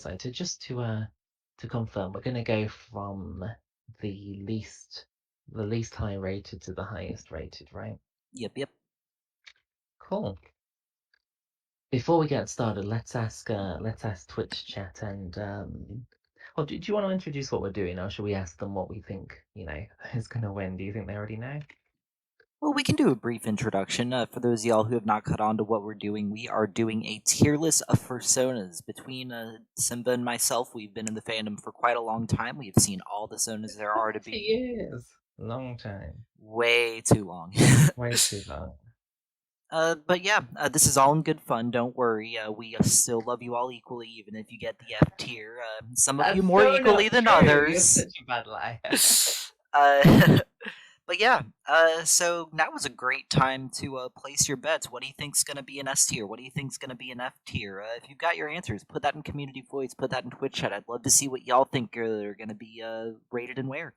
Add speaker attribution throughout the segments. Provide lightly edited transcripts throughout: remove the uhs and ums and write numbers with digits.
Speaker 1: So to confirm, we're gonna go from the least the least high rated to the highest rated, right?
Speaker 2: Yep.
Speaker 1: Cool. Before we get started, let's ask Twitch chat and oh, do you want to introduce what we're doing, or should we ask them what we think, is gonna win? Do you think they already know?
Speaker 2: Well, we can do a brief introduction. For those of y'all who have not caught on to what we're doing, we are doing a tier list of Fursonas. Between Simba and myself, we've been in the fandom for quite a long time. We have seen all the Sonas there are to
Speaker 1: 30
Speaker 2: be.
Speaker 1: years. Long time.
Speaker 2: Way too long.
Speaker 1: Way too long.
Speaker 2: But yeah, this is all in good fun. Don't worry. We still love you all equally, even if you get the F tier. Some of you
Speaker 1: That's
Speaker 2: more
Speaker 1: so
Speaker 2: equally
Speaker 1: not
Speaker 2: than
Speaker 1: true. You're
Speaker 2: others.
Speaker 1: such a bad liar.
Speaker 2: But yeah, so now is a great time to place your bets. What do you think's going to be an S tier? What do you think's going to be an F tier? If you've got your answers, put that in community voice, put that in Twitch chat. I'd love to see what y'all think are going to be rated and where.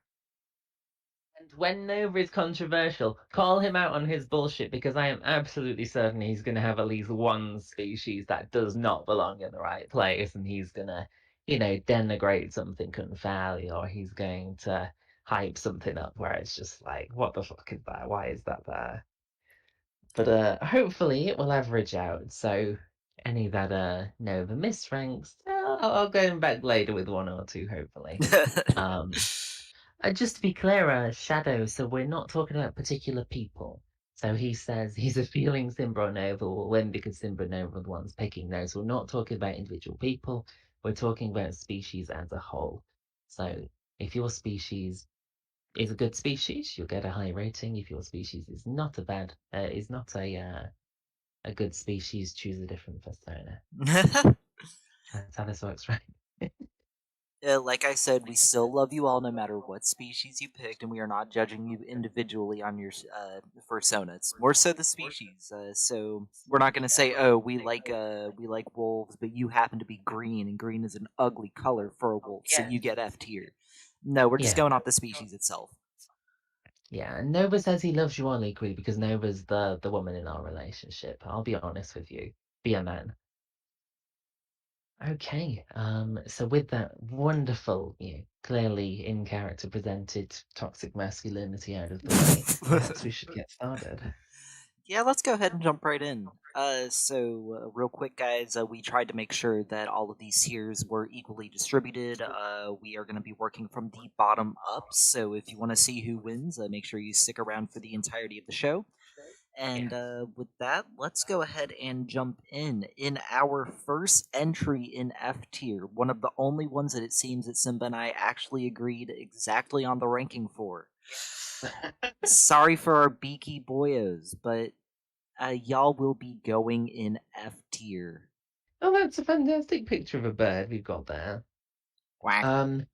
Speaker 1: And when Nova is controversial, call him out on his bullshit, because I am absolutely certain he's going to have at least one species that does not belong in the right place, and he's going to, denigrate something unfairly, or he's going to hype something up where it's just like, what the fuck is that? Why is that there? But hopefully it will average out. So any that Nova misranks, I'll go back later with one or two, hopefully. Just to be clear, Shadow, so we're not talking about particular people. So he says he's a feeling Simba and Nova will win because Simba and Nova are the ones picking those. We're not talking about individual people. We're talking about species as a whole. So if your species is a good species, you'll get a high rating. If your species is not a good species, choose a different persona. That's how this works, right?
Speaker 2: Like I said, we still love you all no matter what species you picked, and we are not judging you individually on your persona. It's more so the species. So we're not going to say, "Oh, we like wolves, but you happen to be green, and green is an ugly color for a wolf, so you get F tier." No, we're just
Speaker 1: Yeah.
Speaker 2: going off the species itself.
Speaker 1: Yeah, and Nova says he loves you all equally because Nova's the woman in our relationship. I'll be honest with you. Be a man. Okay. So with that wonderful, clearly in character presented toxic masculinity out of the way, perhaps we should get started.
Speaker 2: Yeah, let's go ahead and jump right in. Real quick, guys, we tried to make sure that all of these tiers were equally distributed. We are going to be working from the bottom up, so if you want to see who wins, make sure you stick around for the entirety of the show. And with that, let's go ahead and jump in. In our first entry in F tier, one of the only ones that it seems that Simba and I actually agreed exactly on the ranking for. Sorry for our beaky boyos, but y'all will be going in F tier.
Speaker 1: Oh, that's a fantastic picture of a bird we've got there.
Speaker 2: Quack.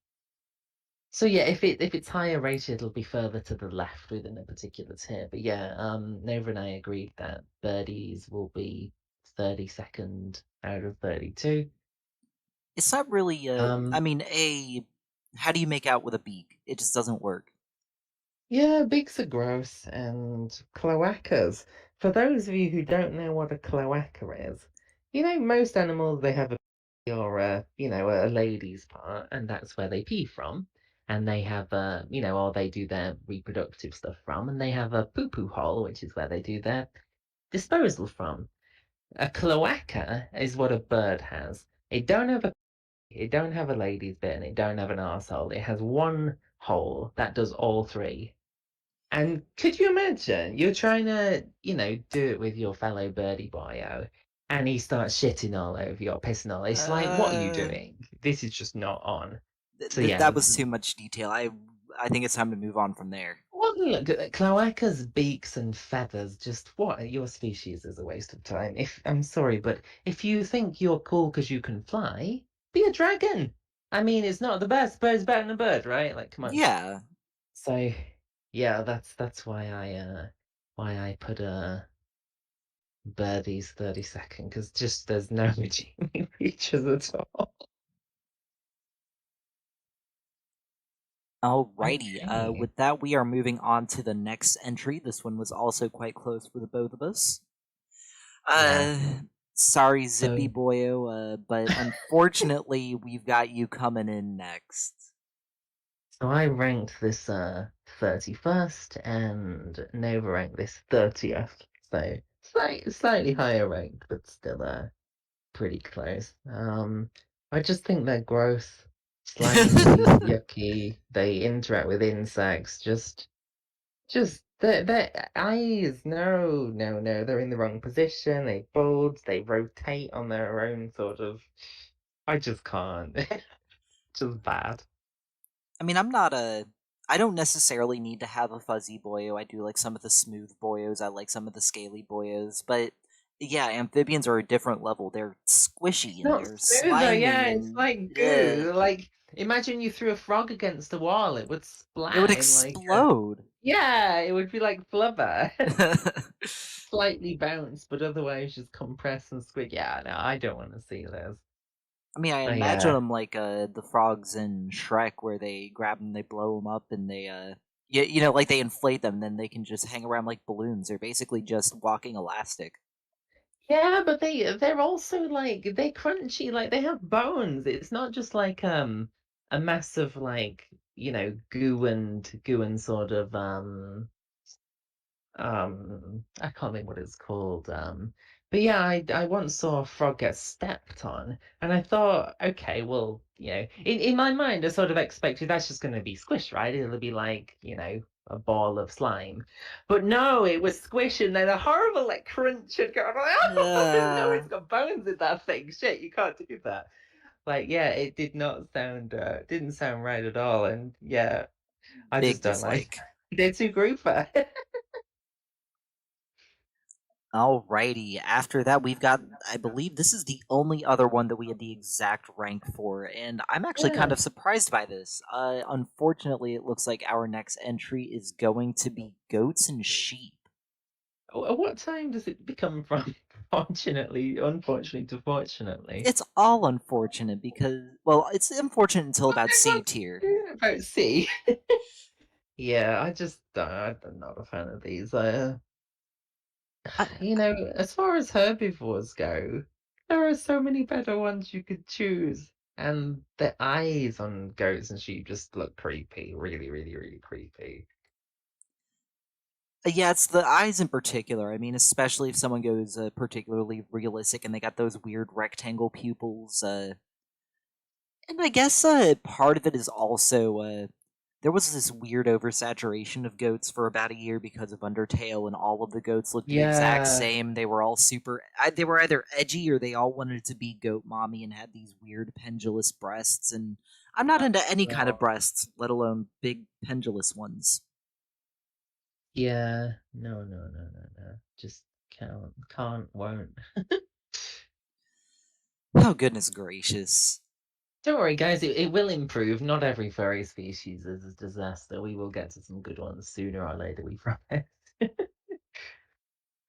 Speaker 1: So yeah, if it's higher rated, it'll be further to the left within a particular tier. But yeah, Nova and I agreed that Birdies will be 32nd out of 32.
Speaker 2: It's not really.
Speaker 1: Um,
Speaker 2: I mean, how do you make out with a beak? It just doesn't work.
Speaker 1: yeah, beaks are gross, and cloacas. For those of you who don't know what a cloaca is, most animals they have or a lady's part, and that's where they pee from. And they have or they do their reproductive stuff from, and they have a poo-poo hole, which is where they do their disposal from. A cloaca is what a bird has. It don't have a lady's bit, and it don't have an arsehole. It has one hole that does all three. And could you imagine you're trying to, do it with your fellow birdie boyo, and he starts shitting all over you or pissing all. It's like, what are you doing? This is just not on. So yeah,
Speaker 2: That was too much detail. I think it's time to move on from there.
Speaker 1: well, look, cloacas, beaks, and feathers. Just what? Your species is a waste of time. If I'm sorry, but if you think you're cool because you can fly, be a dragon. I mean, it's not the best, but it's better than a bird, right? Like, come on.
Speaker 2: Yeah.
Speaker 1: So, yeah, that's why I put Birdie's 32nd, because just there's no redeeming features at all.
Speaker 2: Alrighty.
Speaker 1: Okay.
Speaker 2: With that, we are moving on to the next entry. This one was also quite close for the both of us.
Speaker 1: Yeah.
Speaker 2: Sorry, Zippy
Speaker 1: So
Speaker 2: Boyo, but unfortunately, we've got you coming in next.
Speaker 1: so I ranked this 31st and Nova ranked this 30th. So slightly higher rank, but still pretty close. I just think their growth slightly yucky. They interact with insects. Just their eyes. No, no, no. They're in the wrong position. They bulge. They rotate on their own sort of. I just can't. Just bad.
Speaker 2: I mean, I don't necessarily need to have a fuzzy boyo. I do like some of the smooth boyos. I like some of the scaly boyos. But yeah, amphibians are a different level. They're squishy and
Speaker 1: Not
Speaker 2: they're
Speaker 1: smooth though.
Speaker 2: slimy
Speaker 1: Yeah, it's
Speaker 2: and
Speaker 1: like goo. Like imagine you threw a frog against a wall. It would
Speaker 2: it would
Speaker 1: splat in like a.
Speaker 2: explode.
Speaker 1: Yeah, it would be like flubber. Slightly bounce, but otherwise just compress and squid. Yeah, no, I don't want to see those.
Speaker 2: I mean, I
Speaker 1: Oh
Speaker 2: imagine
Speaker 1: yeah.
Speaker 2: them like the frogs in Shrek, where they grab them, they blow them up, and you know, like they inflate them, then they can just hang around like balloons. They're basically just walking elastic.
Speaker 1: Yeah, but they're also like they crunchy, like they have bones. It's not just like a massive like, goo and sort of I can't think what it's called. But yeah, I once saw a frog get stepped on, and I thought, okay, well, in my mind I sort of expected that's just gonna be squished, right? It'll be like, a ball of slime. But no, it was squish and then a horrible like crunch and go, I'm like, oh no,
Speaker 2: Uh,
Speaker 1: it's got bones in that thing. Shit, you can't do that. Like, yeah, it didn't sound right at all. And yeah, I
Speaker 2: Big
Speaker 1: just don't like
Speaker 2: dislike.
Speaker 1: they're too grouper.
Speaker 2: Alrighty. After that, we've got. I believe this is the only other one that we had the exact rank for, and I'm actually kind
Speaker 1: Yeah.
Speaker 2: of surprised by this. Unfortunately, it looks like our next entry is going to be goats and sheep.
Speaker 1: At what time does it become from unfortunately to fortunately?
Speaker 2: It's all unfortunate because, well, it's unfortunate until
Speaker 1: What
Speaker 2: about C
Speaker 1: everyone's
Speaker 2: tier.
Speaker 1: doing about C? Yeah, I just I'm not a fan of these.
Speaker 2: I,
Speaker 1: As far as herbivores go, there are so many better ones you could choose. And the eyes on goats and sheep just look creepy. Really, really, really creepy.
Speaker 2: yeah, it's the eyes in particular. I mean, especially if someone goes particularly realistic and they got those weird rectangle pupils. And I guess part of it is also there was this weird oversaturation of goats for about a year because of Undertale, and all of the goats looked the exact
Speaker 1: Yeah.
Speaker 2: same. They were all they were either edgy or they all wanted to be goat mommy and had these weird pendulous breasts. And I'm not into any kind of
Speaker 1: No.
Speaker 2: breasts, let alone big pendulous ones.
Speaker 1: Yeah. No, no, no, no, no. Just won't.
Speaker 2: Oh, goodness gracious.
Speaker 1: Don't worry, guys, it will improve. Not every furry species is a disaster. We will get to some good ones sooner or later, we promise.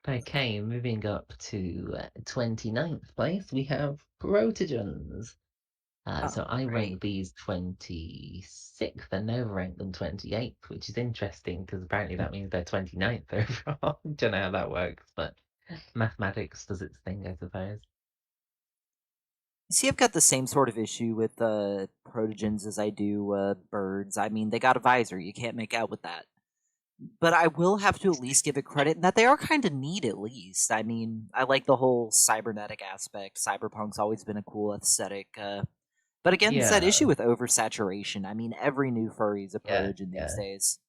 Speaker 1: Okay, moving up to 29th place, we have Protogens. So
Speaker 2: All
Speaker 1: I
Speaker 2: right.
Speaker 1: rank these 26th and Nova rank them 28th, which is interesting because apparently that means they're 29th overall. Don't know how that works, but mathematics does its thing, I suppose.
Speaker 2: See, I've got the same sort of issue with protogens as I do birds. I mean, they got a visor. You can't make out with that. But I will have to at least give it credit in that they are kind of neat, at least. I mean, I like the whole cybernetic aspect. Cyberpunk's always been a cool aesthetic. But again, it's that
Speaker 1: Yeah,
Speaker 2: issue with oversaturation. I mean, every new furry is a
Speaker 1: yeah,
Speaker 2: protogen these
Speaker 1: yeah.
Speaker 2: days.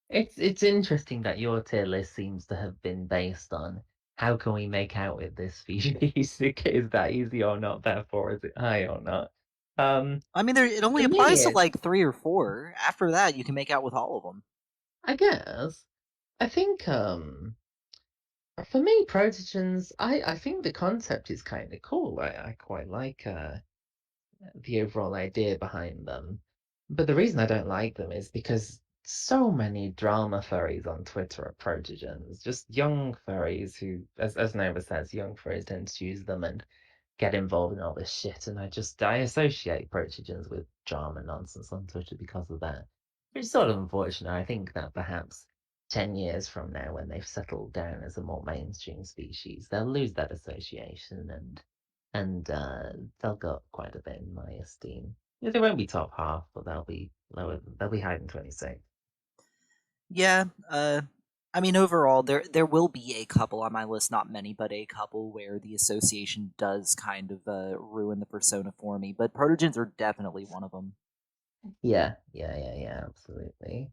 Speaker 1: It's interesting that your tier list seems to have been based on how can we make out with this species? Is that easy or not? Therefore, is it high or not? Um,
Speaker 2: I mean, it only
Speaker 1: for me,
Speaker 2: applies to
Speaker 1: it's
Speaker 2: like 3 or 4. After that, you can make out with all of them.
Speaker 1: I guess I think for me, Protogens, I think the concept is kind of cool. I quite like the overall idea behind them. But the reason I don't like them is because so many drama furries on Twitter are Protogens, just young furries who, as Nova says, young furries tend to use them and get involved in all this shit. And I associate Protogens with drama nonsense on Twitter because of that. Which is sort of unfortunate. I think that perhaps 10 years from now, when they've settled down as a more mainstream species, they'll lose that association and they'll go up quite a bit in my esteem. Yeah, they won't be top half, but they'll be lower. They'll be higher than 26.
Speaker 2: Yeah, I mean, overall, there will be a couple on my list, not many, but a couple where the association does kind of ruin the persona for me. But Protogens are definitely one of them.
Speaker 1: Yeah, absolutely.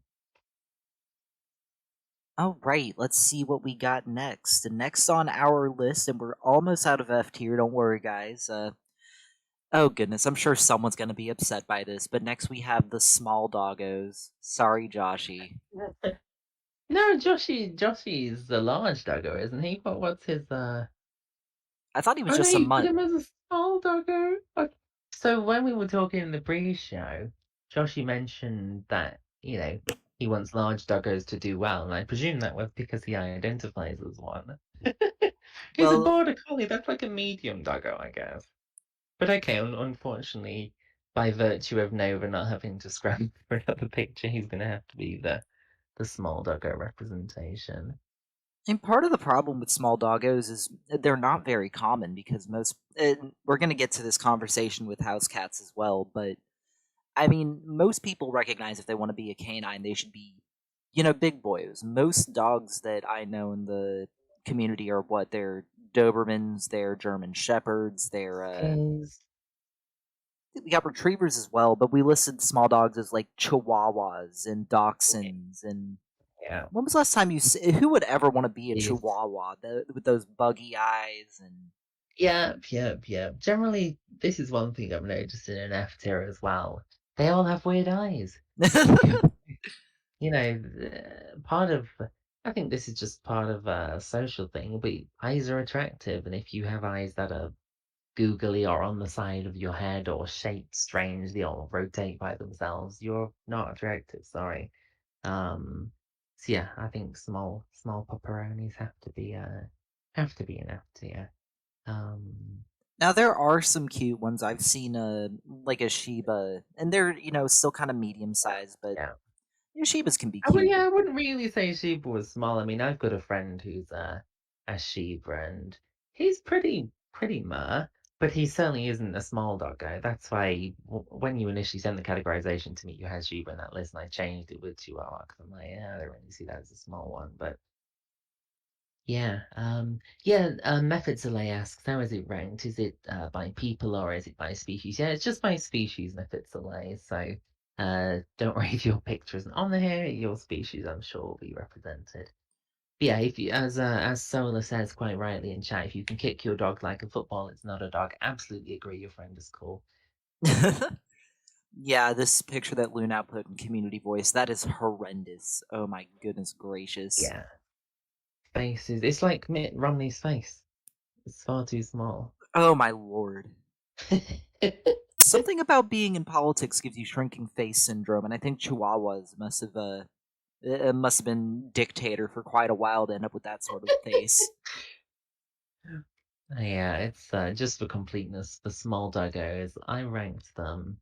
Speaker 2: All right, let's see what we got next. And next on our list, and we're almost out of F tier. Don't worry, guys. Oh goodness, I'm sure someone's gonna be upset by this. But next we have the small doggos. Sorry, Joshy.
Speaker 1: No, Joshy's the large doggo, isn't he? What's his
Speaker 2: I thought he was
Speaker 1: Oh no,
Speaker 2: just a
Speaker 1: you put
Speaker 2: mutt.
Speaker 1: him as a small doggo. So when we were talking in the pre-show, Joshy mentioned that, he wants large doggos to do well, and I presume that was because he identifies as one. He's a
Speaker 2: Well,
Speaker 1: border collie, that's like a medium doggo, I guess. But okay, unfortunately, by virtue of Nova not having to scramble for another picture, he's gonna have to be the small doggo representation.
Speaker 2: and part of the problem with small doggos is they're not very common because we're going to get to this conversation with house cats as well, but I mean, most people recognize if they want to be a canine, they should be, big boys. Most dogs that I know in the community are what? They're Dobermans, they're German Shepherds,
Speaker 1: Is
Speaker 2: we got retrievers as well, but we listed small dogs as like Chihuahuas and Dachshunds. And
Speaker 1: yeah.
Speaker 2: when was the last time who would ever want to be a
Speaker 1: These
Speaker 2: Chihuahua with those buggy eyes and
Speaker 1: Yeah. Generally, this is one thing I've noticed in an F tier as well. They all have weird eyes. Part of, I think this is just part of a social thing, but eyes are attractive, and if you have eyes that are googly or on the side of your head or shaped strangely or rotate by themselves, you're not attractive, sorry. So yeah, I think small pepperonis have to be an F tier. Um,
Speaker 2: Now there are some cute ones. I've seen like a Shiba, and they're still kind of medium sized, but
Speaker 1: yeah.
Speaker 2: Shibas can be
Speaker 1: Well,
Speaker 2: cute.
Speaker 1: yeah, I wouldn't really say Shiba was small. I mean, I've got a friend who's a Shiba, and he's pretty but he certainly isn't a small doggo. That's why when you initially sent the categorization to me, you had Shiba in that list, and I changed it with Chihuahua because I'm like, yeah, I don't really see that as a small one. But Methodzalay asks, how is it ranked? Is it by people or is it by species? Yeah, it's just by species, Methodzalay. So don't worry if your picture isn't on here. Your species, I'm sure, will be represented. But yeah, if you, as Sola says quite rightly in chat, if you can kick your dog like a football, it's not a dog. Absolutely agree. Your friend is cool.
Speaker 2: Yeah, this picture that Luna put in community voice, that is horrendous. Oh my goodness gracious.
Speaker 1: Yeah, faces. It's like Mitt Romney's face. It's far too small.
Speaker 2: Oh my lord. Something about being in politics gives you shrinking face syndrome, and I think Chihuahuas must have been dictator for quite a while to end up with that sort of face.
Speaker 1: Yeah, it's just for completeness, the small doggos. I ranked them.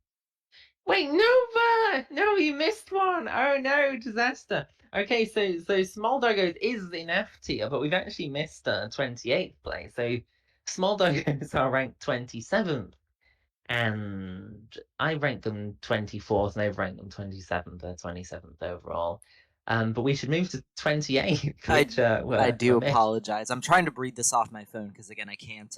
Speaker 1: Wait, Nova! No, you missed one. Oh no, disaster. Okay, so small doggos is in F tier, but we've actually missed 28th place. So small doggos are ranked 27th, and I ranked them 24th, and they've ranked them 27th or 27th overall. But we should move to 28th,
Speaker 2: I
Speaker 1: which
Speaker 2: I
Speaker 1: were
Speaker 2: do
Speaker 1: missed.
Speaker 2: apologize. I'm trying to read this off my phone because again, I can't.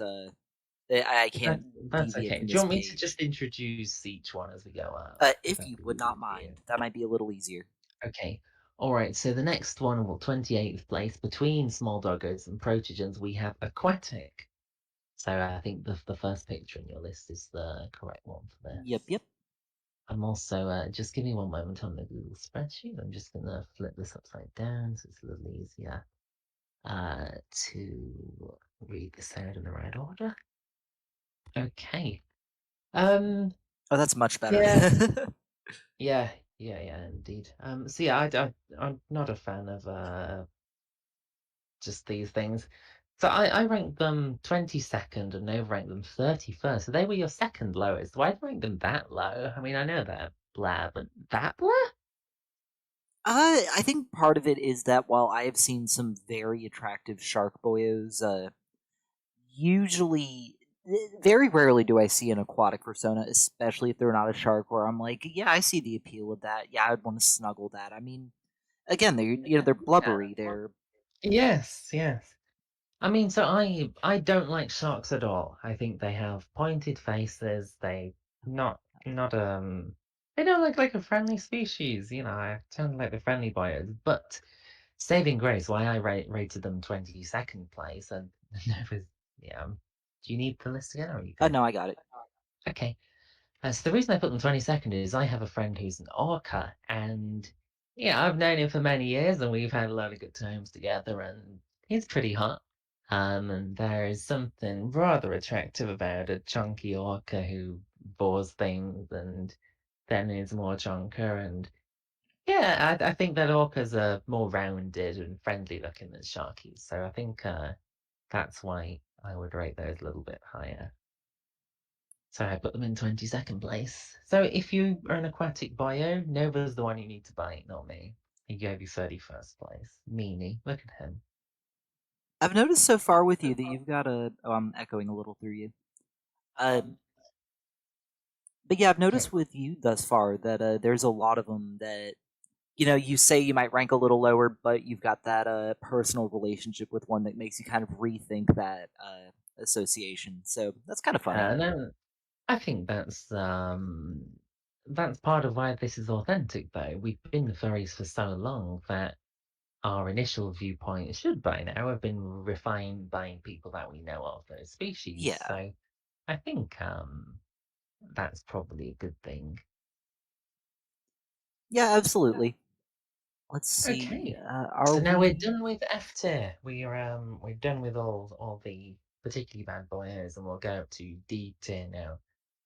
Speaker 2: I
Speaker 1: That's,
Speaker 2: can't
Speaker 1: that's
Speaker 2: deviate
Speaker 1: okay.
Speaker 2: from
Speaker 1: Do you
Speaker 2: this
Speaker 1: want me to
Speaker 2: page.
Speaker 1: just introduce each one as we go up?
Speaker 2: If
Speaker 1: That'd
Speaker 2: you
Speaker 1: be
Speaker 2: would not
Speaker 1: easier.
Speaker 2: mind, that might be a little easier.
Speaker 1: Okay. All right. So the next one, well, 28th place between small doggos and protogens, we have aquatic. So I think the first picture in your list is the correct one for
Speaker 2: Yep,
Speaker 1: this.
Speaker 2: yep.
Speaker 1: I'm also just give me one moment on the Google spreadsheet. I'm just gonna flip this upside down so it's a little easier to read this out in the right order. Okay. Um.
Speaker 2: Oh, that's much better.
Speaker 1: Yeah. Yeah, indeed. So yeah, I'm not a fan of just these things. So I ranked them 22nd and Nova ranked them 31st. So they were your second lowest. Why'd you rank them that low? I mean, I know that blah, but that blah?
Speaker 2: I think part of it is that while I have seen some very attractive shark boyos, usually, very rarely do I see an aquatic persona, especially if they're not a shark, where I'm like, yeah, I see the appeal of that. Yeah, I'd want to snuggle that. I mean, again, they're
Speaker 1: Yeah.
Speaker 2: blubbery. They're
Speaker 1: Yes, yes. I mean, so I don't like sharks at all. I think they have pointed faces. Not they don't look like a friendly species. I don't like the friendly boys. But saving grace, why I rated them 22nd place, and it was yeah. Do you need the list again, or are you good?
Speaker 2: no, I got it.
Speaker 1: Okay. So the reason I put them 22nd is I have a friend who's an orca, and yeah, I've known him for many years, and we've had a lot of good times together, and he's pretty hot. And there is something rather attractive about a chunky orca who bores things and then is more chunker. And yeah, I think that orcas are more rounded and friendly looking than sharkies. So I think that's why I would rate those a little bit higher. So I put them in 22nd place. So if you are an aquatic bio, Nova's the one you need to bite, not me. He gave you 31st place. Meanie. Look at him.
Speaker 2: I've noticed so far with you that you've got a. Oh, I'm echoing a little through you. Uh, but yeah, I've
Speaker 1: Okay.
Speaker 2: noticed with you thus far that there's a lot of them that you say you might rank a little lower, but you've got that personal relationship with one that makes you kind of rethink that association. So that's kind of funny.
Speaker 1: No, I think that's part of why this is authentic though. We've been furries for so long that our initial viewpoint should by now have been refined by people that we know of those species.
Speaker 2: Yeah,
Speaker 1: So I think that's probably a good thing.
Speaker 2: yeah, absolutely. Let's see.
Speaker 1: Okay.
Speaker 2: Are
Speaker 1: So now we're
Speaker 2: we?
Speaker 1: done with F tier. We're done with all the particularly bad boys, and we'll go up to D tier now.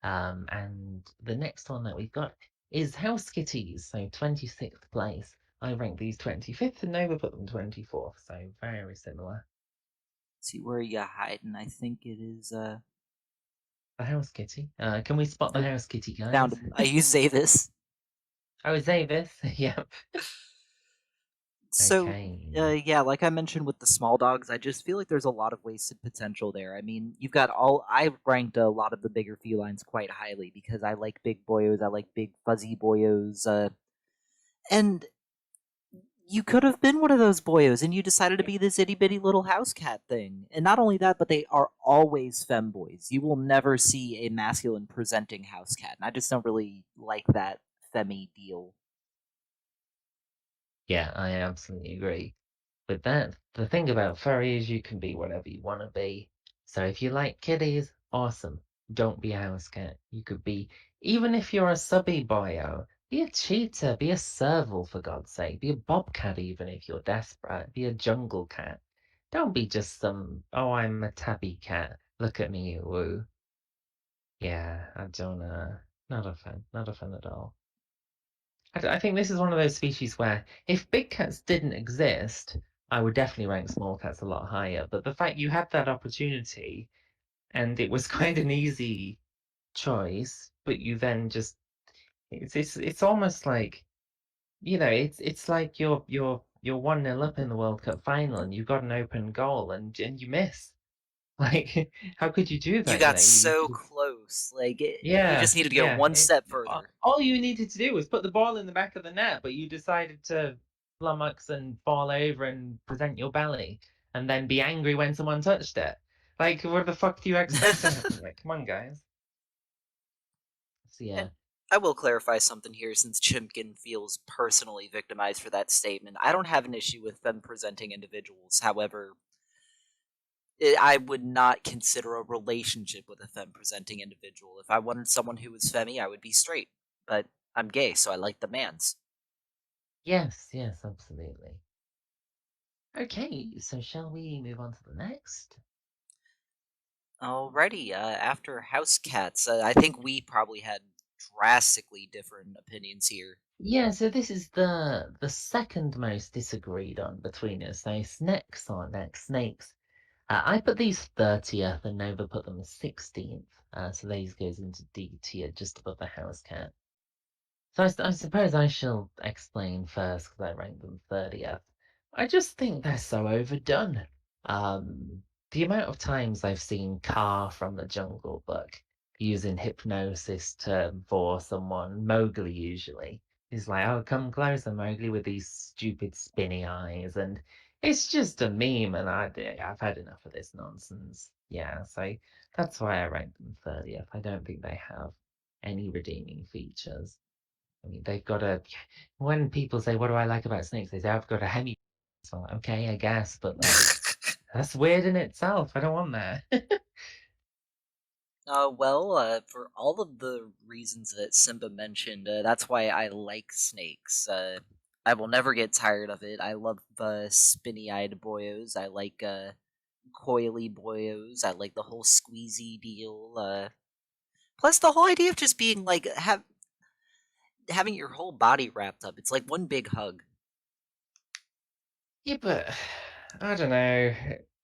Speaker 1: And the next one that we've got is House Kitties, so 26th place. I rank these 25th, and Nova put them 24th, so very similar.
Speaker 2: See where you hiding? I think it is.
Speaker 1: The House Kitty. Can we spot the
Speaker 2: Nope,
Speaker 1: House Kitty,
Speaker 2: found
Speaker 1: guys?
Speaker 2: him. I use Zavis.
Speaker 1: Oh, is Davis? Yep.
Speaker 2: So,
Speaker 1: Okay.
Speaker 2: yeah, like I mentioned with the small dogs, I just feel like there's a lot of wasted potential there. I mean, you've got all. I've ranked a lot of the bigger felines quite highly because I like big boyos, I like big fuzzy boyos, and you could have been one of those boyos and you decided to be this itty bitty little house cat thing. And not only that, but they are always femboys. You will never see a masculine presenting house cat. And I just don't really like that femmy deal.
Speaker 1: Yeah, I absolutely agree. With that, the thing about furry is you can be whatever you want to be. So if you like kitties, awesome. Don't be a house cat. You could be, even if you're a subby boyo, be a cheetah, be a serval for God's sake, be a bobcat even if you're desperate, be a jungle cat. Don't be just some, oh, I'm a tabby cat. Look at me, woo. Yeah, I don't, not a fan at all. I think this is one of those species where if big cats didn't exist, I would definitely rank small cats a lot higher. But the fact you had that opportunity and it was quite an easy choice, but you then just it's almost like it's like you're 1-0 up in the World Cup final and you've got an open goal and you miss. Like how could you do
Speaker 2: You
Speaker 1: that?
Speaker 2: got
Speaker 1: You
Speaker 2: so
Speaker 1: could
Speaker 2: close. Like, you
Speaker 1: yeah,
Speaker 2: just needed to go
Speaker 1: yeah.
Speaker 2: one step further.
Speaker 1: All you needed to do was put the ball in the back of the net, but you decided to flummox and fall over and present your belly, and then be angry when someone touched it. Like, what the fuck do you expect to happen? Like, come on, guys. So
Speaker 2: And
Speaker 1: yeah,
Speaker 2: I will clarify something here since Chimkin feels personally victimized for that statement. I don't have an issue with them presenting individuals. However, I would not consider a relationship with a femme presenting individual. If I wanted someone who was femmy, I would be straight. But I'm gay, so I like the mans.
Speaker 1: yes, yes, absolutely. Okay, so shall we move on to the next?
Speaker 2: Alrighty, after House Cats, I think we probably had drastically different opinions here.
Speaker 1: Yeah, so this is the second most disagreed on between us. So snakes are next. Snakes. I put these 30th and Nova put them 16th. So these goes into D tier just above the house cat. So I suppose I shall explain first because I ranked them 30th. I just think they're so overdone. The amount of times I've seen Car from the Jungle Book using hypnosis to bore someone, Mowgli usually, is like, oh, come closer, Mowgli, with these stupid spinny eyes. And it's just a meme, and I've had enough of this nonsense. Yeah, so that's why I ranked them 30th. I don't think they have any redeeming features. I mean, they've got a. When people say, "What do I like about snakes?" They say, "I've got a hemi." So, okay, I guess, but like, that's weird in itself. I don't want that.
Speaker 2: For all of the reasons that Simba mentioned, that's why I like snakes. I will never get tired of it. I love spinny-eyed boyos. I like coily boyos. I like the whole squeezy deal. Plus, the whole idea of just being like having your whole body wrapped up. It's like one big hug.
Speaker 1: Yeah, but I don't know.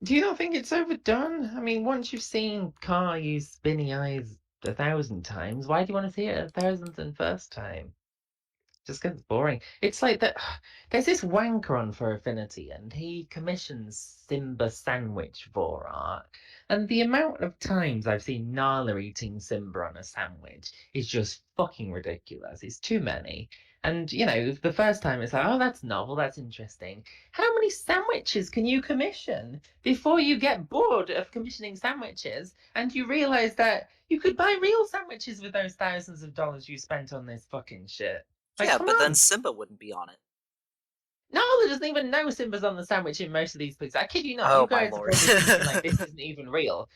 Speaker 1: Do you not think it's overdone? I mean, once you've seen Car use spinny eyes 1,000 times, why do you want to see it a thousandth and first time? Just gets boring. It's like that. There's this wanker on for Affinity, and he commissions Simba sandwich for art. And the amount of times I've seen Nala eating Simba on a sandwich is just fucking ridiculous. It's too many. And the first time it's like, oh, that's novel, that's interesting. How many sandwiches can you commission before you get bored of commissioning sandwiches and you realize that you could buy real sandwiches with those thousands of dollars you spent on this fucking shit? Like,
Speaker 2: Yeah,
Speaker 1: come
Speaker 2: but then
Speaker 1: on.
Speaker 2: Simba wouldn't be on it.
Speaker 1: Nala doesn't even know Simba's on the sandwich in most of these pics. I kid you not. You
Speaker 2: Oh my
Speaker 1: guys are
Speaker 2: lord.
Speaker 1: probably thinking, like, this isn't even real.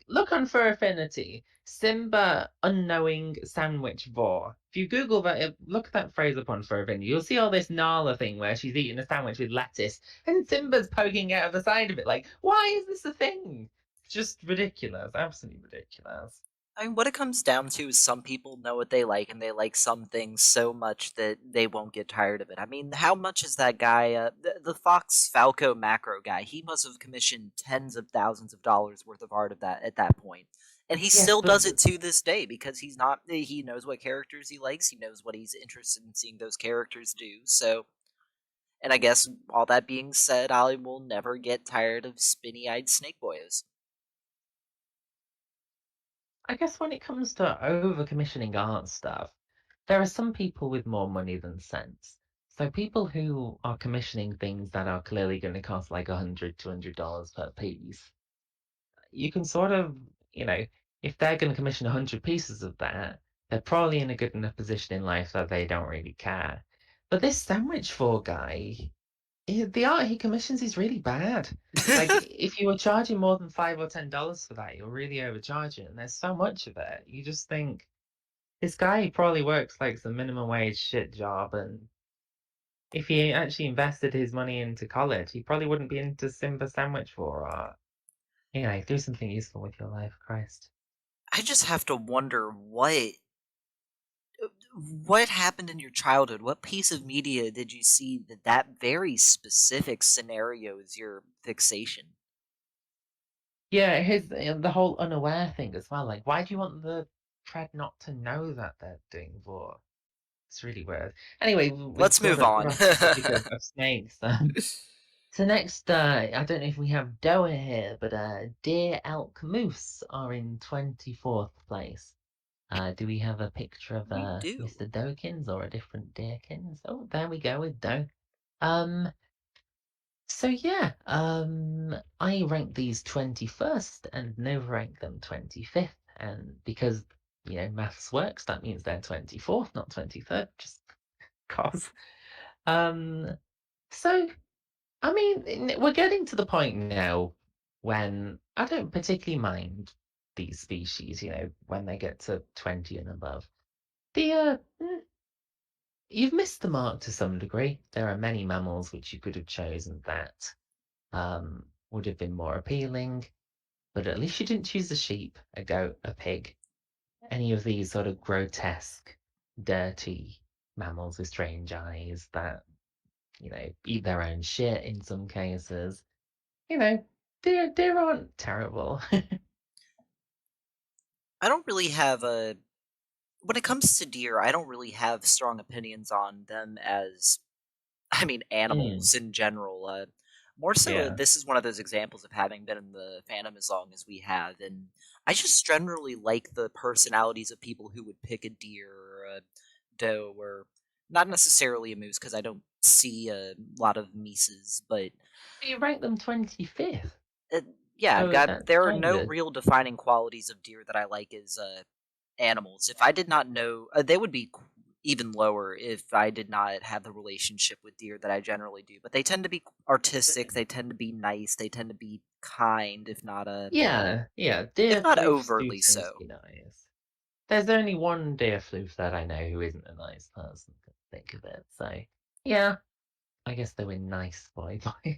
Speaker 1: Look on For Affinity. Simba unknowing sandwich vor. If you Google that, look at that phrase up on For Affinity. You'll see all this Nala thing where she's eating a sandwich with lettuce and Simba's poking out of the side of it. Like, why is this a thing? It's just ridiculous. Absolutely ridiculous.
Speaker 2: I mean, what it comes down to is some people know what they like, and they like some things so much that they won't get tired of it. I mean, how much is that guy, the Fox Falco macro guy? He must have commissioned tens of thousands of dollars worth of art of that at that point, and he
Speaker 1: Yes,
Speaker 2: still
Speaker 1: but
Speaker 2: does it to this day because he's not. He knows what characters he likes. He knows what he's interested in seeing those characters do. So, and I guess all that being said, I will never get tired of spinny-eyed snake boys.
Speaker 1: I guess when it comes to over commissioning art stuff, there are some people with more money than sense. So people who are commissioning things that are clearly going to cost like $100, $200 per piece, you can sort of, if they're going to commission 100 pieces of that, they're probably in a good enough position in life that they don't really care. But this sandwich for guy, the art he commissions is really bad. Like if you were charging more than $5 or $10 for that, you're really overcharging. And there's so much of it. You just think this guy probably works like some minimum wage shit job, and if he actually invested his money into college, he probably wouldn't be into Simba sandwich for art. Do something useful with your life, Christ.
Speaker 2: I just have to wonder what happened in your childhood? What piece of media did you see that very specific scenario is your fixation?
Speaker 1: Yeah, his the whole unaware thing as well. Like, why do you want the Fred not to know that they're doing vor? It's really weird. Anyway, we've
Speaker 2: Let's
Speaker 1: sort
Speaker 2: move
Speaker 1: of
Speaker 2: on.
Speaker 1: crossed the topic of snakes. So next, I don't know if we have Doa here, but deer, elk, moose are in 24th place. Do we have a picture of
Speaker 2: We do.
Speaker 1: Mr. Dokins or a different Deerkins? Oh, there we go with Doe. Um, so yeah, I ranked these 21st and Nova ranked them 25th, and because maths works, that means they're 24th, not 23rd, just cause. Um, so I mean, we're getting to the point now when I don't particularly mind these species, when they get to 20 and above. The you've missed the mark to some degree. There are many mammals which you could have chosen that would have been more appealing, but at least you didn't choose a sheep, a goat, a pig, any of these sort of grotesque, dirty mammals with strange eyes that, eat their own shit in some cases. Deer aren't terrible.
Speaker 2: I don't really have a when it comes to deer, I don't really have strong opinions on them as
Speaker 1: Mm,
Speaker 2: animals in general. More so,
Speaker 1: yeah.
Speaker 2: this is one of those examples of having been in the fandom as long as we have, and I just generally like the personalities of people who would pick a deer or a doe, or not necessarily a moose because I don't see a lot of meeses, but
Speaker 1: But you rank them 25th,
Speaker 2: uh, yeah,
Speaker 1: so
Speaker 2: God,
Speaker 1: that's
Speaker 2: there are
Speaker 1: kind
Speaker 2: no
Speaker 1: of
Speaker 2: real defining qualities of deer that I like as animals. If I did not know, they would be even lower if I did not have the relationship with deer that I generally do. But they tend to be artistic. They tend to be nice. They tend to be kind,
Speaker 1: yeah, yeah.
Speaker 2: if
Speaker 1: Deer
Speaker 2: not
Speaker 1: floofs do
Speaker 2: overly
Speaker 1: tend to
Speaker 2: so.
Speaker 1: be nice. There's only one deer floof that I know who isn't a nice person. To think of it, so yeah, I guess they were nice boy boys.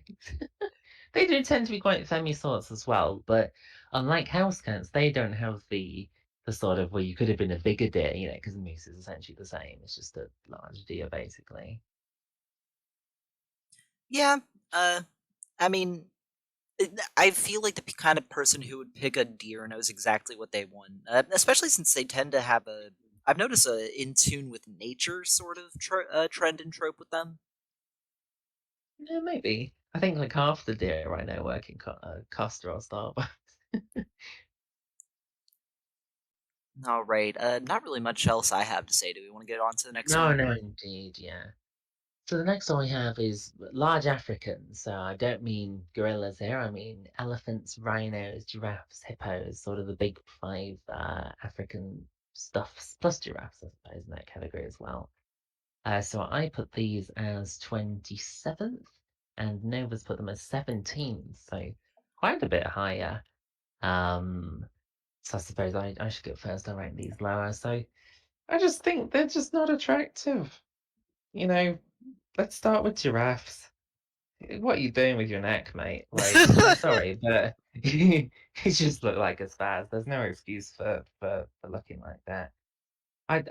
Speaker 1: They do tend to be quite femmy sorts as well, but unlike house cats, they don't have the sort of where you could have been a bigger deer, because the moose is essentially the same. It's just a large deer, basically.
Speaker 2: Yeah. Uh, I mean, I feel like the kind of person who would pick a deer knows exactly what they want, especially since they tend to have a. I've noticed a in tune with nature sort of trend and trope with them.
Speaker 1: Yeah, maybe. I think like half the deer right now work in Costa or Starbucks.
Speaker 2: All right. Not really much else I have to say. Do we want to get on to the next
Speaker 1: No,
Speaker 2: one?
Speaker 1: no, indeed, yeah. So the next one we have is large Africans. So I don't mean gorillas here. I mean elephants, rhinos, giraffes, hippos, sort of the big five African stuffs, plus giraffes, I suppose, in that category as well. So I put these as 27th, and Nova's put them as 17th, so quite a bit higher. Um, so I suppose I should go first. I rank these lower. So I just think they're just not attractive. You know, let's start with giraffes. What are you doing with your neck, mate? Like, I'm sorry, but you just look like a spaz. There's no excuse for looking like that. I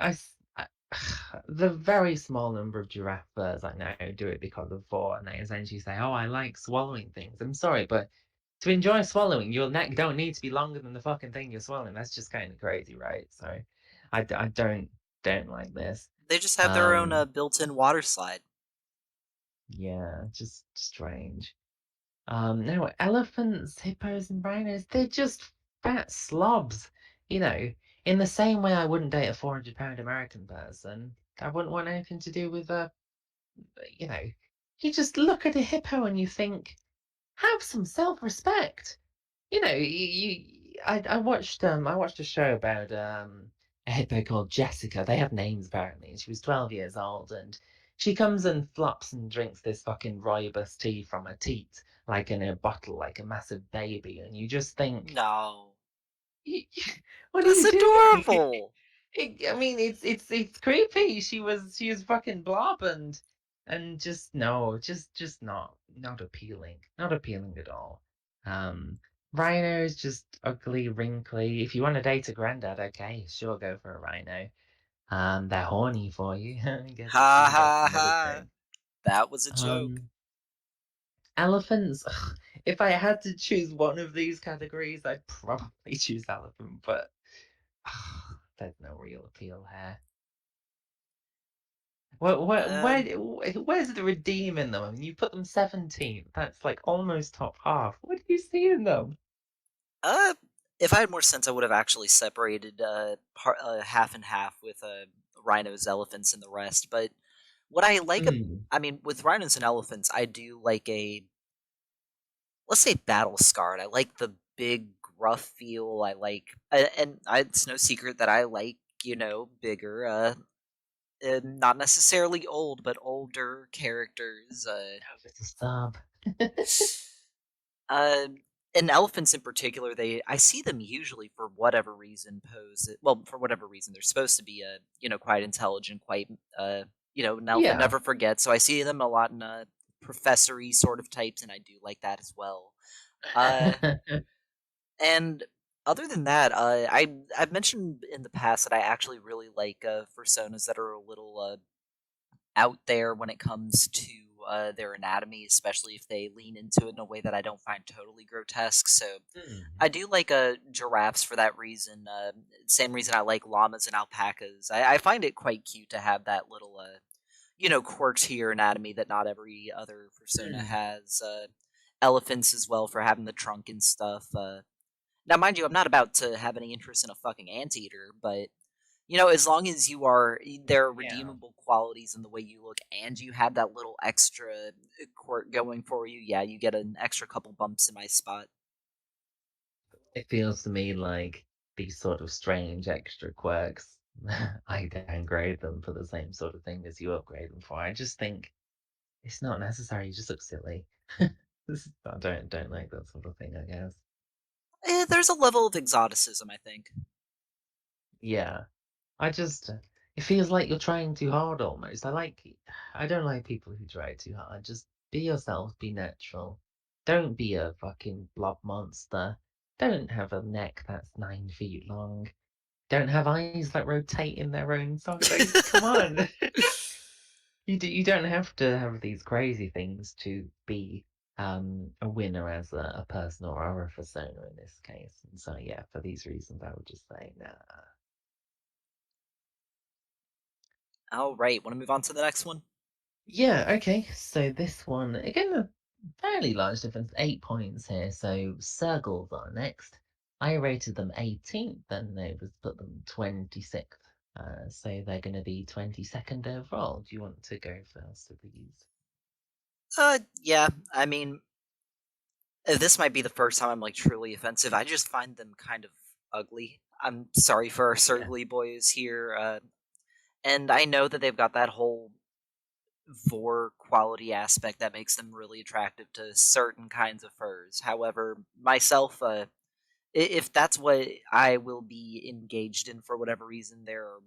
Speaker 1: the very small number of giraffe birds I know do it because of vor, and they essentially say, "Oh, I like swallowing things." I'm sorry, but to enjoy swallowing, your neck don't need to be longer than the fucking thing you're swallowing. That's just kind of crazy, right? So, I don't like this.
Speaker 2: They just have their own
Speaker 1: Um,
Speaker 2: built-in water slide.
Speaker 1: yeah, just strange. No, elephants, hippos, and rhinos, they're just fat slobs. You know, in the same way I wouldn't date a 400-pound American person, I wouldn't want anything to do with you know, you just look at a hippo and you think, have some self-respect. I watched a show about a hippo called Jessica. They have names apparently. She was 12 years old and she comes and flops and drinks this fucking rooibos tea from a teat, like in a bottle, like a massive baby, and you just think,
Speaker 2: No,
Speaker 1: what are
Speaker 2: that's
Speaker 1: you doing?
Speaker 2: adorable.
Speaker 1: I mean, it's creepy. She was fucking blob and just no, just not appealing, not appealing at all. Um, Rhino is just ugly, wrinkly. If you want to date a granddad, okay, sure, go for a rhino. They're horny for you.
Speaker 2: Ha
Speaker 1: Guess
Speaker 2: ha
Speaker 1: another
Speaker 2: ha.
Speaker 1: thing.
Speaker 2: That was a joke.
Speaker 1: Um, Elephants. If I had to choose one of these categories, I'd probably choose elephant, but there's no real appeal here.
Speaker 2: Um,
Speaker 1: Where's the redeem in them? I mean, you put them 17th. That's like almost top half. What do you see in them?
Speaker 2: uh, if I had more sense, I would have actually separated half and half with rhinos, elephants, and the rest. But what I like,
Speaker 1: Hmm.
Speaker 2: with rhinos and elephants, I do like a, let's say, battle scarred. I like the big gruff feel. It's no secret that I like, bigger, not necessarily old, but older characters.
Speaker 1: Oh, it's a sub.
Speaker 2: Uh, and elephants in particular, I see them usually for whatever reason for whatever reason they're supposed to be quite intelligent, quite an elephant
Speaker 1: Yeah.
Speaker 2: never forgets. So I see them a lot in professory sort of types, and I do like that as well. Uh, and other than that, I've mentioned in the past that I actually really like personas that are a little out there when it comes to their anatomy, especially if they lean into it in a way that I don't find totally grotesque. So
Speaker 1: Hmm.
Speaker 2: I do like giraffes for that reason. Same reason I like llamas and alpacas. I find it quite cute to have that little quirks to your anatomy that not every other persona
Speaker 1: Hmm.
Speaker 2: has. Elephants as well for having the trunk and stuff. Now, mind you, I'm not about to have any interest in a fucking anteater, but as long as there are
Speaker 1: Yeah.
Speaker 2: redeemable qualities in the way you look, and you have that little extra quirk going for you. Yeah, you get an extra couple bumps in my spot.
Speaker 1: It feels to me like these sort of strange extra quirks, I downgrade them for the same sort of thing as you upgrade them for. I just think it's not necessary. You just look silly. I don't like that sort of thing, I guess.
Speaker 2: There's a level of exoticism, I think.
Speaker 1: Yeah. I just it feels like you're trying too hard almost. I don't like people who try too hard. Just be yourself, be natural. Don't be a fucking blob monster. Don't have a neck that's 9 feet long. Don't have eyes that rotate in their own socket. Come on. You don't have to have these crazy things to be a winner as a person or a persona in this case. And so yeah, for these reasons I would just say nah.
Speaker 2: All right, want to move on to the next one?
Speaker 1: Yeah, okay. So this one, again, a fairly large difference, 8 points here. So Sergals are next. I rated them 18th, then Novas put them 26th. So they're going to be 22nd overall. Do you want to go first with these?
Speaker 2: Yeah. I mean, this might be the first time I'm like truly offensive. I just find them kind of ugly. I'm sorry for our
Speaker 1: Yeah.
Speaker 2: Sergly boys here, and I know that they've got that whole vor quality aspect that makes them really attractive to certain kinds of furs. However, myself, if that's what I will be engaged in for whatever reason, there are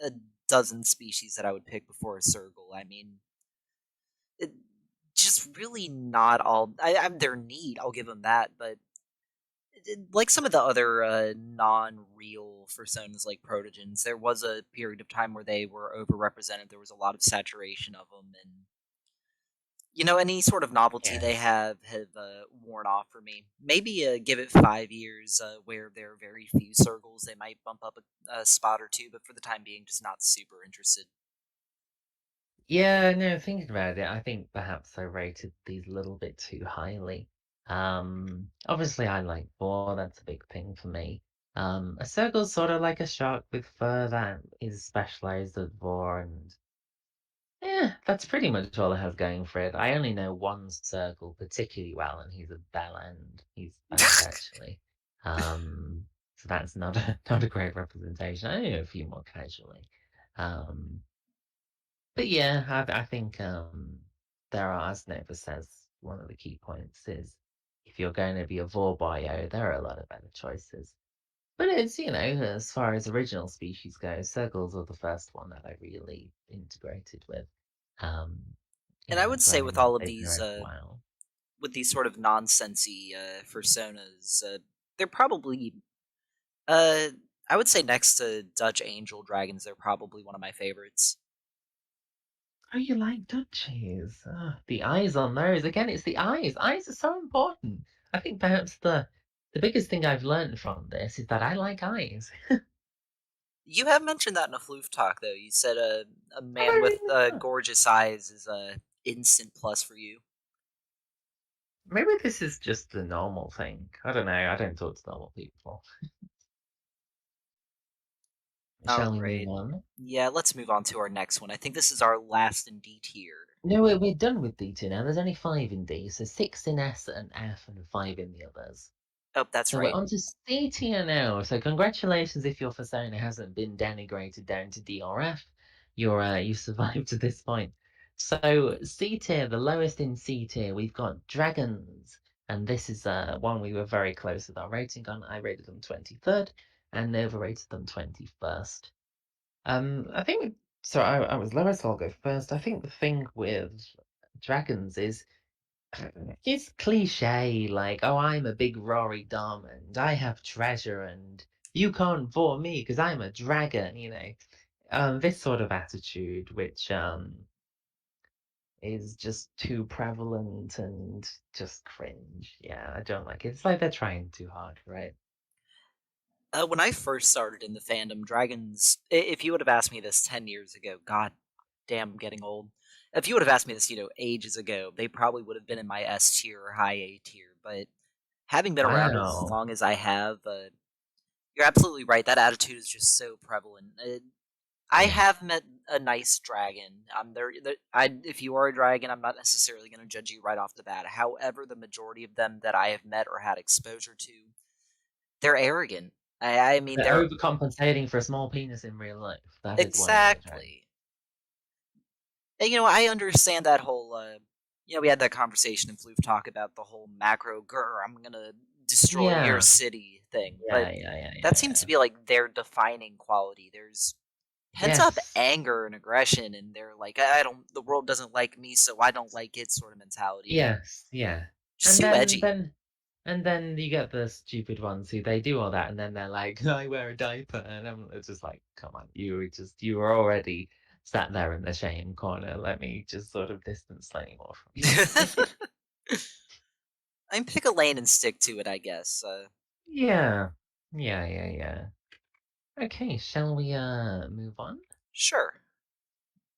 Speaker 2: a dozen species that I would pick before a Sergal. I mean, it, just really not all. They're neat. I'll give them that, but like some of the other non-real personas like Protogens, there was a period of time where they were overrepresented. There was a lot of saturation of them, and any sort of novelty they
Speaker 1: Yes.
Speaker 2: have worn off for me. Maybe give it 5 years where there are very few circles. They might bump up a spot or two, but for the time being, just not super interested.
Speaker 1: Yeah, no, thinking about it, I think perhaps I rated these a little bit too highly. Obviously I like boar, that's a big thing for me. A circle's sort of like a shark with fur that is specialized at boar, and yeah, that's pretty much all it has going for it. I only know one circle particularly well, and he's a bell end. He's bad actually. So that's not not a great representation. I know a few more casually. Um, but yeah, I think there are, as Nova says, one of the key points is if you're going to be a Vorbio, there are a lot of better choices. But it's, as far as original species go, Sergals are the first one that I really integrated with. Um,
Speaker 2: And I would
Speaker 1: so
Speaker 2: say
Speaker 1: I
Speaker 2: with
Speaker 1: mean,
Speaker 2: all of
Speaker 1: they've been
Speaker 2: these
Speaker 1: around for a while.
Speaker 2: with these sort of nonsensy personas, they're probably uh, I would say next to Dutch Angel Dragons, they're probably one of my favorites.
Speaker 1: Oh, you like Dutchies? The eyes on those. Again, it's the eyes. Eyes are so important. I think perhaps the biggest thing I've learned from this is that I like eyes.
Speaker 2: You have mentioned that in a Floof Talk, though. You said a
Speaker 1: Have I
Speaker 2: man with
Speaker 1: really not?
Speaker 2: gorgeous eyes is a instant plus for you.
Speaker 1: Maybe this is just a normal thing. I don't know. I don't talk to normal people.
Speaker 2: All
Speaker 1: Shall we move
Speaker 2: right.
Speaker 1: on?
Speaker 2: Yeah, let's move on to our next one. I think this is our last in D tier.
Speaker 1: No, we're done with D2 now. There's only five in D, so six in S and F and five in the others.
Speaker 2: Oh, that's
Speaker 1: So we're
Speaker 2: right.
Speaker 1: on to C tier now. So congratulations if your persona hasn't been denigrated down to D or F. You survived to this point. So C tier, the lowest in C tier, we've got dragons, and this is one we were very close with our rating on. I rated them 23rd, and Nova rated them 21st. I think so. I was lowest. So I'll go first. I think the thing with dragons is it's cliche, like, oh, I'm a big Rory Dom and I have treasure and you can't bore me because I'm a dragon, This sort of attitude, which is just too prevalent and just cringe. Yeah, I don't like it. It's like they're trying too hard, right?
Speaker 2: When I first started in the fandom, dragons. If you would have asked me this 10 years ago, God damn, I'm getting old. If you would have asked me this, ages ago, they probably would have been in my S tier or high A tier. But having been around as
Speaker 1: Wow.
Speaker 2: long as I have, you're absolutely right. That attitude is just so prevalent. I
Speaker 1: Yeah.
Speaker 2: have met a nice dragon. If you are a dragon, I'm not necessarily going to judge you right off the bat. However, the majority of them that I have met or had exposure to, they're arrogant. I mean,
Speaker 1: They're
Speaker 2: they're
Speaker 1: overcompensating for a small penis in real life. That is why they're trying.
Speaker 2: exactly. And, I understand that whole. We had that conversation in Floof Talk about the whole macro grr, I'm gonna destroy your
Speaker 1: Yeah.
Speaker 2: city thing, but
Speaker 1: Yeah, yeah, yeah,
Speaker 2: that
Speaker 1: yeah,
Speaker 2: seems
Speaker 1: yeah.
Speaker 2: to be like their defining quality. There's pent up
Speaker 1: Yes.
Speaker 2: anger and aggression, and they're like, I don't, the world doesn't like me, so I don't like it, sort of mentality, and
Speaker 1: Yes, yeah.
Speaker 2: just
Speaker 1: And
Speaker 2: too
Speaker 1: then
Speaker 2: edgy.
Speaker 1: then and then you get the stupid ones who they do all that and then they're like, I wear a diaper and it's just like, come on, you were already sat there in the shame corner. Let me just sort of distance slightly more from you.
Speaker 2: I mean, pick a lane and stick to it, I guess.
Speaker 1: Yeah. Yeah, yeah, yeah. Okay, shall we move on?
Speaker 2: Sure.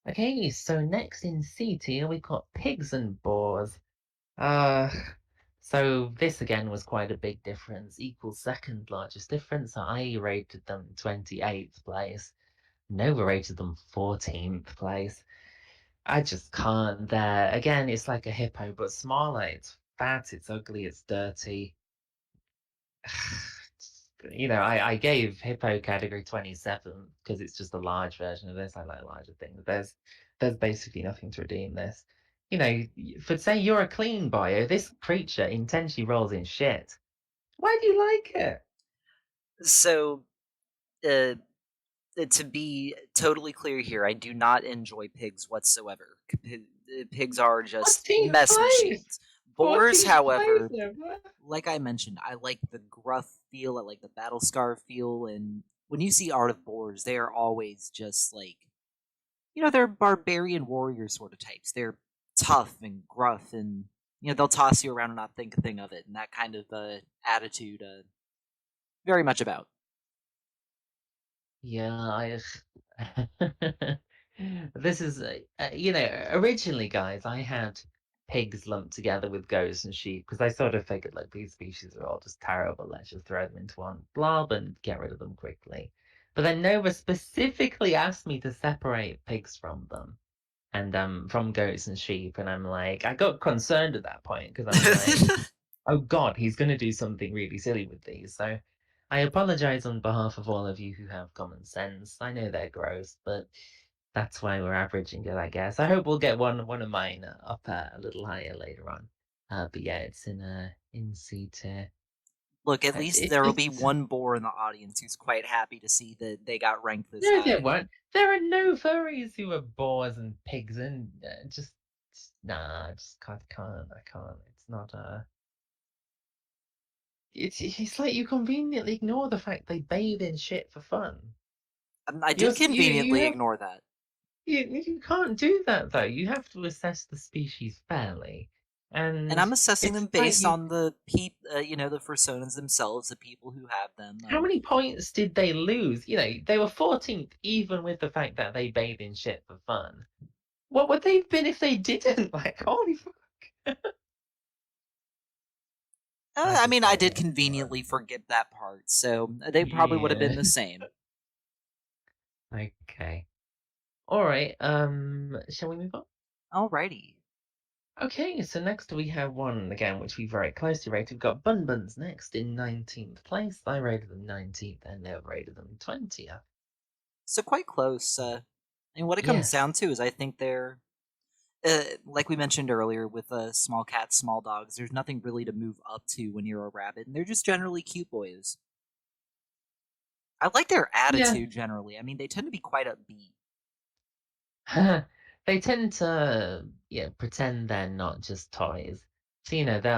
Speaker 1: Okay, so next in C tier we've got pigs and boars. Uh, so this again was quite a big difference, equal second largest difference. I rated them 28th place. Nova rated them 14th place. I just can't there. Again, it's like a hippo, but smaller. It's fat, it's ugly, it's dirty. I gave hippo category 27 because it's just a large version of this. I like larger things. There's basically nothing to redeem this. For say you're a clean bio, this creature intentionally rolls in shit. Why do you like it?
Speaker 2: So, uh, to be totally clear here, I do not enjoy pigs whatsoever. Pigs are just
Speaker 1: 14th
Speaker 2: mess
Speaker 1: place!
Speaker 2: machines. Boars,
Speaker 1: 14th place,
Speaker 2: however,
Speaker 1: Emma.
Speaker 2: like I mentioned, I like the gruff feel, I like the battle scar feel, and when you see art of boars, they are always just like, they're barbarian warrior sort of types. They're tough and gruff, and they'll toss you around and not think a thing of it, and that kind of attitude, very much about.
Speaker 1: Yeah, this is, originally, guys, I had pigs lumped together with goats and sheep because I sort of figured like these species are all just terrible. Let's just throw them into one blob and get rid of them quickly. But then Nova specifically asked me to separate pigs from them and from goats and sheep, and I'm like, I got concerned at that point because I'm like, oh God, he's going to do something really silly with these. So I apologize on behalf of all of you who have common sense. I know they're gross, but that's why we're averaging it, I guess. I hope we'll get one of mine up a little higher later on. But yeah, it's in C tier.
Speaker 2: Look, at
Speaker 1: It's
Speaker 2: least
Speaker 1: it,
Speaker 2: there will be
Speaker 1: it's
Speaker 2: one boar in the audience who's quite happy to see that they got ranked this
Speaker 1: no, there
Speaker 2: high.
Speaker 1: weren't. There are no furries who are boars and pigs, and nah, I just can't. I can't. It's not It's like you conveniently ignore the fact they bathe in shit for fun.
Speaker 2: I
Speaker 1: You're
Speaker 2: did
Speaker 1: you
Speaker 2: conveniently
Speaker 1: have
Speaker 2: ignore that.
Speaker 1: you can't do that though. You have to assess the species fairly,
Speaker 2: And
Speaker 1: and
Speaker 2: I'm assessing
Speaker 1: it's
Speaker 2: them
Speaker 1: like
Speaker 2: based on the Fursonas themselves, the people who have them.
Speaker 1: how many points did they lose? They were 14th even with the fact that they bathe in shit for fun. What would they have been if they didn't? Like, holy fuck! I
Speaker 2: I
Speaker 1: just
Speaker 2: mean, I
Speaker 1: don't
Speaker 2: did
Speaker 1: understand.
Speaker 2: conveniently forget that part, so they probably would have
Speaker 1: Yeah.
Speaker 2: been the same.
Speaker 1: Okay. All right. Shall we move on?
Speaker 2: Alrighty.
Speaker 1: Okay, so next we have one again, which we very closely rated. We've got Bun Buns next in 19th place. I rated them 19th and they rated them 20th.
Speaker 2: So quite close. And what it comes
Speaker 1: Yes.
Speaker 2: down to is I think they're, like we mentioned earlier with small cats, small dogs, there's nothing really to move up to when you're a rabbit, and they're just generally cute boys. I like their
Speaker 1: Yeah.
Speaker 2: attitude generally. I mean, they tend to be quite upbeat.
Speaker 1: They tend to pretend they're not just toys. So,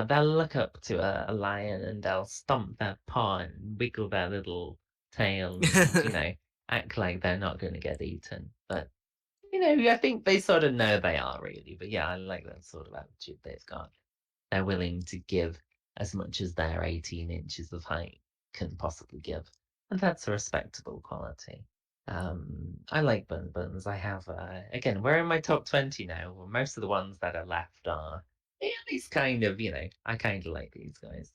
Speaker 1: they'll look up to a lion and they'll stomp their paw and wiggle their little tail and, act like they're not going to get eaten. But I think they sort of know they are really, but yeah, I like that sort of attitude they've got. They're willing to give as much as their 18 inches of height can possibly give, and that's a respectable quality. I like buns. I have again, we're in my top 20 now. Most of the ones that are left are these kind of, I kind of like these guys.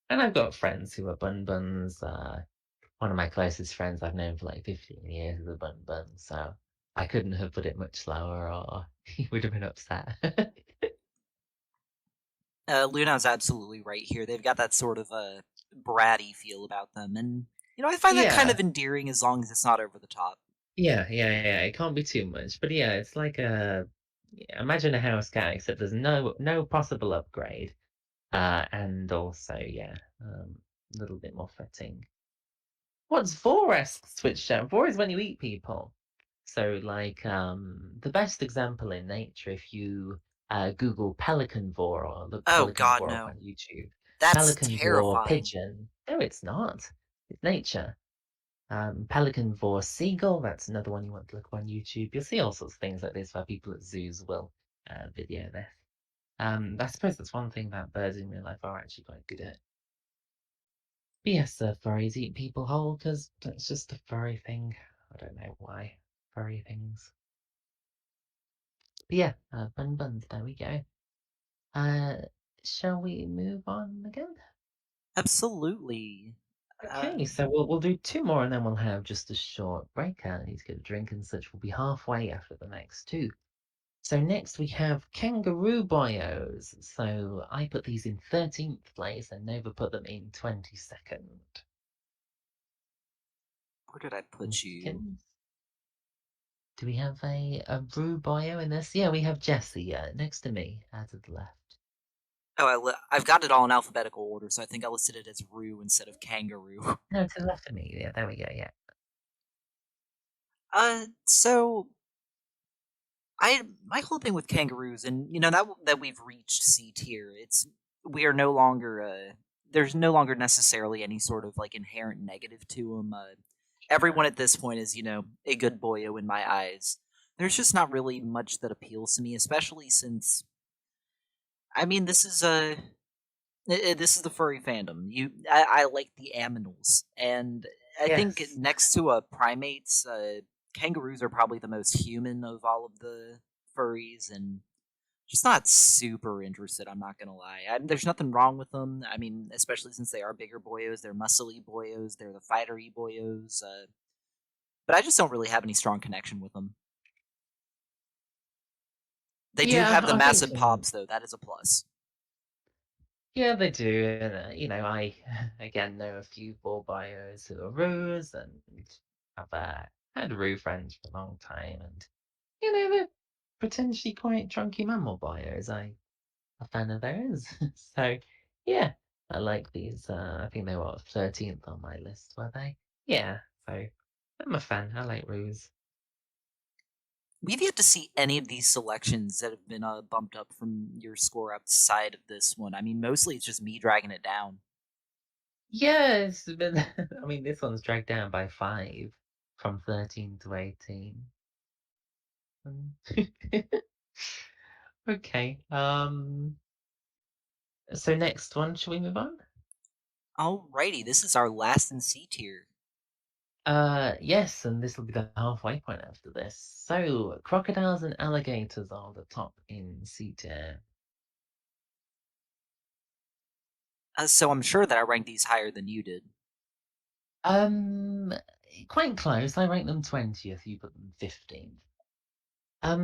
Speaker 1: And I've got friends who are buns. One of my closest friends I've known for like 15 years is a bun, so I couldn't have put it much lower or he would have been upset.
Speaker 2: Luna's absolutely right here. They've got that sort of bratty feel about them, and I find that kind
Speaker 1: Yeah,
Speaker 2: of endearing as long as it's not over the top.
Speaker 1: yeah. It can't be too much, but yeah, it's like imagine a house cat except there's no possible upgrade, and also a little bit more fitting. What's vor-esque switched out? Vor is when you eat people. So like the best example in nature, if you Google pelican vor or look
Speaker 2: Oh
Speaker 1: pelican
Speaker 2: God,
Speaker 1: vor up
Speaker 2: no.
Speaker 1: on YouTube,
Speaker 2: That's
Speaker 1: pelican vor
Speaker 2: terrifying.
Speaker 1: pigeon. No, it's not. It's nature. Pelican vor seagull. That's another one you want to look up on YouTube. You'll see all sorts of things like this where people at zoos will video this. I suppose that's one thing that birds in real life are actually quite good at. But yes, furries eat people whole because that's just a furry thing. I don't know why. Furry things. But yeah, buns, there we go. Uh, shall we move on again?
Speaker 2: Absolutely. Uh,
Speaker 1: Okay, so we'll do two more and then we'll have just a short break. I need to get a drink and such. We'll be halfway after the next two. So next we have kangaroo boyos. So I put these in 13th place and Nova put them in 22nd.
Speaker 2: where did I put you?
Speaker 1: Do we have a brew bio in this? Yeah, we have Jesse next to me, to the left.
Speaker 2: Oh, I've got it all in alphabetical order, so I think I listed it as Roo instead of Kangaroo.
Speaker 1: No, to the left of me. Yeah, there we go. Yeah.
Speaker 2: So my whole thing with kangaroos, and that we've reached C tier. We are no longer there's no longer necessarily any sort of like inherent negative to them. Everyone at this point is a good boyo in my eyes. There's just not really much that appeals to me, especially since this is this is the furry fandom. I like the aminals, and I think
Speaker 1: Yes.
Speaker 2: next to primates, kangaroos are probably the most human of all of the furries, and just not super interested. I'm not gonna lie. There's nothing wrong with them. Especially since they are bigger boyos, they're muscly boyos, they're the fightery boyos. But I just don't really have any strong connection with them. They do
Speaker 1: Yeah,
Speaker 2: have the
Speaker 1: I think
Speaker 2: massive pops, though. That is a plus.
Speaker 1: yeah they do. And I again know a few bull bios who are roos and have had roo friends for a long time, and they're potentially quite chunky mammal bios. I'm a fan of theirs. So yeah, I like these. I think they were 13th on my list, were they? Yeah. So I'm a fan. I like roos.
Speaker 2: We've yet to see any of these selections that have been bumped up from your score outside of this one. Mostly it's just me dragging it down.
Speaker 1: Yeah, it's been. I mean, this one's dragged down by 5 from 13 to 18. Mm. Okay. So next one, shall we move on?
Speaker 2: Alrighty, this is our last in C tier.
Speaker 1: Yes, and this will be the halfway point after this. So crocodiles and alligators are the top in C tier.
Speaker 2: So I'm sure that I ranked these higher than you did.
Speaker 1: Um, quite close. I rank them 20th. You put them 15th.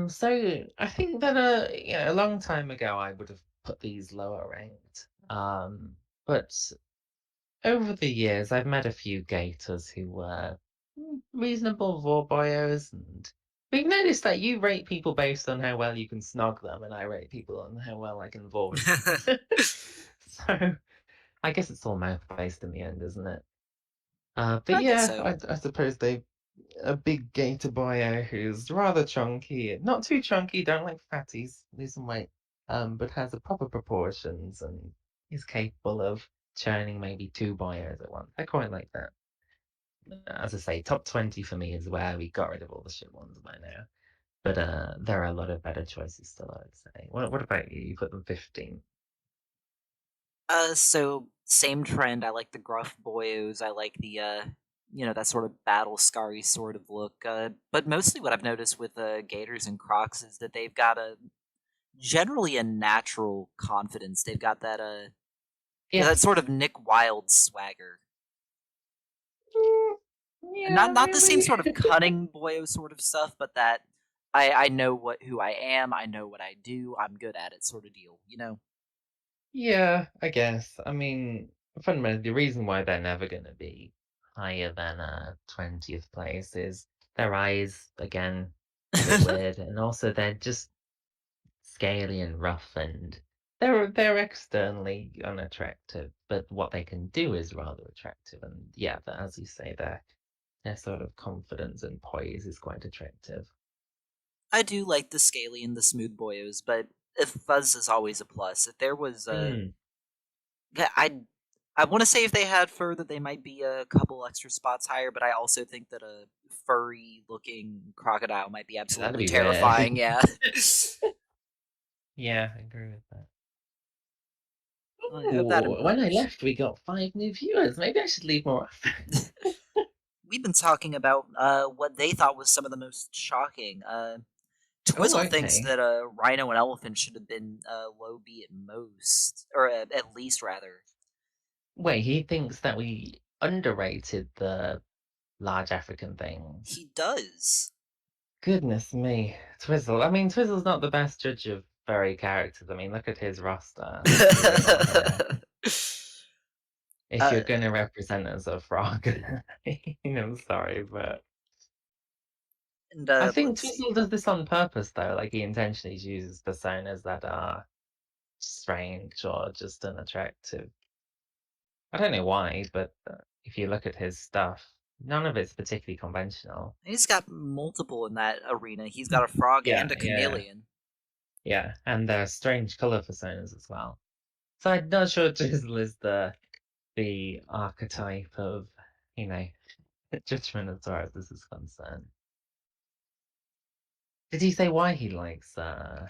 Speaker 1: So I think that a long time ago I would have put these lower ranked. But over the years I've met a few gators who were reasonable vorboyos, and we've noticed that you rate people based on how well you can snog them, and I rate people on how well I can vor with them. So I guess it's all mouth based in the end, isn't it? But
Speaker 2: I guess
Speaker 1: yeah,
Speaker 2: so.
Speaker 1: I suppose they a big gator boy who's rather chunky, not too chunky, don't like fatties, lose some weight, but has a proper proportions and is capable of churning maybe two boyos at once. I quite like that. as I say, top 20 for me is where we got rid of all the shit ones by now. But there are a lot of better choices still, I would say. What about you? You put them 15.
Speaker 2: So same trend. I like the gruff boyos. I like the that sort of battle scary sort of look. But mostly what I've noticed with gators and crocs is that they've got a generally a natural confidence. They've got that that sort
Speaker 1: Yes.
Speaker 2: of Nick Wilde swagger.
Speaker 1: Mm,
Speaker 2: And
Speaker 1: yeah,
Speaker 2: not the same
Speaker 1: really.
Speaker 2: sort of cunning boyo sort of stuff, but that I know who I am, I know what I do, I'm good at it sort of deal, you know?
Speaker 1: Yeah, I guess. I mean, fundamentally, the reason why they're never going to be higher than 20th place is their eyes, again, a bit weird, and also they're just scaly and rough, and they're externally unattractive, but what they can do is rather attractive. And yeah, as you say, their sort of confidence and poise is quite attractive.
Speaker 2: I do like the scaly and the smooth boyos, but if fuzz is always a plus. If there was a
Speaker 1: Mm.
Speaker 2: I want to say if they had fur that they might be a couple extra spots higher, but I also think that a furry looking crocodile might be
Speaker 1: Yeah, that'd
Speaker 2: absolutely
Speaker 1: be weird.
Speaker 2: terrifying, yeah.
Speaker 1: Yeah, I agree with that.
Speaker 2: Of that
Speaker 1: Ooh, when I
Speaker 2: emerge.
Speaker 1: left, we got 5 new viewers. Maybe I should leave more often.
Speaker 2: We've been talking about what they thought was some of the most shocking.
Speaker 1: Oh,
Speaker 2: Twizzle thinks
Speaker 1: okay.
Speaker 2: that a rhino and elephant should have been low B at most, or at least rather.
Speaker 1: Wait, he thinks that we underrated the large African things.
Speaker 2: He does.
Speaker 1: Goodness me. Twizzle. I mean, Twizzle's not the best judge of furry characters. I mean, look at his roster. Let's be real here. If
Speaker 2: uh,
Speaker 1: you're going to represent as a frog, I'm sorry, but
Speaker 2: and
Speaker 1: I think
Speaker 2: let's see.
Speaker 1: Twizzle does this on purpose, though. Like, he intentionally uses personas that are strange or just unattractive. I don't know why, but if you look at his stuff, none of it's particularly conventional.
Speaker 2: He's got multiple in that arena. He's got a frog
Speaker 1: Yeah,
Speaker 2: and a
Speaker 1: yeah,
Speaker 2: chameleon.
Speaker 1: yeah, and they're strange color personas as well. So I'm not sure Drizzle is the archetype of, you know, judgment as far as this is concerned. Did he say why he likes the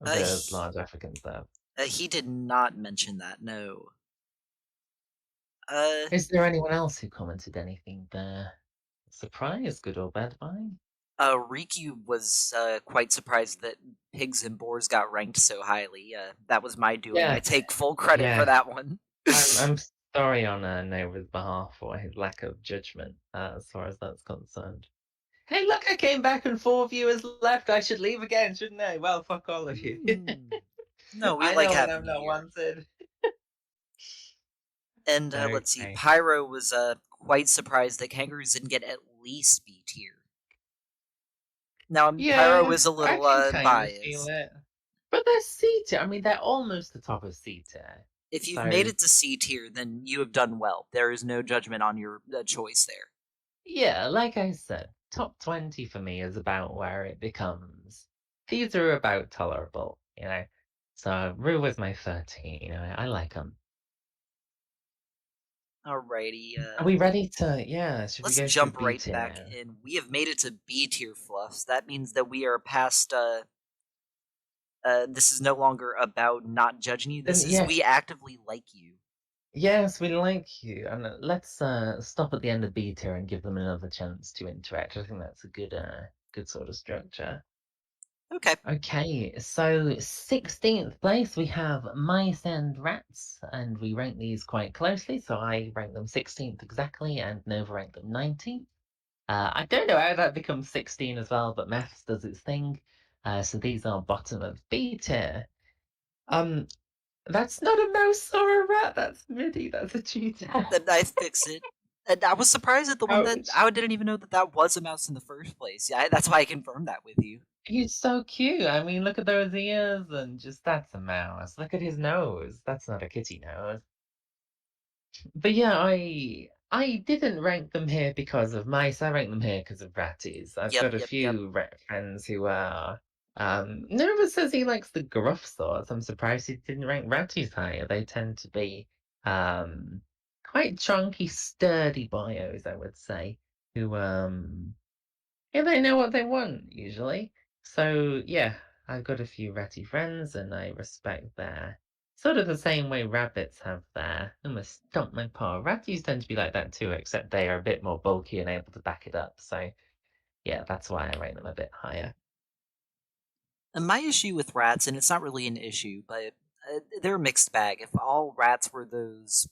Speaker 2: He,
Speaker 1: large African stuff?
Speaker 2: he did not mention that. No. Uh,
Speaker 1: Is there anyone else who commented anything there? Surprise, good or bad by?
Speaker 2: Riku was quite surprised that pigs and boars got ranked so highly. That was my doing. I
Speaker 1: Yes,
Speaker 2: take full credit for
Speaker 1: yes.
Speaker 2: that one.
Speaker 1: I'm sorry on Nova's behalf for his lack of judgment as far as that's concerned. Hey, look, I came back and 4 viewers left. I should leave again, shouldn't I? Well, fuck all of you.
Speaker 2: No, we
Speaker 1: I
Speaker 2: like
Speaker 1: know when
Speaker 2: having
Speaker 1: I'm
Speaker 2: you
Speaker 1: not
Speaker 2: here.
Speaker 1: wanted.
Speaker 2: And let's see,
Speaker 1: Okay.
Speaker 2: Pyro was quite surprised that kangaroos didn't get at least B tier. Now, Pyro
Speaker 1: Yeah,
Speaker 2: is a
Speaker 1: I
Speaker 2: little
Speaker 1: can kind of feel
Speaker 2: biased.
Speaker 1: it. But they're C tier. I mean, they're almost the top of C tier.
Speaker 2: If you've made
Speaker 1: So,
Speaker 2: it to C tier, then you have done well. There is no judgment on your choice there.
Speaker 1: yeah, like I said, top 20 for me is about where it becomes. These are about tolerable. So, Rue was my 13. I like them.
Speaker 2: Alrighty,
Speaker 1: Are we ready to, yeah, should we
Speaker 2: let's
Speaker 1: go through
Speaker 2: jump
Speaker 1: B
Speaker 2: right
Speaker 1: tier
Speaker 2: back
Speaker 1: now?
Speaker 2: in. We have made it to B tier fluffs. That means that we are past. This is no longer about not judging you.
Speaker 1: Then,
Speaker 2: This is
Speaker 1: yeah,
Speaker 2: we actively like you.
Speaker 1: yes, we like you. And let's stop at the end of B tier and give them another chance to interact. I think that's a good sort of structure.
Speaker 2: Okay.
Speaker 1: Okay, so 16th place we have mice and rats, and we rank these quite closely. So I rank them 16th exactly, and Nova ranked them 19th. I don't know how that becomes 16 as well, but maths does its thing. So these are bottom of B tier. Um, that's not a mouse or a rat. That's MIDI. That's a cheetah.
Speaker 2: Then I fix it. And I was surprised at the one that
Speaker 1: Ouch.
Speaker 2: I didn't even know that that was a mouse in the first place. Yeah, that's why I confirmed that with you.
Speaker 1: He's so cute. I mean, look at those ears and just that's a mouse. Look at his nose. That's not a kitty nose. But yeah, I didn't rank them here because of mice. I ranked them here because of ratties. I've
Speaker 2: Yep,
Speaker 1: got a
Speaker 2: yep, yep.
Speaker 1: few rat friends who are. Nova says he likes the gruff sorts. I'm surprised he didn't rank ratties higher. They tend to be um quite chunky, sturdy bios, I would say, who yeah, they know what they want usually. So yeah, I've got a few ratty friends, and I respect their sort of the same way rabbits have their almost stomp my paw. Ratties tend to be like that too, except they are a bit more bulky and able to back it up. So yeah, that's why I rate them a bit higher.
Speaker 2: And my issue with rats, and it's not really an issue, but they're a mixed bag. If all rats were those,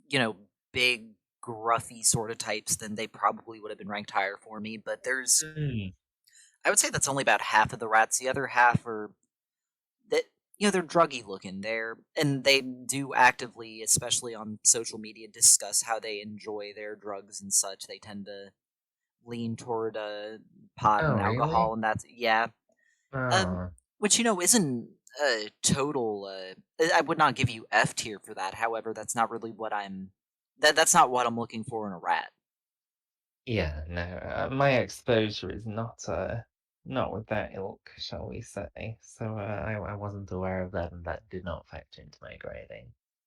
Speaker 2: you know, big, gruffy sort of types, then they probably would have been ranked higher for me. But
Speaker 1: Mm.
Speaker 2: I would say that's only about half of the rats. The other half are that they're druggy looking. And they do actively, especially on social media, discuss how they enjoy their drugs and such. They tend to lean toward pot
Speaker 1: Oh,
Speaker 2: and
Speaker 1: really?
Speaker 2: alcohol, and that's yeah.
Speaker 1: Oh,
Speaker 2: Which isn't a total. I would not give you F tier for that. However, that's not really what I'm. That's not what I'm looking for in a rat.
Speaker 1: yeah, no, my exposure is not with that ilk, shall we say. So I wasn't aware of that, and that did not factor into my grading.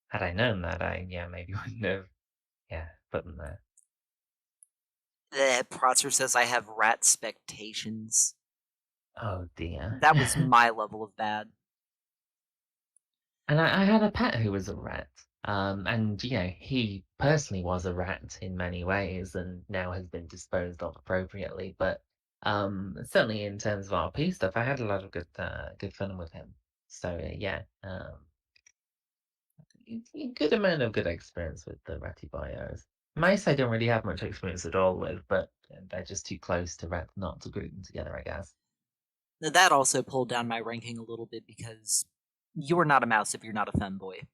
Speaker 1: Had I known that, I yeah maybe wouldn't have yeah put them there.
Speaker 2: The Protzer says I have rat expectations.
Speaker 1: Oh dear.
Speaker 2: That was my level of bad.
Speaker 1: And I had a pet who was a rat. And he personally was a rat in many ways, and now has been disposed of appropriately. But certainly in terms of RP stuff, I had a lot of good fun with him. So yeah, good amount of good experience with the ratty bios. Mice I don't really have much experience at all with, but they're just too close to rats not to group them together, I guess.
Speaker 2: That also pulled down my ranking a little bit because you're not a mouse if you're not a femboy.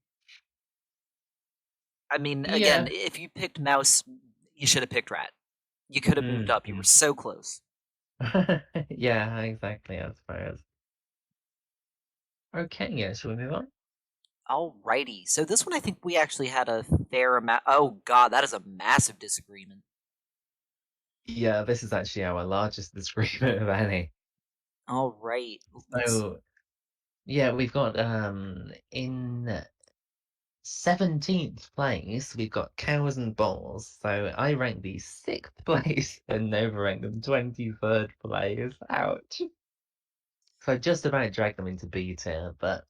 Speaker 2: I mean, again,
Speaker 1: Yeah.
Speaker 2: if you picked mouse, you should have picked rat. You could have moved up. You were
Speaker 1: Mm.
Speaker 2: so close.
Speaker 1: Yeah, exactly, I suppose. Okay, yeah, shall we move on?
Speaker 2: Alrighty. So this one, I think we actually had a fair amount. Oh god, that is a massive disagreement.
Speaker 1: Yeah, this is actually our largest disagreement of any.
Speaker 2: All right. Let's.
Speaker 1: So yeah, we've got in 17th place, we've got cows and bulls. So I rank these 6th place and Nova rank them 23rd place. Ouch. So I just about dragged them into B tier, but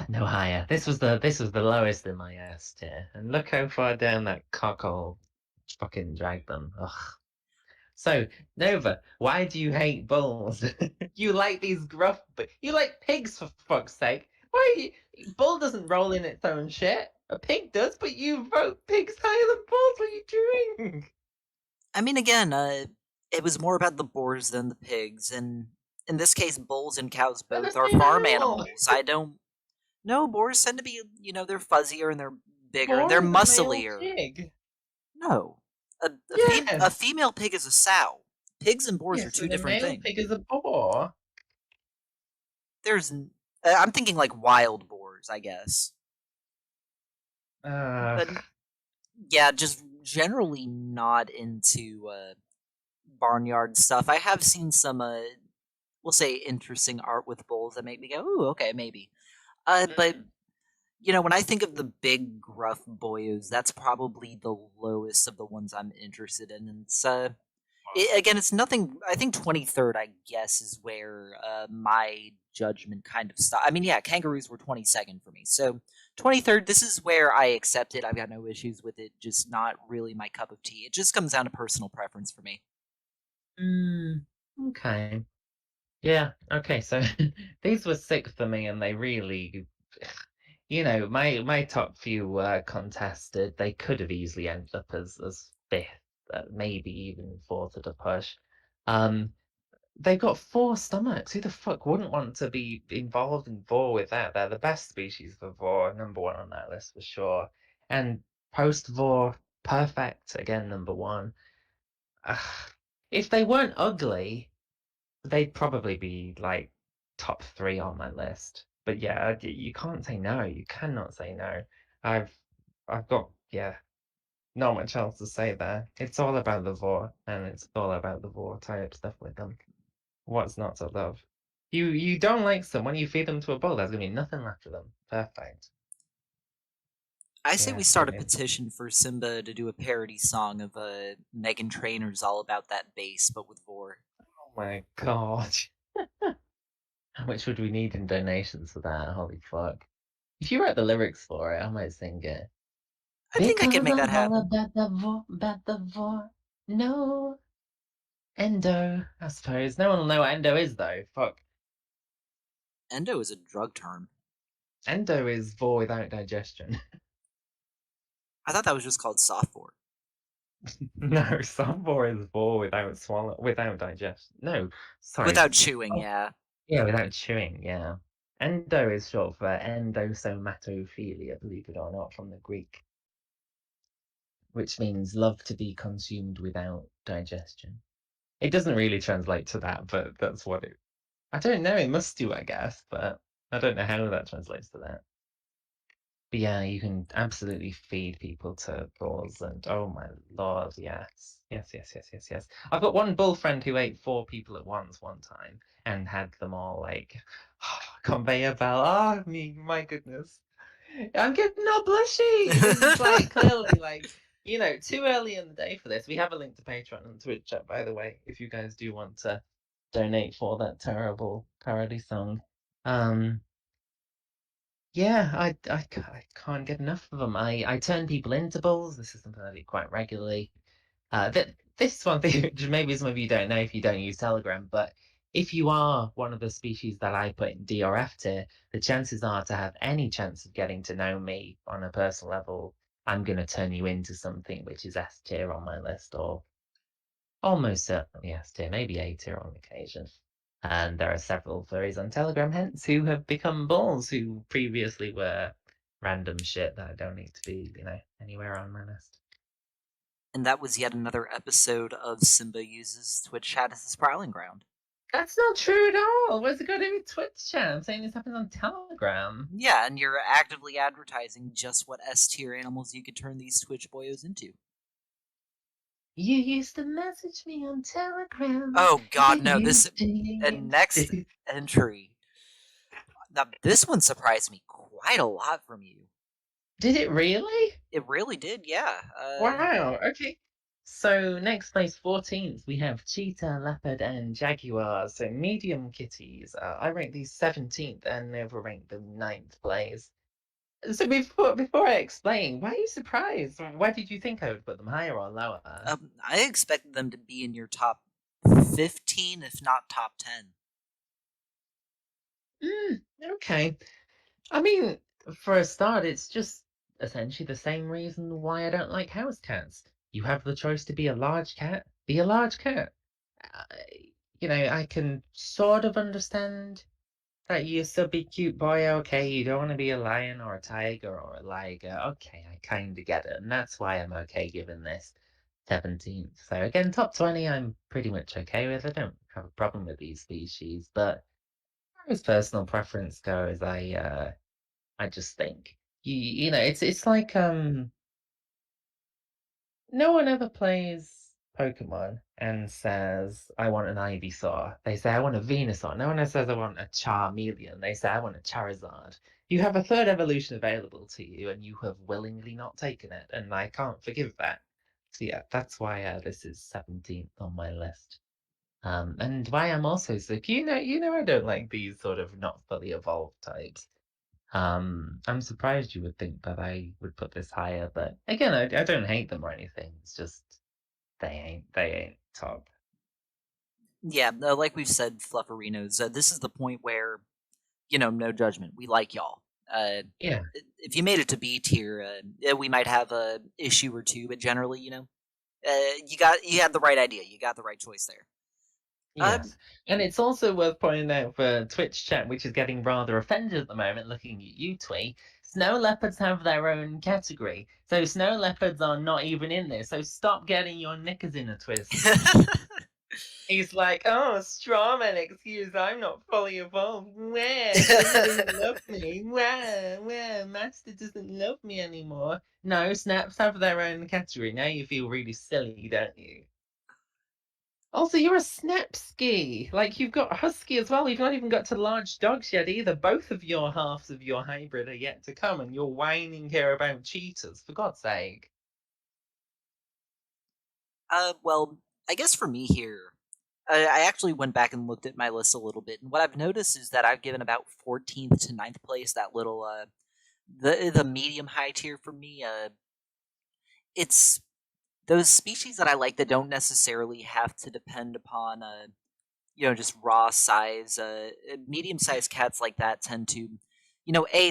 Speaker 1: no higher. This was the lowest in my S tier. And look how far down that cockhole fucking dragged them. Ugh. So, Nova, why do you hate bulls? You like these gruff, but you like pigs for fuck's sake. Why? Bull doesn't roll in its own shit. A pig does, but you vote pigs higher than bulls. What are you doing?
Speaker 2: I mean, again, it was more about the boars than the pigs, and in this case, bulls and cows
Speaker 1: They're the
Speaker 2: both are
Speaker 1: same
Speaker 2: farm
Speaker 1: animal.
Speaker 2: animals. I don't. No, boars tend to be, they're fuzzier and they're bigger and
Speaker 1: Boar
Speaker 2: they're
Speaker 1: is a male
Speaker 2: musclier.
Speaker 1: pig.
Speaker 2: No, a
Speaker 1: Yes.
Speaker 2: female pig is a sow. Pigs and boars are
Speaker 1: Yes,
Speaker 2: two
Speaker 1: and a
Speaker 2: different
Speaker 1: male
Speaker 2: things.
Speaker 1: pig is a boar.
Speaker 2: I'm thinking like wild boars, I guess. But
Speaker 1: Ugh.
Speaker 2: yeah, just generally not into barnyard stuff. I have seen some, we'll say, interesting art with bulls that make me go, "Ooh, okay, maybe." But
Speaker 1: Mm.
Speaker 2: when I think of the big gruff boyos, that's probably the lowest of the ones I'm interested in. And it's again, it's nothing. I think 23rd, I guess, is where my judgment kind of stopped. I mean, yeah, kangaroos were 22nd for me. So 23rd, this is where I accept it. I've got no issues with it. Just not really my cup of tea. It just comes down to personal preference for me.
Speaker 1: Mm. Okay. Yeah, okay, so these were six for me, and they really, my top few were contested. They could have easily ended up as fifth, maybe even fourth at a push. Um, they've got four stomachs. Who the fuck wouldn't want to be involved in vor with that? They're the best species for vor, number one on that list for sure. And post vor, perfect, again, number one. Ugh. If they weren't ugly, they'd probably be like top three on my list. But yeah, you can't say no. You cannot say no. I've I've got yeah, not much else to say there. It's all about the vor, and it's all about the vor type stuff with them. What's not to love? You don't like someone, you feed them to a bull, there's gonna be nothing left of them. Perfect.
Speaker 2: I say we
Speaker 1: Yes,
Speaker 2: start a
Speaker 1: it is.
Speaker 2: petition for Simba to do a parody song of Megan Trainor's All About That Bass, but with Vor.
Speaker 1: Oh my god. How much would we need in donations for that? Holy fuck. If you write the lyrics for it, I might sing it.
Speaker 2: I think I could
Speaker 1: Because
Speaker 2: make that
Speaker 1: I'm all
Speaker 2: happen.
Speaker 1: about the vor. No. Endo, I suppose. No one will know what endo is, though. Fuck.
Speaker 2: Endo is a drug term.
Speaker 1: Endo is vor without digestion.
Speaker 2: I thought that was just called soft Vor.
Speaker 1: No, some vor is vor without digestion. No, sorry.
Speaker 2: Without chewing,
Speaker 1: Oh,
Speaker 2: yeah.
Speaker 1: yeah, without chewing, yeah. Endo is short for endosomatophilia, believe it or not, from the Greek, which means love to be consumed without digestion. It doesn't really translate to that, but that's what it. I don't know. It must do, I guess, but I don't know how that translates to that. But yeah, you can absolutely feed people to bulls, and oh my lord, yes, yes, yes, yes, yes, yes. I've got one bull friend who ate 4 people at once one time and had them all like conveyor belt. Oh, my goodness, I'm getting all blushy. This is like clearly like too early in the day for this. We have a link to Patreon and Twitch chat, by the way, if you guys do want to donate for that terrible parody song. Yeah, I can't get enough of them. I turn people into bulls. This is something I do quite regularly. This is one thing which maybe some of you don't know if you don't use Telegram, but if you are one of the species that I put in D or F tier, the chances are to have any chance of getting to know me on a personal level, I'm going to turn you into something which is S tier on my list, or almost certainly S tier, maybe A tier on occasion. And there are several furries on Telegram, hence, who have become bulls who previously were random shit that don't need to be, anywhere on my list.
Speaker 2: And that was yet another episode of Simba uses Twitch chat as his prowling ground.
Speaker 1: That's not true at all. What's it got to do with Twitch chat? I'm saying this happens on Telegram.
Speaker 2: Yeah, and you're actively advertising just what S tier animals you could turn these Twitch boyos into.
Speaker 1: You used to message me on Telegram.
Speaker 2: Oh god, no,
Speaker 1: Next
Speaker 2: entry. Now, this one surprised me quite a lot from you.
Speaker 1: Did it really?
Speaker 2: It really did, yeah.
Speaker 1: Wow, okay. So next place, 14th, we have cheetah, leopard, and jaguar. So medium kitties. I rank these 17th and Nova ranked them 9th place. So before I explain, why are you surprised? Why did you think I would put them higher or lower?
Speaker 2: I expected them to be in your top 15, if not top 10.
Speaker 1: Okay. I mean, for a start, it's just essentially the same reason why I don't like house cats. You have the choice to be a large cat, be a large cat. Uh, I can sort of understand that you're still be cute boy, okay, you don't want to be a lion or a tiger or a liger. Okay, I kind of get it, and that's why I'm okay giving this 17th. So again, top 20, I'm pretty much okay with. I don't have a problem with these species, but as personal preference goes, I just think it's like no one ever plays Pokemon and says, I want an Ivysaur. They say, I want a Venusaur. No one ever says, I want a Charmeleon. They say, I want a Charizard. You have a third evolution available to you, and you have willingly not taken it, and I can't forgive that. So yeah, that's why this is 17th on my list. And why I'm also sick. I don't like these sort of not fully evolved types. I'm surprised you would think that I would put this higher, but again, I don't hate them or anything. It's just they ain't top.
Speaker 2: Yeah, like we've said, Flufferinos, this is the point where, no judgment. We like y'all.
Speaker 1: Yeah,
Speaker 2: If you made it to B tier, we might have a issue or two, but generally, you had the right idea. You got the right choice there.
Speaker 1: yes. And it's also worth pointing out for Twitch chat, which is getting rather offended at the moment, looking at you, Twee. Snow leopards have their own category. So snow leopards are not even in this. So stop getting your knickers in a twist. He's like, oh, strawman excuse, I'm not fully evolved. Where? Doesn't love me. Where? Master doesn't love me anymore. No, snaps have their own category. Now you feel really silly, don't you? Also, you're a Snapski. Like, you've got Husky as well. You've not even got to large dogs yet either. Both of your halves of your hybrid are yet to come, and you're whining here about cheetahs, for God's sake.
Speaker 2: Well, I guess for me here, I actually went back and looked at my list a little bit, and what I've noticed is that I've given about 14th to ninth place, that little, the medium high tier for me. It's those species that I like that don't necessarily have to depend upon, just raw size. Medium sized cats like that tend to,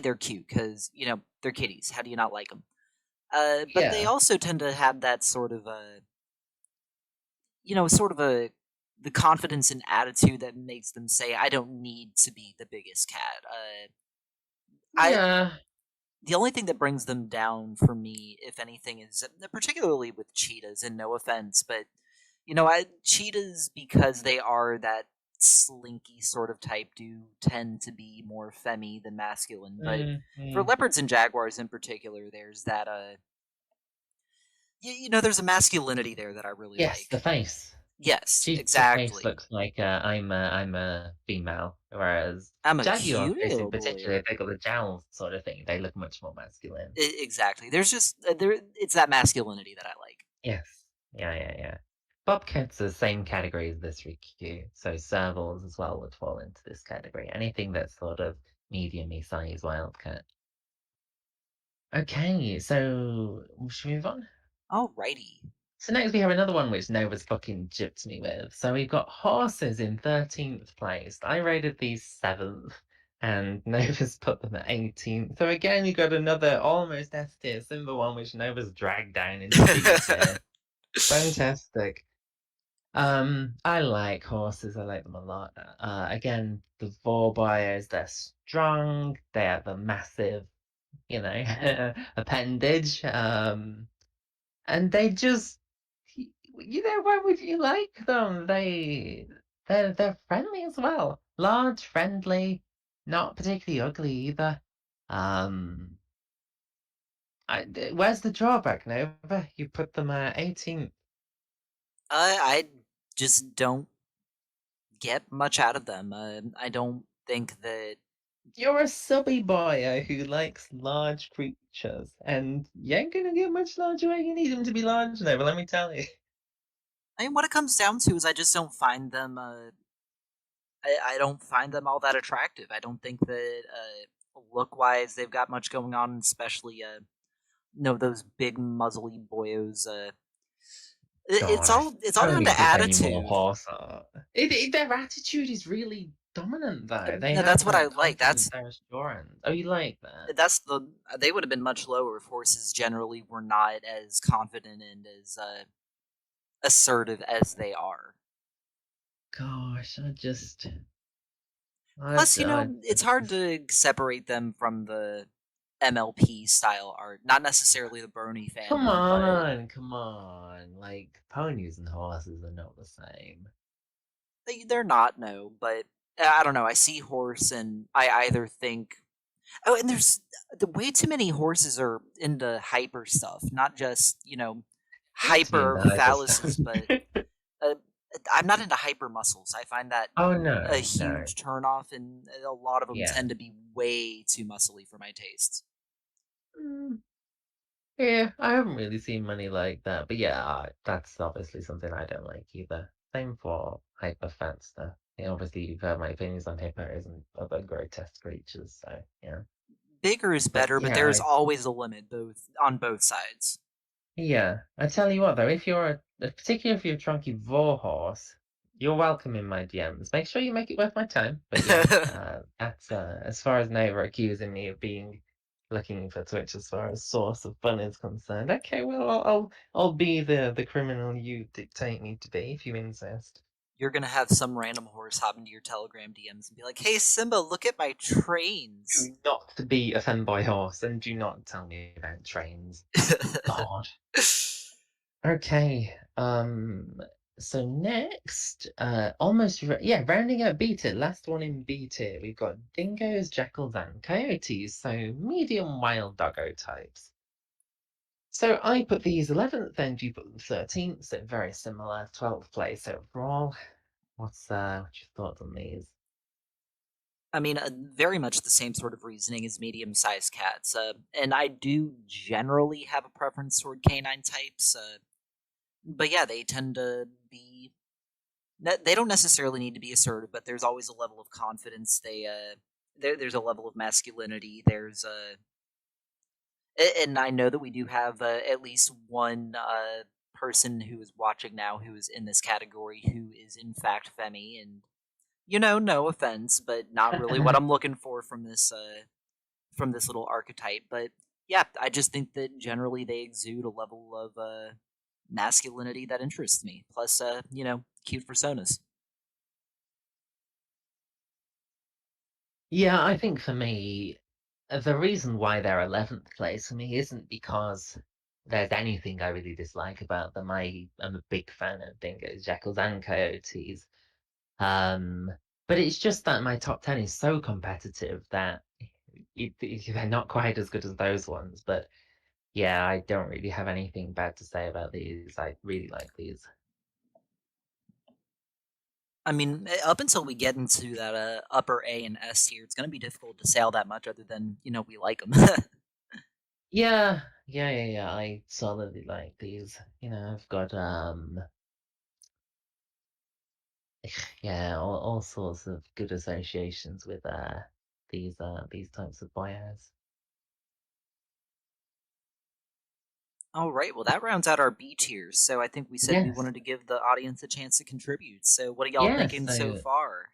Speaker 2: they're cute because they're kitties. How do you not like them? But they
Speaker 1: Yeah.
Speaker 2: also tend to have that sort of sort of the confidence and attitude that makes them say, "I don't need to be the biggest cat." I
Speaker 1: Yeah.
Speaker 2: The only thing that brings them down for me, if anything, is particularly with cheetahs. And no offense, but cheetahs, because they are that slinky sort of type, do tend to be more femmy than masculine. But for
Speaker 1: Mm.
Speaker 2: leopards and jaguars in particular, there's that there's a masculinity there that I really
Speaker 1: Yes, the
Speaker 2: like.
Speaker 1: face.
Speaker 2: Yes,
Speaker 1: Cheetah's face
Speaker 2: exactly.
Speaker 1: looks like I'm a female, whereas
Speaker 2: I'm a
Speaker 1: Jaguar
Speaker 2: cute
Speaker 1: face in
Speaker 2: little boy.
Speaker 1: particular, they got the jowls sort of thing. They look much more masculine.
Speaker 2: Exactly. There's just there. It's that masculinity that I like.
Speaker 1: Yes. Yeah, yeah, yeah. Bobcats are the same category as this Rikyu, so Servals as well would fall into this category. Anything that's sort of medium-y size wildcat. Okay, so should we move on?
Speaker 2: Alrighty.
Speaker 1: So next we have another one which Nova's fucking gypped me with. So we've got horses in 13th place. I rated these 7th, and Nova's put them at 18th. So again, you got another almost S tier Simba one which Nova's dragged down into B tier. Fantastic. I like horses. I like them a lot. Again, the forebears, they're strong. They have a massive, appendage. And they just, why would you like them? They're friendly as well. Large, friendly, not particularly ugly either. Um, where's the drawback, Nova? You put them at 18th.
Speaker 2: I just don't get much out of them. I don't think that.
Speaker 1: You're a subby boy who likes large creatures, and you ain't gonna get much larger when you need them to be large, Nova, let me tell you.
Speaker 2: I mean, what it comes down to is I just don't find them. I don't find them all that attractive. I don't think that look wise they've got much going on, especially those big muzzly boyos. It's
Speaker 1: God,
Speaker 2: all down to
Speaker 1: ponies is any more
Speaker 2: attitude.
Speaker 1: horse art. Their attitude is really dominant, though. They
Speaker 2: No,
Speaker 1: have
Speaker 2: that's what I
Speaker 1: that
Speaker 2: like.
Speaker 1: confidence and assurance. Oh, you like that?
Speaker 2: That's the they would have been much lower if horses generally were not as confident and as assertive as they are.
Speaker 1: Gosh,
Speaker 2: Plus,
Speaker 1: I
Speaker 2: it's hard to separate them from the MLP style art. Not necessarily the Bernie fandom, but
Speaker 1: come on. Like, ponies and horses are not the same.
Speaker 2: they're not, no. But I don't know. I see horse and I either think, oh, and there's the way too many horses are into hyper stuff, not just
Speaker 1: What do you mean
Speaker 2: hyper
Speaker 1: by hyper
Speaker 2: phalluses, but uh, I'm not into hyper muscles. I find that
Speaker 1: Oh,
Speaker 2: a
Speaker 1: no, no.
Speaker 2: huge turnoff, and a lot of them
Speaker 1: Yeah.
Speaker 2: tend to be way too muscly for my tastes.
Speaker 1: Mm, yeah, I haven't really seen many like that. But yeah, that's obviously something I don't like either. Same for hyper fan stuff. Yeah, obviously, you've heard my opinions on hippos and other grotesque creatures, so yeah.
Speaker 2: Bigger is
Speaker 1: But
Speaker 2: better, but
Speaker 1: yeah,
Speaker 2: there is always a limit, both on both sides.
Speaker 1: yeah. I tell you what, though, if you're particularly if you're a chunky Warhorse, you're welcome in my DMs. Make sure you make it worth my time. But yeah, that's as far as Nova accusing me of being looking for Twitch as far as source of fun is concerned. Okay, well, I'll be the criminal you dictate me to be if you insist.
Speaker 2: You're gonna have some random horse hop into your Telegram DMs and be like, "Hey Simba, look at my trains."
Speaker 1: Do not be a fanboy horse, and do not tell me about trains. God. Okay. So next, rounding out B tier, last one in B tier, we've got dingoes, jackals, and coyotes. So medium wild doggo types. So I put these 11th, and you put them 13th, so very similar, 12th place overall. What's your thoughts on these?
Speaker 2: I mean, very much the same sort of reasoning as medium-sized cats. And I do generally have a preference toward canine types. But yeah, they tend to be. They don't necessarily need to be assertive, but there's always a level of confidence. There's a level of masculinity. And I know that we do have at least one person who is watching now who is in this category who is in fact femi, and no offense, but not really what I'm looking for from this little archetype. But yeah, I just think that generally they exude a level of masculinity that interests me. Plus, cute personas.
Speaker 1: Yeah, I think for me, the reason why they're 11th place for me isn't because there's anything I really dislike about them. I'm a big fan of dingoes, jackals, and coyotes. Um, but it's just that my top 10 is so competitive that they're not quite as good as those ones. But yeah, I don't really have anything bad to say about these. I really like these.
Speaker 2: I mean, up until we get into that upper A and S tier, it's going to be difficult to say all that much other than we like them.
Speaker 1: Yeah. I solidly like these. I've got yeah, all sorts of good associations with these types of boyos.
Speaker 2: All right, well, that rounds out our B tiers. So I think we said we
Speaker 1: Yes.
Speaker 2: wanted to give the audience a chance to contribute. So what are y'all
Speaker 1: Yes.
Speaker 2: thinking so
Speaker 1: So
Speaker 2: far?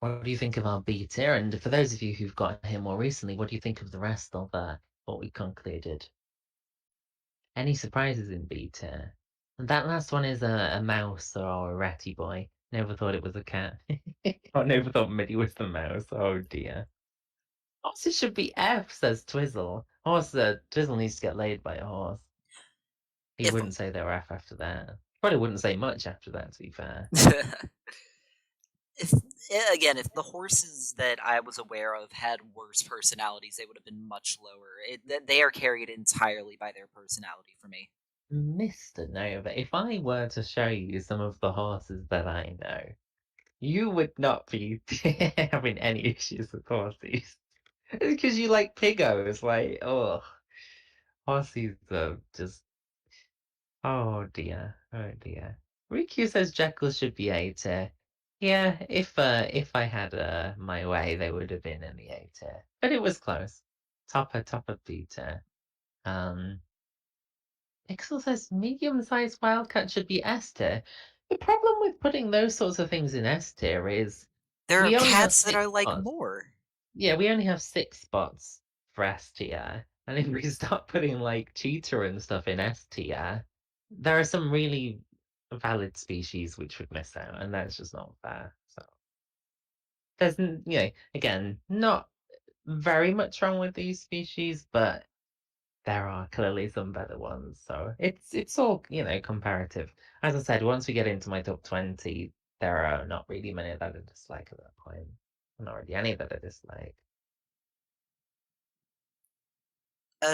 Speaker 1: what do you think of our B tier? And for those of you who've got here more recently, what do you think of the rest of what we concluded? Any surprises in B tier? And that last one is a mouse or a ratty boy. Never thought it was a cat. I never thought Mitty was the mouse. Oh dear. Horse, it should be F, says Twizzle. Twizzle needs to get laid by a horse. He
Speaker 2: If
Speaker 1: wouldn't say they were F after that. Probably wouldn't say much after that, to be fair.
Speaker 2: if again, if the horses that I was aware of had worse personalities, they would have been much lower. They are carried entirely by their personality for me.
Speaker 1: Mr. Nova, if I were to show you some of the horses that I know, you would not be having any issues with horses. Because you like pigos, like, oh, horses are just, oh dear. Riku says jackals should be A tier. Yeah, if I had my way, they would have been in the A tier. But it was close. Top of B tier. Um, Pixel says medium-sized wildcat should be S tier. The problem with putting those sorts of things in S tier is
Speaker 2: There are
Speaker 1: we only have
Speaker 2: cats that I
Speaker 1: six
Speaker 2: like
Speaker 1: spots.
Speaker 2: more.
Speaker 1: Yeah, we only have 6 spots for S tier. And if we start putting like cheetah and stuff in S tier, there are some really valid species which would miss out, and that's just not fair. So there's, again, not very much wrong with these species, but there are clearly some better ones. So it's all, comparative. As I said, once we get into my top 20, there are not really many that I dislike at that point. Not really any that I dislike.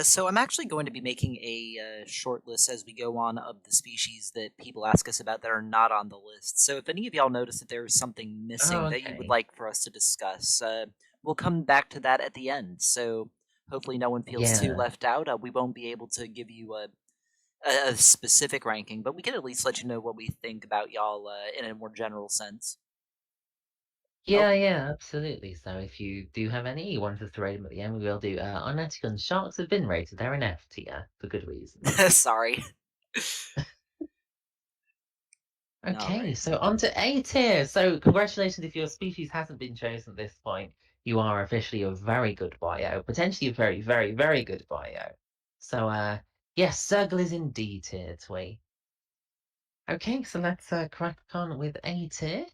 Speaker 2: So I'm actually going to be making a short list as we go on of the species that people ask us about that are not on the list. So if any of y'all notice that there is something
Speaker 1: Oh,
Speaker 2: missing that you would
Speaker 1: okay.
Speaker 2: like for us to discuss, we'll come back to that at the end. So hopefully no one feels too
Speaker 1: Yeah.
Speaker 2: left out. We won't be able to give you a specific ranking, but we can at least let you know what we think about y'all in a more general sense. Oh,
Speaker 1: Yeah, absolutely. So if you do have any, you want us to rate them at the end, we will do. Unethical and sharks have been rated. They're an F tier for good reasons.
Speaker 2: sorry. All
Speaker 1: Okay,
Speaker 2: right.
Speaker 1: so on to A tier. So congratulations if your species hasn't been chosen at this point. You are officially a very good bio, potentially a very, very, very good bio. So yes, Sergal is in D tier, Twee. Okay, so let's crack on with A tier.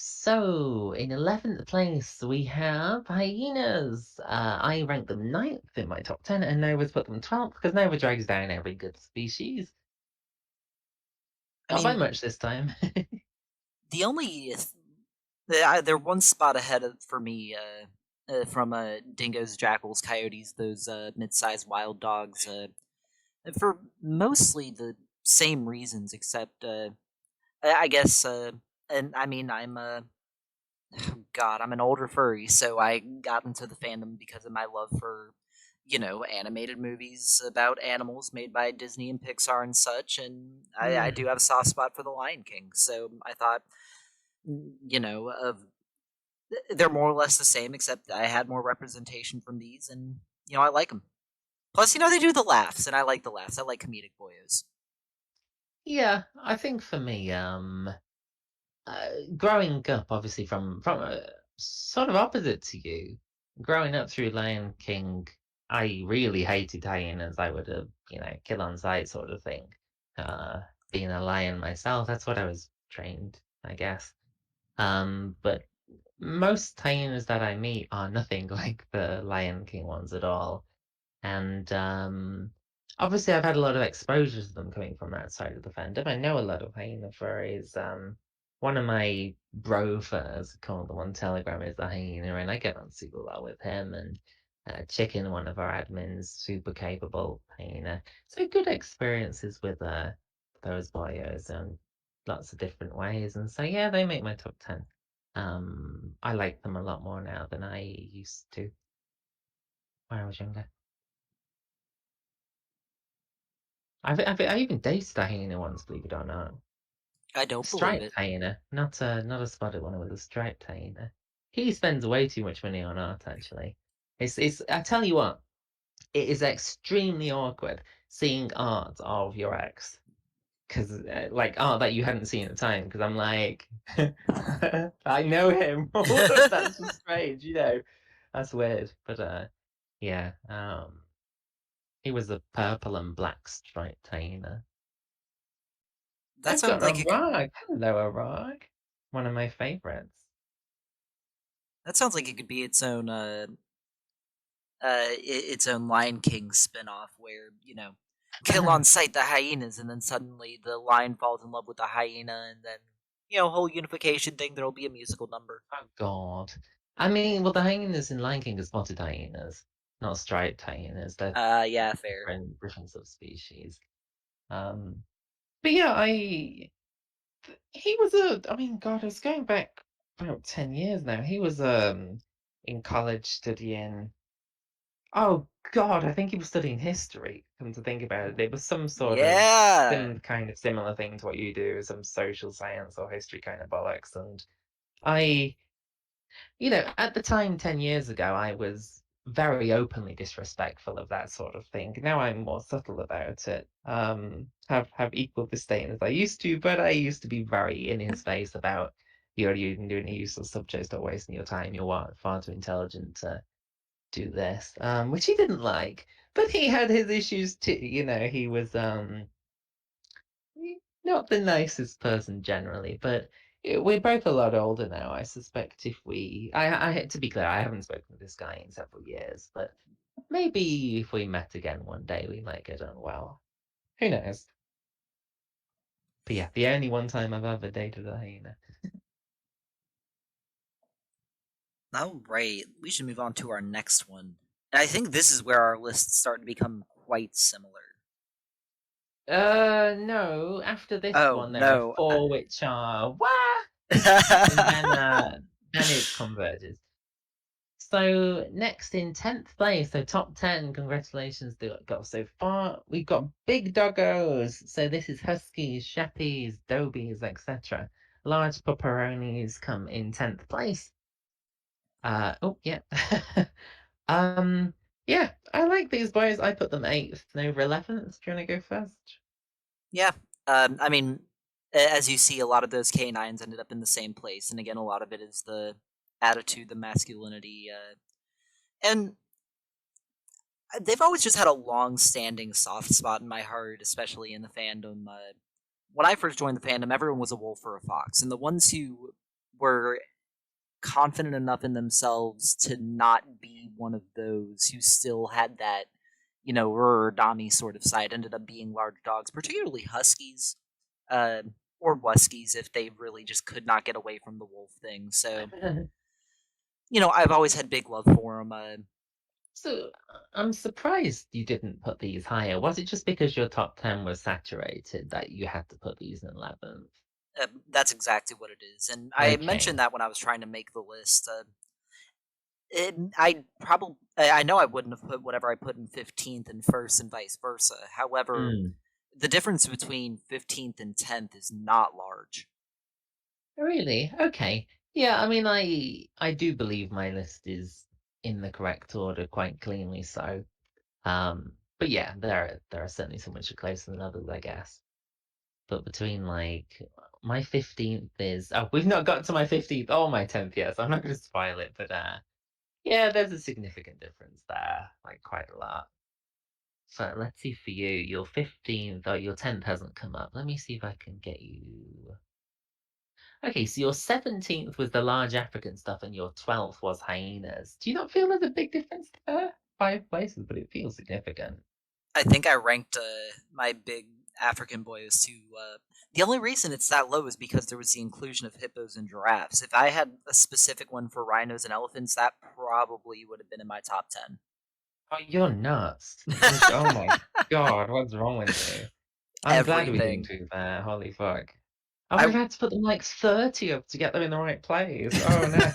Speaker 1: So in 11th place we have hyenas. I rank them 9th in my top 10, and Nova's put them 12th because Nova drags down every good species.
Speaker 2: I
Speaker 1: Not by
Speaker 2: mean,
Speaker 1: much this time.
Speaker 2: the only they're one spot ahead for me from dingoes, jackals, coyotes, those mid-sized wild dogs. For mostly the same reasons, except I guess, and I mean, God, I'm an older furry, so I got into the fandom because of my love for, animated movies about animals made by Disney and Pixar and such. And I do
Speaker 1: Mm.
Speaker 2: have a soft spot for The Lion King, so I thought, of they're more or less the same, except I had more representation from these, and I like them. Plus, they do the laughs, and I like the laughs. I like comedic boyos.
Speaker 1: Yeah, I think for me, growing up, obviously from a sort of opposite to you, growing up through Lion King, I really hated hyenas. I would have, kill on sight sort of thing. Uh, Being a lion myself, that's what I was trained, I guess. But most hyenas that I meet are nothing like the Lion King ones at all. And obviously, I've had a lot of exposure to them coming from that side of the fandom. I know a lot of hyena furries. One of my bro furs, called the one Telegram, is the hyena, and I get on super well with him. And Chicken, one of our admins, super capable hyena. So good experiences with those boyos and lots of different ways. And so yeah, they make my top 10. I like them a lot more now than I used to when I was younger. I even dated a hyena once, believe it or not.
Speaker 2: I don't believe
Speaker 1: Striped
Speaker 2: it.
Speaker 1: hyena, not a spotted one. It was a striped hyena. He spends way too much money on art. Actually, it's. I tell you what, it is extremely awkward seeing art of your ex because like art that you hadn't seen at the time. Because I'm like, I know him. That's just strange, That's weird. But yeah. He was a purple and black striped hyena.
Speaker 2: That
Speaker 1: I've
Speaker 2: sounds
Speaker 1: got a
Speaker 2: like it could.
Speaker 1: rug. Hello, a rug. One of my favorites.
Speaker 2: That sounds like it could be its own Lion King spinoff, where kill on sight the hyenas, and then suddenly the lion falls in love with the hyena, and then whole unification thing. There'll be a musical number.
Speaker 1: Oh God. I mean, well, the hyenas in Lion King are spotted hyenas, not striped hyenas. They're
Speaker 2: Yeah, fair.
Speaker 1: different subspecies. Um, but yeah, he was I mean, God, it's going back about 10 years now. He was in college studying. Oh God, I think he was studying history. Come to think about it, it was some sort of
Speaker 2: Yeah.
Speaker 1: similar thing to what you do, some social science or history kind of bollocks. And I, at the time, 10 years ago, I was very openly disrespectful of that sort of thing. Now I'm more subtle about it. Have equal disdain as I used to, but I used to be very in his face about you're doing a useless subject, stop wasting your time. You're far too intelligent to do this, which he didn't like. But he had his issues too. He was not the nicest person generally, but we're both a lot older now. I suspect if to be clear, I haven't spoken to this guy in several years, but maybe if we met again one day, we might get on well. Who knows? But yeah, the only one time I've ever dated a hyena.
Speaker 2: All right, we should move on to our next one. And I think this is where our lists start to become quite similar.
Speaker 1: No. After this
Speaker 2: Oh
Speaker 1: one, there are
Speaker 2: no.
Speaker 1: four which are what, and then it converges. So next in 10th place, so top 10, congratulations to got so far. We've got big doggos. So this is huskies, sheppies, dobies, etc. Large pepperonis come in 10th place. Oh yeah. um yeah, I like these boys. I put them 8th and over 11th. Do you want to go first?
Speaker 2: Yeah. I mean, as you see, a lot of those canines ended up in the same place, and again, a lot of it is the attitude, the masculinity, and they've always just had a long-standing soft spot in my heart, especially in the fandom. When I first joined the fandom, everyone was a wolf or a fox, and the ones who were confident enough in themselves to not be one of those who still had that, Dami sort of side ended up being large dogs, particularly huskies, uh, or wuskies if they really just could not get away from the wolf thing. So, I've always had big love for them.
Speaker 1: So I'm surprised you didn't put these higher. Was it just because your top 10 was saturated that you had to put these in 11th?
Speaker 2: That's exactly what it is, and I
Speaker 1: Okay.
Speaker 2: mentioned that when I was trying to make the list. I know I wouldn't have put whatever I put in 15th and first and vice versa. However,
Speaker 1: Mm.
Speaker 2: the difference between 15th and 10th is not large.
Speaker 1: Really? Okay. Yeah, I mean, I do believe my list is in the correct order, quite cleanly so. But yeah, there are certainly some which are closer than others, I guess. But between like my 15th is we've not got to my 15th or my 10th yet, so I'm not going to spoil it. But yeah, there's a significant difference there, like quite a lot. So let's see for you, your 15th or your 10th hasn't come up. Let me see if I can get you. Okay, so your 17th was the large African stuff, and your 12th was hyenas. Do you not feel there's a big difference there? 5 places, but it feels significant.
Speaker 2: I think I ranked my big African boys to. The only reason it's that low is because there was the inclusion of hippos and giraffes. If I had a specific one for rhinos and elephants, that probably would have been in my top 10.
Speaker 1: Oh, you're nuts. Oh my God, what's wrong with you? I'm glad we didn't
Speaker 2: Everything.
Speaker 1: do that. Holy fuck. I would
Speaker 2: I
Speaker 1: have had to put them like 30 up to get them in the right place. Oh no.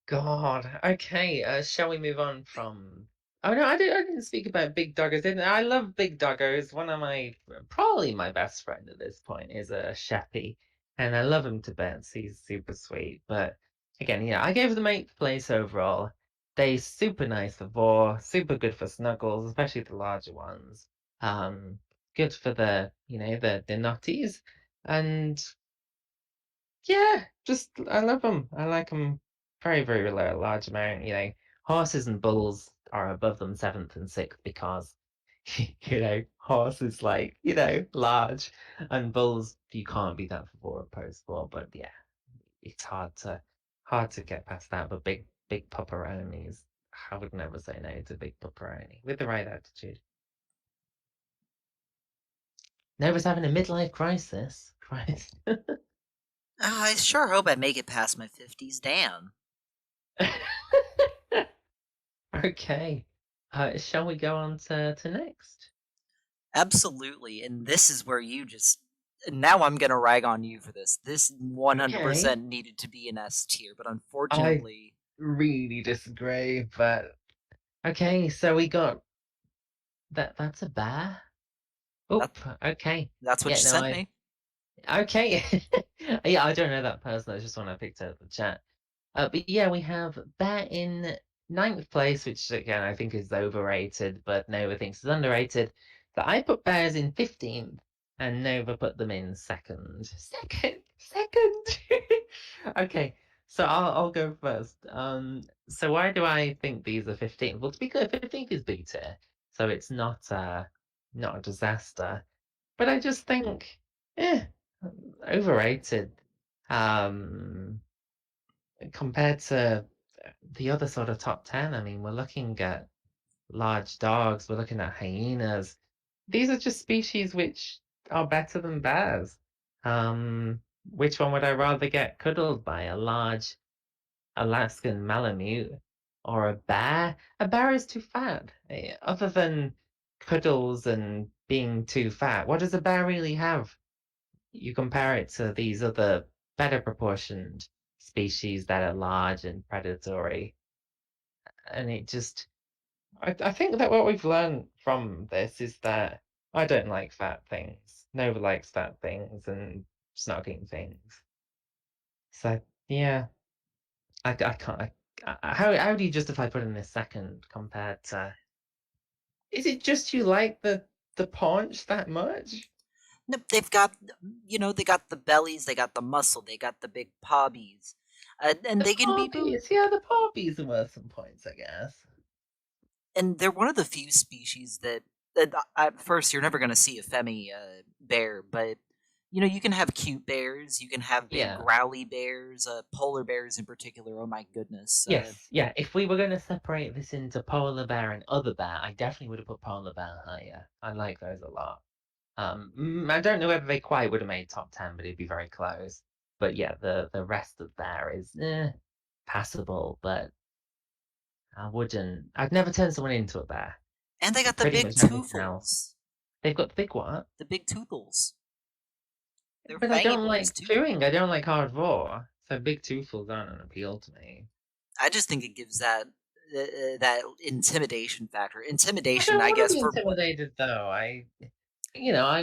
Speaker 1: God. Okay, shall we move on from Oh no, I didn't speak about big doggos, didn't I? I love big doggos. One of my probably my best friend at this point is a Sheppy, and I love him to bits. He's super sweet. But again, yeah, I gave them eighth place overall. They super nice for boar, super good for snuggles, especially the larger ones. Um, good for the nutties. And yeah, just I love them. I like them very, very large amount. Horses and bulls are above them seventh and sixth because horses large, and bulls you can't beat that for four or post four. But yeah, it's hard to get past that. But big pepperonis, I would never say no to big pepperoni with the right attitude. Nova's having a midlife crisis. Christ.
Speaker 2: I sure hope I make it past my 50s. Damn.
Speaker 1: Okay. Shall we go on to next?
Speaker 2: Absolutely. And this is where you just. Now I'm going to rag on you for this. This
Speaker 1: Okay.
Speaker 2: 100% needed to be an S tier, but
Speaker 1: I
Speaker 2: unfortunately.
Speaker 1: really disagree, but okay, so we got that's a bear.
Speaker 2: That,
Speaker 1: Oop, okay.
Speaker 2: that's what
Speaker 1: Yeah,
Speaker 2: you
Speaker 1: no,
Speaker 2: sent me.
Speaker 1: okay. Yeah, I don't know that person. That's just one I picked out of the chat. But yeah, we have bear in ninth place, which again I think is overrated, but Nova thinks is underrated. So I put bears in 15th, and Nova put them in second. Second. Okay, so I'll go first. So why do I think these are 15th? Well, to be clear, 15th is B tier, so it's not a disaster. But I just think, eh, overrated. Um, Compared to the other sort of top 10, I mean, we're looking at large dogs, we're looking at hyenas. These are just species which are better than bears. Which one would I rather get cuddled by? A large Alaskan Malamute or a bear? A bear is too fat. Other than cuddles and being too fat, what does a bear really have? You compare it to these other better proportioned species that are large and predatory, and I think that what we've learned from this is that I don't like fat things. Nobody likes fat things and snogging things. So yeah, I can't. How do you justify putting this second compared to? Is it just you like the paunch that much?
Speaker 2: Nope, they got the bellies, they got the muscle, they got the big pobbies. And
Speaker 1: The
Speaker 2: they can be
Speaker 1: poppies, yeah, the poppies are worth some points, I guess.
Speaker 2: and they're one of the few species that at first you're never going to see a femi bear, but you can have cute bears, you can have big
Speaker 1: Yeah.
Speaker 2: growly bears, polar bears in particular. Oh my goodness!
Speaker 1: Yes, yeah. If we were going to separate this into polar bear and other bear, I definitely would have put polar bear higher. I like those a lot. I don't know whether they quite would have made top 10, but it'd be very close. But yeah, the rest of bear is passable, but I wouldn't. I'd never turn someone into a bear.
Speaker 2: And they got the
Speaker 1: Pretty
Speaker 2: big
Speaker 1: much everything else.
Speaker 2: toofles.
Speaker 1: They've got the big what?
Speaker 2: The big tootles. They're
Speaker 1: But I
Speaker 2: fangy
Speaker 1: don't
Speaker 2: boys
Speaker 1: like
Speaker 2: too.
Speaker 1: chewing. I don't like hard raw. So big toothless aren't an appeal to me.
Speaker 2: I just think it gives that intimidation factor.
Speaker 1: I
Speaker 2: Intimidation,
Speaker 1: don't
Speaker 2: I
Speaker 1: want to
Speaker 2: guess,
Speaker 1: be
Speaker 2: for
Speaker 1: intimidated though. I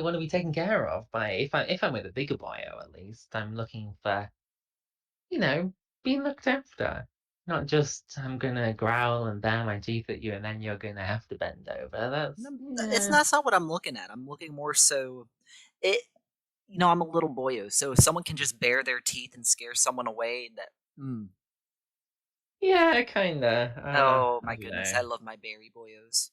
Speaker 1: want to be taken care of by if I'm with a bigger boyo at least. I'm looking for, you know, being looked after. Not just I'm gonna growl and bare my teeth at you and then you're gonna have to bend over.
Speaker 2: it's not what I'm looking at. I'm looking more so it. I'm a little boyo, so if someone can just bare their teeth and scare someone away, that.
Speaker 1: Yeah, kinda.
Speaker 2: Oh
Speaker 1: I
Speaker 2: my
Speaker 1: don't
Speaker 2: goodness,
Speaker 1: know.
Speaker 2: I love my berry boyos.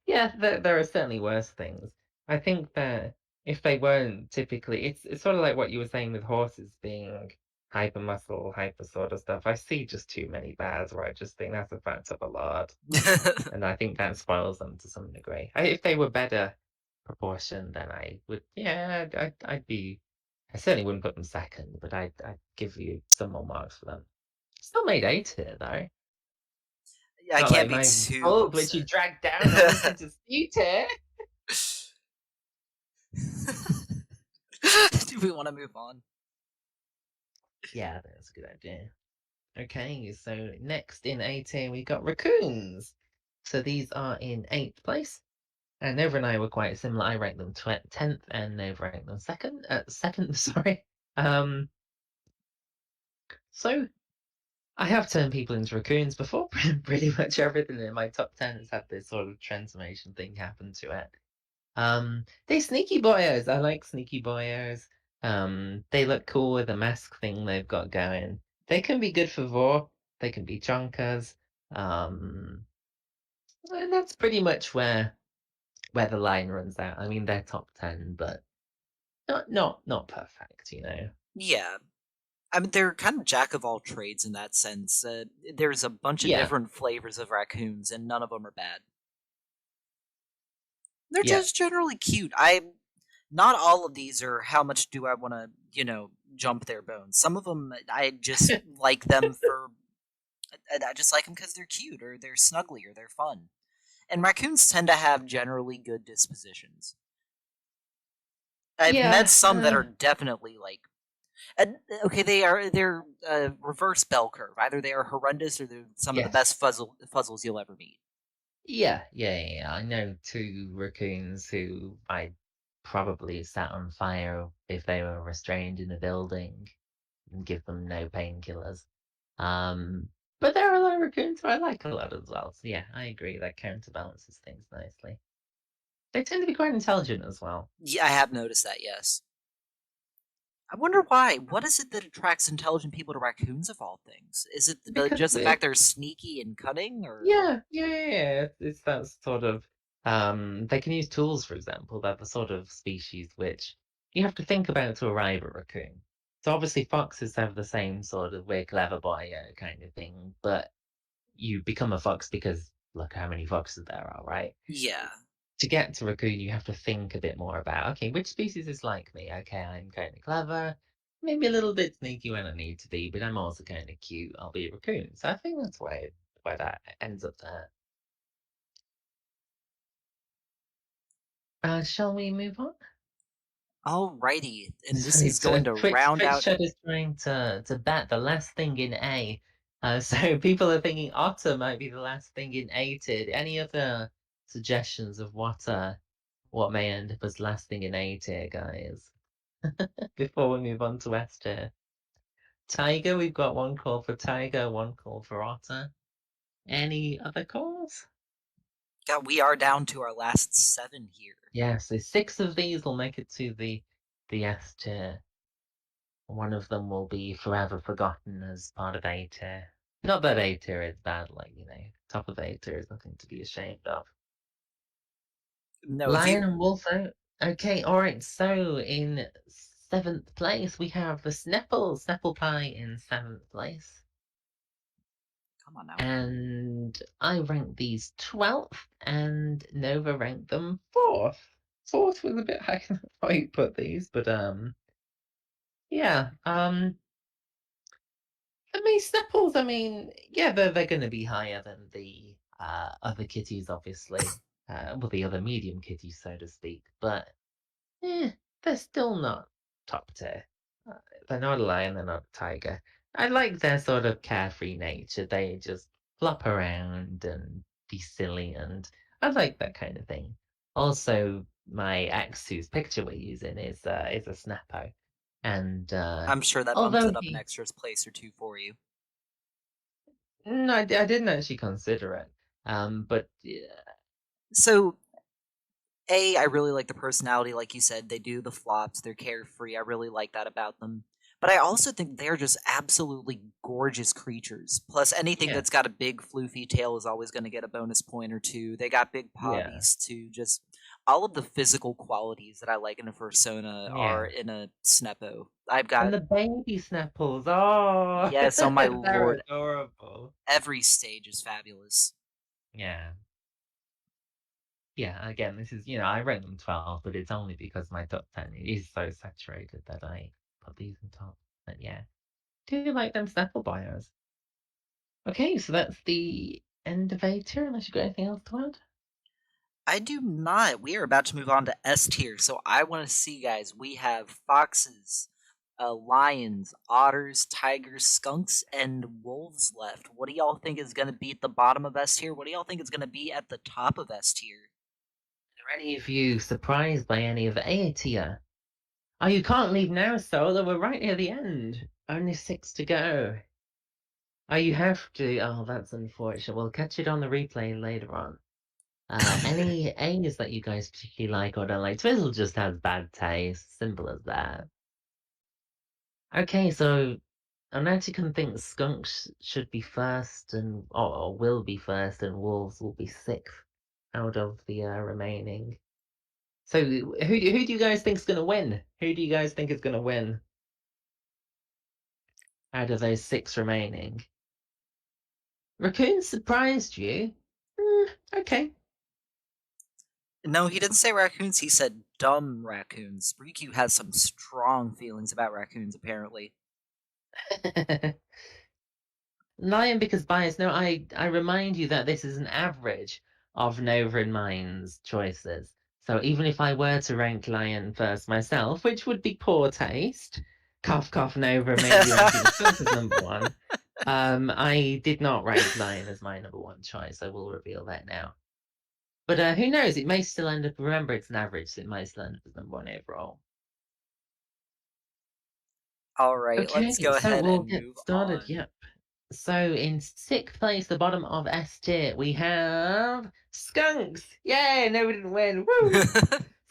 Speaker 1: Yeah, there are certainly worse things. I think that if they weren't typically, it's sort of like what you were saying with horses being hyper muscle, hyper sort of stuff. I see just too many bears where I just think that's a fact of a lot, and I think that spoils them to some degree. If they were better proportioned, then I would, yeah, I'd be. I certainly wouldn't put them second, but I'd give you some more marks for them. Still made eight here though.
Speaker 2: I
Speaker 1: Not
Speaker 2: can't
Speaker 1: like
Speaker 2: be
Speaker 1: my
Speaker 2: too
Speaker 1: bulb, which you
Speaker 2: upset.
Speaker 1: dragged down almost into dispute here.
Speaker 2: Do we want to move on?
Speaker 1: Yeah, that's a good idea. Okay, so next in A tier we got raccoons. So these are in 8th place. And Nova and I were quite similar. I ranked them 10th and Nova ranked them second. 7th, sorry. So I have turned people into raccoons before. Pretty much everything in my top 10 has had this sort of transformation thing happen to it. They sneaky boyos. I like sneaky boyos. They look cool with the mask thing they've got going. They can be good for vor. They can be chonkers. Um, and that's pretty much where the line runs out. I mean, they're top 10, but not perfect, you know.
Speaker 2: Yeah, I mean they're kind of jack of all trades in that sense. There's a bunch of
Speaker 1: Yeah,
Speaker 2: different flavors of raccoons, and none of them are bad. They're
Speaker 1: yeah,
Speaker 2: just generally cute. I Not all of these are how much do I want to, jump their bones. Some of them I just like them for I just like them because they're cute or they're snuggly or they're fun. And raccoons tend to have generally good dispositions. I've met
Speaker 1: yeah.
Speaker 2: some that are definitely like, okay, they're reverse bell curve. Either they are horrendous or they're some of the
Speaker 1: Yes.
Speaker 2: best fuzzles you'll ever meet.
Speaker 1: Yeah. I know two raccoons who I probably set on fire if they were restrained in a building and give them no painkillers. Um, but there are a lot of raccoons who I like a lot as well. So yeah, I agree that counterbalances things nicely. They tend to be quite intelligent as well.
Speaker 2: Yeah, I have noticed that. Yes. I wonder why. What is it that attracts intelligent people to raccoons of all things? Is it
Speaker 1: Because
Speaker 2: just the fact they're sneaky and cunning, or
Speaker 1: yeah. It's that sort of they can use tools, for example. They're the sort of species which you have to think about to arrive at raccoon. So obviously foxes have the same sort of we're clever boy kind of thing, but you become a fox because look how many foxes there are, right?
Speaker 2: yeah?
Speaker 1: To get to raccoon, you have to think a bit more about, okay, which species is like me? Okay, I'm kind of clever, maybe a little bit sneaky when I need to be, but I'm also kind of cute. I'll be a raccoon. So I think that's why that ends up there. Shall we move on?
Speaker 2: Alrighty, and this
Speaker 1: So
Speaker 2: is going to round
Speaker 1: Twitch
Speaker 2: out.
Speaker 1: chat is trying to bat the last thing in A. So people are thinking Otter might be the last thing in A tier. Any other suggestions of what may end up as last thing in A tier, guys? Before we move on to S tier. Tiger, we've got one call for Tiger, one call for Otter. Any other calls?
Speaker 2: God, we are down to our last 7 here.
Speaker 1: Yeah, so 6 of these will make it to the S tier. One of them will be forever forgotten as part of A tier. Not that A tier is bad, like, top of A tier is nothing to be ashamed of.
Speaker 2: No, if
Speaker 1: Lion
Speaker 2: you
Speaker 1: and Wolf, though. Okay, alright, so in 7th place we have the Snapple Pie in 7th place.
Speaker 2: come on now.
Speaker 1: And I ranked these 12th, and Nova ranked them 4th. 4th was a bit higher than I put these, but yeah. I mean, Snapples, I mean, yeah, they're going to be higher than the other kitties, obviously. Well, the other medium kitties, so to speak. But, they're still not top tier. Uh, they're not a lion, they're not a tiger. I like their sort of carefree nature. They just flop around and be silly, and I like that kind of thing. Also, my ex, whose picture we're using, is a Snappo. And
Speaker 2: I'm sure that bumps
Speaker 1: although
Speaker 2: it up an
Speaker 1: he
Speaker 2: extra place or two for you.
Speaker 1: No, I didn't actually consider it. But yeah,
Speaker 2: So I really like the personality, like you said. They do the flops, they're carefree. I really like that about them. But I also think they're just absolutely gorgeous creatures. Plus, anything
Speaker 1: yeah,
Speaker 2: that's got a big floofy tail is always going to get a bonus point or two. They got big
Speaker 1: yeah,
Speaker 2: pobbies too. Just all of the physical qualities that I like in a Fursona are
Speaker 1: yeah.
Speaker 2: in a Sneppo. I've
Speaker 1: And
Speaker 2: got,
Speaker 1: the baby Snapples, oh,
Speaker 2: yes, oh my
Speaker 1: they're
Speaker 2: lord,
Speaker 1: adorable.
Speaker 2: every stage is fabulous.
Speaker 1: Yeah, yeah. Again, this is, I rate them 12, but it's only because my top 10 is so saturated that I put these in top. But yeah, do you like them Snapple bios? Okay, so that's the end of A tier, unless you got anything else to add.
Speaker 2: I do not. We are about to move on to S tier, so I want to see, guys. We have foxes, lions, otters, tigers, skunks, and wolves left. What do y'all think is going to be at the bottom of S tier? What do y'all think is going to be at the top of S tier?
Speaker 1: Are any of you surprised by any of A tier? Oh, you can't leave now, Solar. We're right near the end. Only 6 to go. Oh, you have to. Oh, that's unfortunate. We'll catch it on the replay later on. Any A's that you guys particularly like or don't like? Twizzle just has bad taste. Simple as that. Okay, so Anatican thinks skunks should be first or will be first, and wolves will be sixth out of the remaining. So who do you guys think is gonna win? Who do you guys think is gonna win out of those 6 remaining? Raccoon surprised you? Okay.
Speaker 2: No, he didn't say raccoons. He said dumb raccoons. Riku has some strong feelings about raccoons, apparently.
Speaker 1: Lion because bias. No, I remind you that this is an average of Nova and mine's choices. So even if I were to rank Lion first myself, which would be poor taste, cough cough Nova maybe ranking Skunk as number one. I did not rank Lion as my number one choice. I will reveal that now. But who knows? It may still end up. Remember, it's an average, so it might still end up as number one overall.
Speaker 2: All right, let's
Speaker 1: Okay,
Speaker 2: go
Speaker 1: so
Speaker 2: ahead
Speaker 1: we'll
Speaker 2: and
Speaker 1: get
Speaker 2: move
Speaker 1: started.
Speaker 2: on.
Speaker 1: Yep. So in 6th place, the bottom of S tier, we have Skunks. Yay! Nova didn't win. Woo!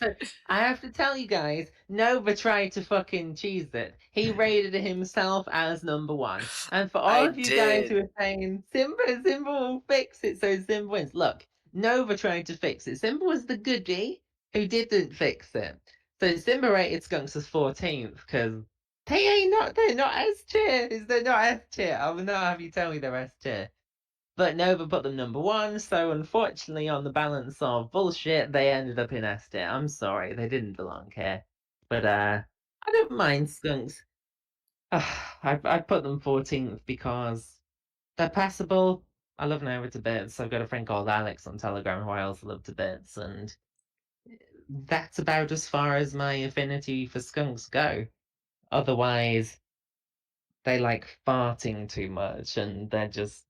Speaker 1: So I have to tell you guys, Nova tried to fucking cheese it. He rated himself as number one. And for all
Speaker 2: I
Speaker 1: of you guys
Speaker 2: did.
Speaker 1: who are saying Simba will fix it, so Simba wins. Look, Nova tried to fix it. Simba was the goodie who didn't fix it. So Simba rated Skunks as 14th because they're not S tier. They're not S tier. I will not have you tell me they're S tier. But Nova put them number one, so unfortunately, on the balance of bullshit, they ended up in S tier. I'm sorry, they didn't belong here. But I don't mind Skunks. I put them 14th because they're passable. I love Nova to bits. I've got a friend called Alex on Telegram who I also love to bits, and that's about as far as my affinity for Skunks go. Otherwise, they like farting too much, and they're just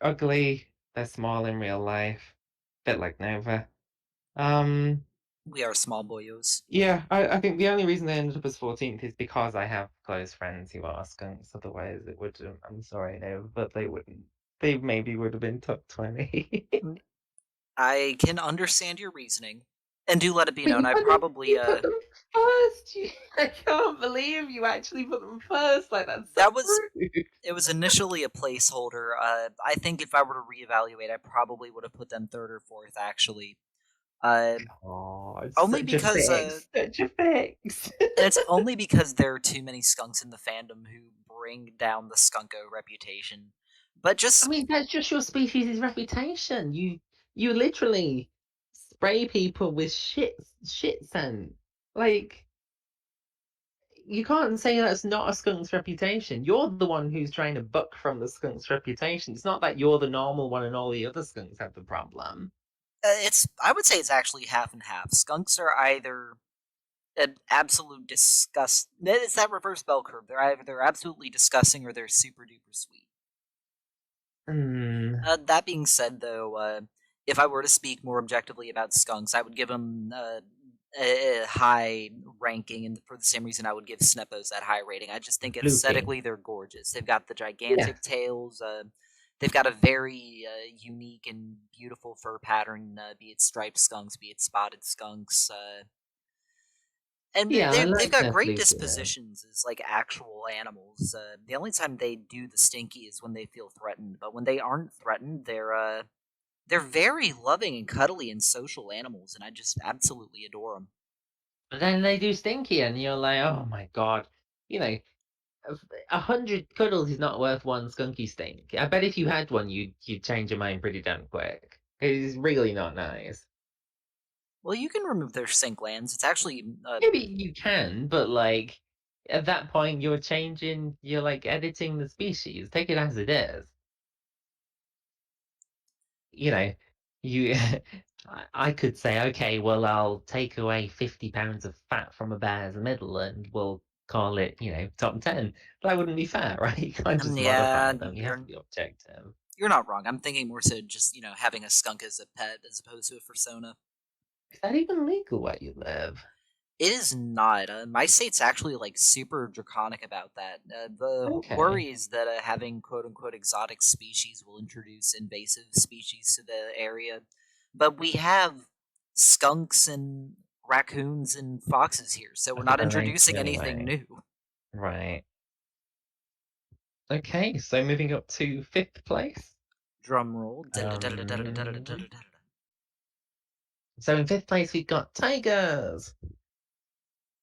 Speaker 1: ugly. They're small in real life, bit like Nova. Um,
Speaker 2: We are small boyos.
Speaker 1: yeah, I think the only reason they ended up as 14th is because I have close friends who are skunks. Otherwise, it would. I'm sorry, Nova, but they wouldn't. They maybe would have been top 20.
Speaker 2: I can understand your reasoning. And do let it be
Speaker 1: But
Speaker 2: known, I probably
Speaker 1: you put them first. I can't believe you actually put them first. Like that's so
Speaker 2: that was
Speaker 1: rude.
Speaker 2: it was initially a placeholder. I think if I were to reevaluate, I probably would have put them third or fourth actually. Uh,
Speaker 1: Oh, it's
Speaker 2: only
Speaker 1: such a
Speaker 2: because
Speaker 1: fix. Such a fix.
Speaker 2: and it's only because there are too many skunks in the fandom who bring down the skunko reputation. But
Speaker 1: I
Speaker 2: just
Speaker 1: mean, that's just your species' reputation. You literally spray people with shit scent. Like you can't say that's not a skunk's reputation. You're the one who's trying to buck from the skunk's reputation. It's not that you're the normal one and all the other skunks have the problem.
Speaker 2: I would say it's actually half and half. Skunks are either an absolute disgust. It's that reverse bell curve. They're absolutely disgusting or they're super duper sweet.
Speaker 1: Hmm.
Speaker 2: That being said, though, if I were to speak more objectively about skunks, I would give them a high ranking, and for the same reason I would give Sneppos that high rating. I just think
Speaker 1: Floofy.
Speaker 2: aesthetically they're gorgeous. They've got the
Speaker 1: Yeah.
Speaker 2: gigantic tails. They've got a very unique and beautiful fur pattern, be it striped skunks, be it spotted skunks. And
Speaker 1: Yeah, I
Speaker 2: they've
Speaker 1: like
Speaker 2: got
Speaker 1: their
Speaker 2: great
Speaker 1: floofiness.
Speaker 2: dispositions as like actual animals. The only time they do the stinky is when they feel threatened. But when they aren't threatened, they're very loving and cuddly and social animals, and I just absolutely adore them.
Speaker 1: But then they do stinky, and you're like, oh my god. You know, 100 cuddles is not worth one skunky stink. I bet if you had one, you'd change your mind pretty damn quick. It's really not nice.
Speaker 2: Well, you can remove their sink glands. It's actually
Speaker 1: Maybe you can, but like at that point, you're like editing the species. Take it as it is. You know, you. I could say, okay, well, I'll take away 50 pounds of fat from a bear's middle, and we'll call it, top 10. But that wouldn't be fair, right? You can't just
Speaker 2: yeah,
Speaker 1: modify them. You have to be objective.
Speaker 2: you're not wrong. I'm thinking more so just having a skunk as a pet as opposed to a fursona.
Speaker 1: Is that even legal where you live?
Speaker 2: It is not. My state's actually like super draconic about that. The
Speaker 1: Okay.
Speaker 2: worry is that having quote unquote exotic species will introduce invasive species to the area, but we have skunks and raccoons and foxes here, so we're not introducing anything
Speaker 1: Anyway,
Speaker 2: new.
Speaker 1: right. Okay, so moving up to fifth place.
Speaker 2: Drum roll.
Speaker 1: Um, so in fifth place we've got tigers.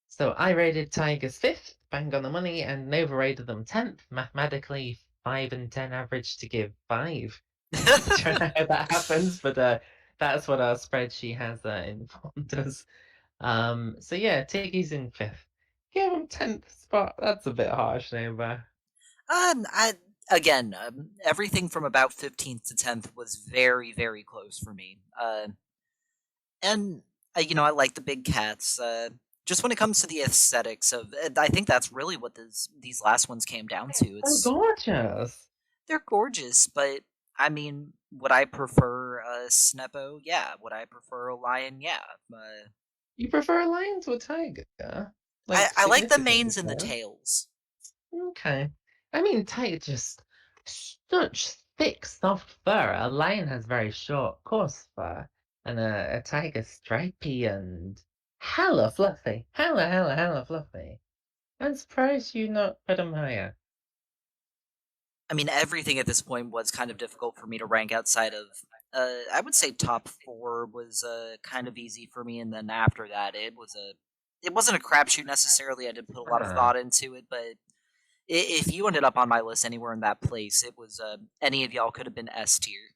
Speaker 1: So I rated tigers fifth, bang on the money, and Nova rated them 10th. Mathematically, 5 and 10 average to give 5. Don't know how that happens, but that's what our spreadsheet has informed us. So yeah, Tiggy's in fifth. Give him 10th spot. That's a bit harsh, Nova.
Speaker 2: I again, everything from about 15th to 10th was very, very close for me. And I like the big cats. Just when it comes to the aesthetics of, I think that's really what these last ones came down to.
Speaker 1: Oh, gorgeous.
Speaker 2: They're gorgeous, but I mean, would I prefer a Sneppo? Yeah. Would I prefer a lion? Yeah.
Speaker 1: You prefer a lion to a tiger?
Speaker 2: I
Speaker 1: Like,
Speaker 2: I like the
Speaker 1: significantly
Speaker 2: manes and the
Speaker 1: so?
Speaker 2: tails.
Speaker 1: Okay. I mean, tiger just such thick, soft fur. A lion has very short, coarse fur, and a tiger stripy and hella fluffy. Hella fluffy. I'm surprised you not put them higher.
Speaker 2: I mean, everything at this point was kind of difficult for me to rank outside of. I would say top four was kind of easy for me, and then after that, it wasn't a crapshoot necessarily. I did put a lot of
Speaker 1: Ah.
Speaker 2: thought into it, but if you ended up on my list anywhere in that place, it was any of y'all could have been S tier.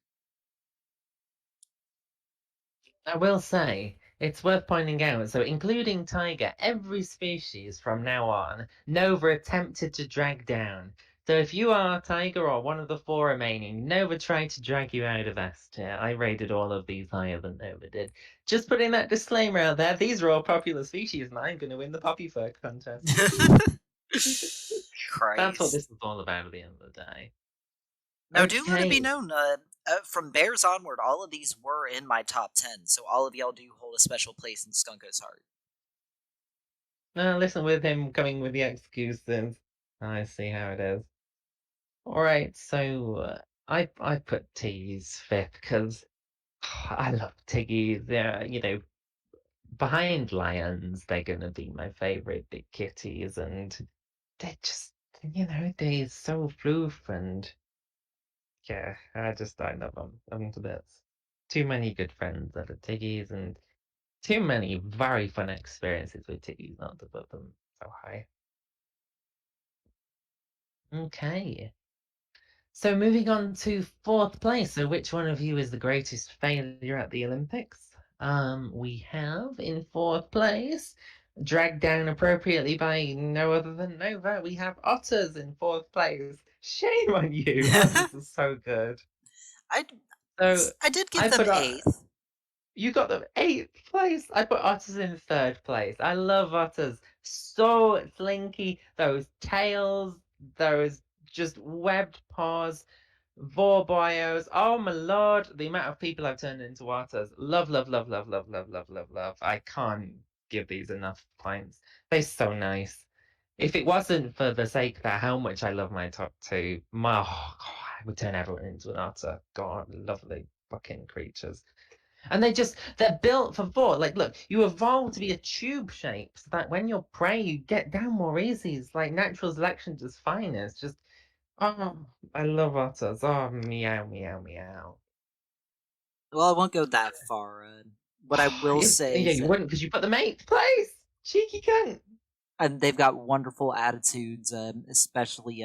Speaker 1: I will say, it's worth pointing out, so including tiger, every species from now on, Nova attempted to drag down. So if you are tiger or one of the four remaining, Nova tried to drag you out of S tier. I rated all of these higher than Nova did. Just putting that disclaimer out there, these are all popular species and I'm going to win the poppy fur contest. That's what
Speaker 2: Christ.
Speaker 1: this is all about at the end of the day.
Speaker 2: Now, do let it be
Speaker 1: Okay.
Speaker 2: known, from Bears onward, all of these were in my top 10, so all of y'all do hold a special place in Skunko's heart.
Speaker 1: Now listen, with him coming with the excuses, I see how it is. All right, so I put Tiggy's fifth because I love Tiggy. They're behind lions. They're gonna be my favorite big kitties, and they're just they're so floof and yeah, I love them. I'm to bits. Too many good friends that are Tiggies and too many very fun experiences with Tiggies not to put them so high. Okay. So moving on to fourth place. So which one of you is the greatest failure at the Olympics? We have in fourth place, dragged down appropriately by no other than Nova. We have otters in fourth place. Shame on you. Otters are so good.
Speaker 2: I
Speaker 1: So
Speaker 2: I did give
Speaker 1: I
Speaker 2: them
Speaker 1: put
Speaker 2: eighth.
Speaker 1: you got them eighth place. I put otters in third place. I love otters. So slinky. Those tails, those just webbed paws, vorboyos. Oh my lord, the amount of people I've turned into otters. Love, love, love, love, love, love, love, love, love. I can't give these enough points. They're so nice. If it wasn't for the sake that how much I love my top two, oh, God, I would turn everyone into an otter. God, lovely fucking creatures. And they're built for sport. Like, look, you evolve to be a tube shape so that when you're prey, you get down more easy. It's like natural selection just fine. It's just, oh, I love otters. Oh, meow, meow, meow.
Speaker 2: Well, I won't go that far. What I will say
Speaker 1: Yeah,
Speaker 2: is
Speaker 1: you
Speaker 2: that
Speaker 1: wouldn't because you put them eighth place. Cheeky cunt.
Speaker 2: and they've got wonderful attitudes, especially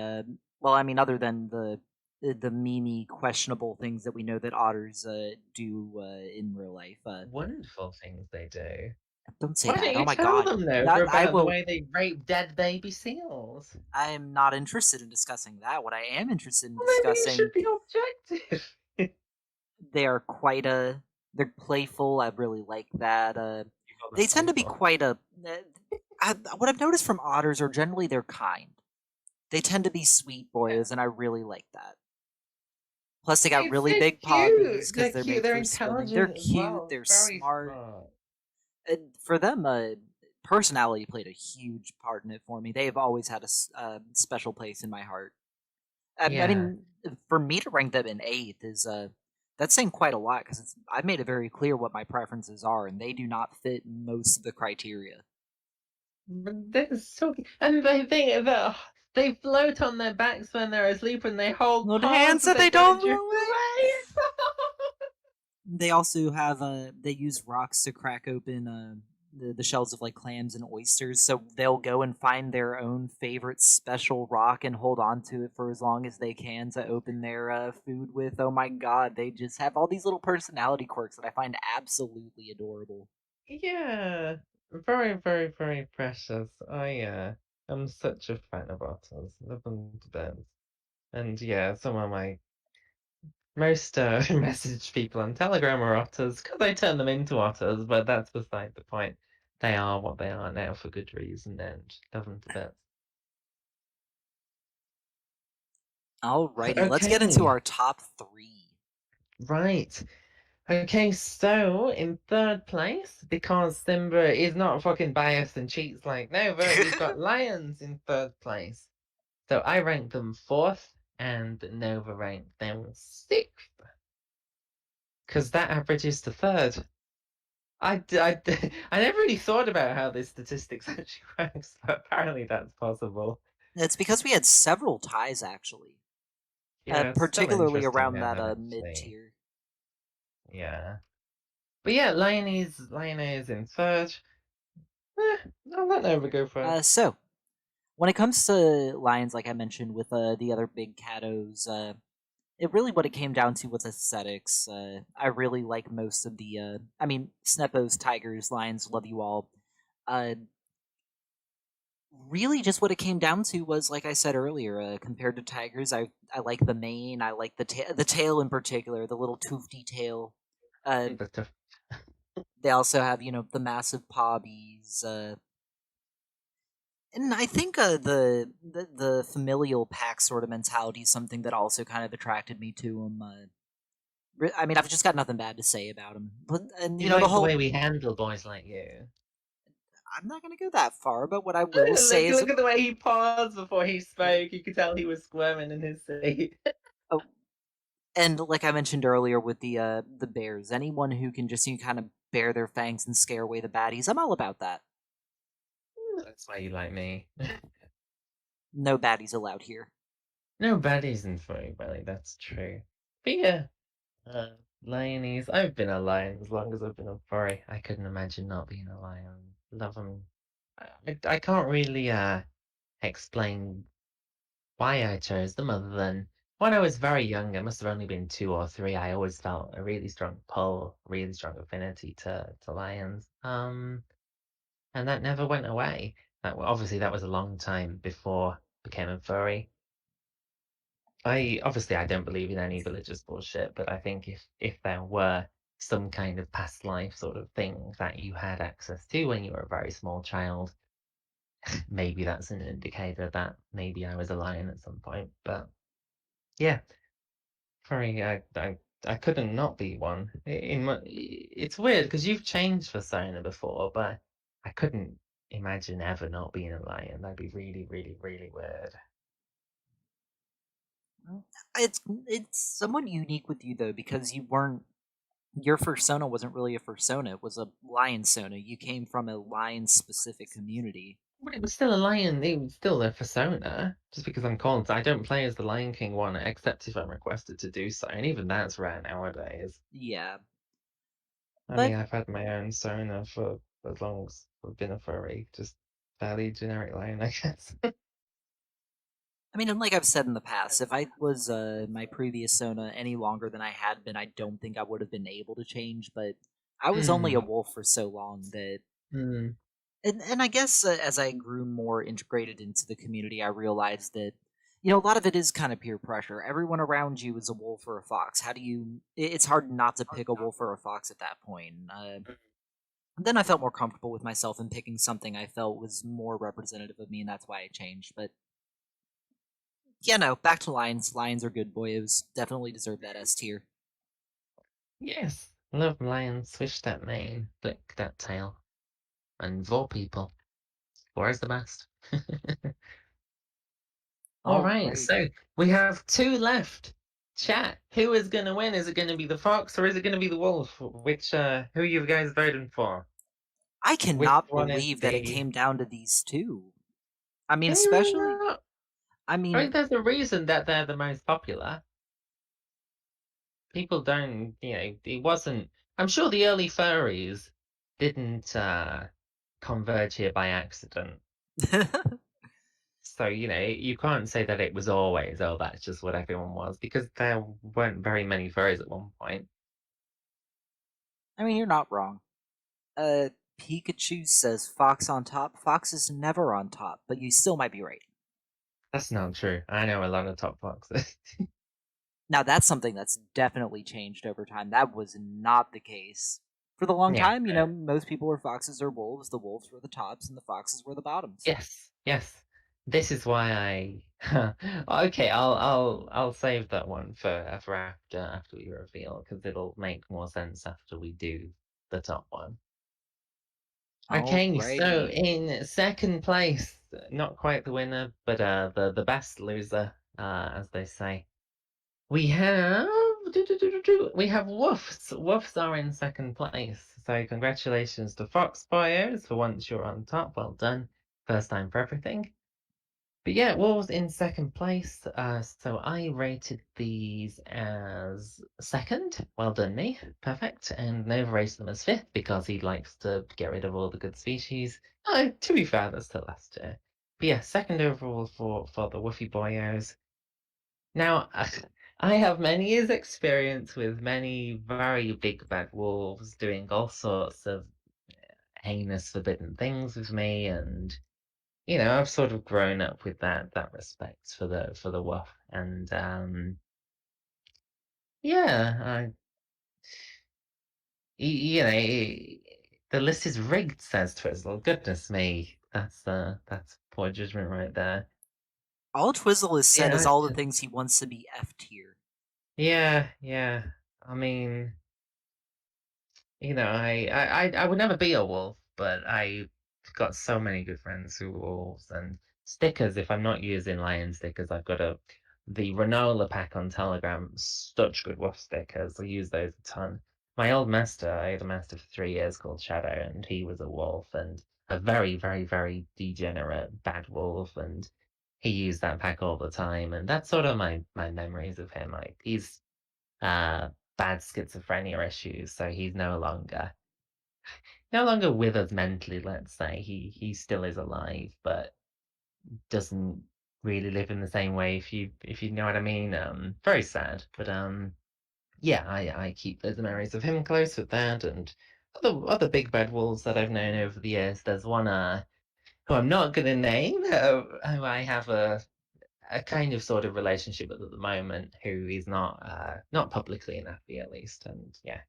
Speaker 2: well, I mean, other than the memey questionable things that we know that otters do in real life.
Speaker 1: Wonderful things they do.
Speaker 2: Don't say
Speaker 1: Why don't
Speaker 2: that. Oh
Speaker 1: you
Speaker 2: my
Speaker 1: tell
Speaker 2: god.
Speaker 1: them, though,
Speaker 2: That I
Speaker 1: about the
Speaker 2: will.
Speaker 1: way they rape dead baby seals?
Speaker 2: I am not interested in discussing that. What I am interested in
Speaker 1: Well, maybe you should
Speaker 2: discussing,
Speaker 1: be objective.
Speaker 2: they are quite a. They're playful. I really like that.
Speaker 1: You got them
Speaker 2: They tend to be
Speaker 1: playful.
Speaker 2: quite a. What I've noticed from otters are generally they're kind. They tend to be sweet boys, and I really like that. Plus, they got
Speaker 1: It's
Speaker 2: really
Speaker 1: they're
Speaker 2: big
Speaker 1: cute.
Speaker 2: paws
Speaker 1: They're
Speaker 2: because they're
Speaker 1: cute.
Speaker 2: made
Speaker 1: They're
Speaker 2: for swimming. They're
Speaker 1: intelligent as
Speaker 2: cute.
Speaker 1: well.
Speaker 2: They're
Speaker 1: Very
Speaker 2: smart.
Speaker 1: smart.
Speaker 2: And for them, personality played a huge part in it for me. They have always had a special place in my heart. I
Speaker 1: Yeah.
Speaker 2: mean, for me to rank them in eighth is that's saying quite a lot because I've made it very clear what my preferences are, and they do not fit most of the criteria.
Speaker 1: But they're so and they think that they float on their backs when they're asleep and they hold
Speaker 2: Little
Speaker 1: paws
Speaker 2: hands
Speaker 1: so
Speaker 2: that
Speaker 1: they
Speaker 2: they
Speaker 1: don't
Speaker 2: don't
Speaker 1: drift
Speaker 2: throw away.
Speaker 1: away.
Speaker 2: They also have they use rocks to crack open the shells of like clams and oysters. So they'll go and find their own favorite special rock and hold on to it for as long as they can to open their food with. Oh my god, they just have all these little personality quirks that I find absolutely adorable.
Speaker 1: Yeah. Very, very, very precious. I'm such a fan of otters. Love them to bits. And yeah, some of my most message people on Telegram are otters because I turn them into otters, but that's beside the point. They are what they are now for good reason and love them to bits.
Speaker 2: Alrighty, let's get into
Speaker 1: Okay,
Speaker 2: our top three.
Speaker 1: right. Okay, so in third place, because Simba is not fucking biased and cheats like Nova, we've got lions in third place. So I ranked them fourth, and Nova ranked them sixth, because that averages to third. I never really thought about how this statistics actually works, but apparently that's possible.
Speaker 2: It's because we had several ties actually,
Speaker 1: Yeah, it's still
Speaker 2: particularly
Speaker 1: interesting
Speaker 2: around
Speaker 1: though,
Speaker 2: that
Speaker 1: then
Speaker 2: mid
Speaker 1: actually.
Speaker 2: tier.
Speaker 1: Yeah. But yeah, Lioness in third. I'll let Nova go first.
Speaker 2: So when it comes to lions, like I mentioned with the other big catos, it really what it came down to was aesthetics. I really like most of the. I mean, Sneppos, tigers, lions, love you all. Uh, really, just what it came down to was, like I said earlier, compared to tigers, I like the mane. I like the tail in particular, the little toofty tail. Uh,
Speaker 1: But
Speaker 2: they also have the massive pobbies. And I think the familial pack sort of mentality is something that also kind of attracted me to them. I mean, I've just got nothing bad to say about him. But and
Speaker 1: you
Speaker 2: the
Speaker 1: like the
Speaker 2: whole.
Speaker 1: way we handle boys like you.
Speaker 2: I'm not gonna go that far, but what I will say
Speaker 1: Look,
Speaker 2: is,
Speaker 1: look at the way he paused before he spoke. You could tell he was squirming in his seat.
Speaker 2: oh, and like I mentioned earlier with the bears, anyone who can just kind of bare their fangs and scare away the baddies, I'm all about that.
Speaker 1: That's why you like me.
Speaker 2: No baddies allowed here.
Speaker 1: No baddies in Furry Valley, that's true. But yeah, Lionese. I've been a lion as long as I've been a furry. I couldn't imagine not being a lion. Love them. I can't really explain why I chose them other than when I was very young, I must have only been 2 or 3. I always felt a really strong pull, really strong affinity to lions. and that never went away. Obviously that was a long time before I became a furry. I don't believe in any religious bullshit, but I think if there were some kind of past life sort of thing that you had access to when you were a very small child, maybe that's an indicator that maybe I was a lion at some point. But yeah, furry, I couldn't not be one. It's weird because you've changed Fursona before, but I couldn't imagine ever not being a lion. That'd be really, really, really weird.
Speaker 2: Well, it's somewhat unique with you though because you weren't your fursona wasn't really a fursona; it was a lion sona. You came from a lion specific community.
Speaker 1: But it was still a lion. It was still a persona. Just because I'm called, I don't play as the Lion King one, except if I'm requested to do so, and even that's rare nowadays.
Speaker 2: Yeah,
Speaker 1: I
Speaker 2: but
Speaker 1: mean, I've had my own sona for as long as I've been a furry. Just fairly generic lion, I guess.
Speaker 2: I mean, and like I've said in the past, if I was my previous Sona any longer than I had been, I don't think I would have been able to change. But I was only a
Speaker 1: Hmm.
Speaker 2: wolf for so long that,
Speaker 1: Hmm.
Speaker 2: and I guess as I grew more integrated into the community, I realized that a lot of it is kind of peer pressure. Everyone around you is a wolf or a fox. How do you? It's hard not to pick a wolf or a fox at that point. Then I felt more comfortable with myself in picking something I felt was more representative of me, and that's why I changed. But yeah, no, back to lions. Lions are good boyos. Definitely deserve that S tier.
Speaker 1: Yes. Love lions. Swish that mane. Flick that tail. And vor people. Vor is the best. All right,
Speaker 2: Alrighty.
Speaker 1: so we have two left. Chat, who is going to win? Is it going to be the fox or is it going to be the wolf? Who are you guys voting for?
Speaker 2: I
Speaker 1: Which
Speaker 2: cannot
Speaker 1: one is
Speaker 2: believe that it
Speaker 1: the?
Speaker 2: came down to these two. I mean,
Speaker 1: Can you really
Speaker 2: especially,
Speaker 1: not?
Speaker 2: I
Speaker 1: I mean,
Speaker 2: mean,
Speaker 1: there's a reason that they're the most popular. People don't, it wasn't. I'm sure the early furries didn't converge here by accident. So, you can't say that it was always, oh, that's just what everyone was, because there weren't very many furries at one point.
Speaker 2: I mean, you're not wrong. Uh, Pikachu says fox on top. Fox is never on top, but you still might be right.
Speaker 1: That's not true. I know a lot of top foxes.
Speaker 2: Now, that's something that's definitely changed over time. That was not the case. For the long
Speaker 1: Yeah.
Speaker 2: time, most people were foxes or wolves. The wolves were the tops and the foxes were the bottoms.
Speaker 1: Yes. Yes. This is why I. Okay, I'll save that one for after we reveal because it'll make more sense after we do the top one. Okay, so
Speaker 2: Alrighty.
Speaker 1: in second place, not quite the winner, but the best loser, as they say. We have we have Woofs. Woofs are in second place. So congratulations to Fox Boyos for once you're on top. Well done. First time for everything. But yeah, Wolves in second place. So I rated these as second. Well done, me. Perfect. And Nova rated them as fifth because he likes to get rid of all the good species. To be fair, that's still last year. But yeah, second overall for the Woofy Boyos. Now, I have many years' experience with many very big bad wolves doing all sorts of heinous, forbidden things with me, and I've sort of grown up with that respect for the wolf, and yeah, the list is rigged, says Twizzle. Goodness me, that's poor judgment right there.
Speaker 2: All Twizzle has said
Speaker 1: Yeah,
Speaker 2: is
Speaker 1: it's
Speaker 2: all the
Speaker 1: just,
Speaker 2: things he wants to be F tier.
Speaker 1: yeah, yeah. I mean. I would never be a wolf, but I got so many good friends who were wolves and stickers. If I'm not using lion stickers, I've got the Renola pack on Telegram. Such good wolf stickers. I use those a ton. My old master, I had a master for 3 years called Shadow, and he was a wolf and a very, very, very degenerate bad wolf, and he used that pack all the time. And that's sort of my memories of him. Like he's uh bad schizophrenia issues, so he's no longer with us mentally, let's say. He still is alive, but doesn't really live in the same way if you know what I mean. Very sad. But yeah, I keep those memories of him close with that and other big bad wolves that I've known over the years. There's one who I'm not going to name, who I have a kind of sort of relationship with at the moment, who is not publicly happy at least, and yeah,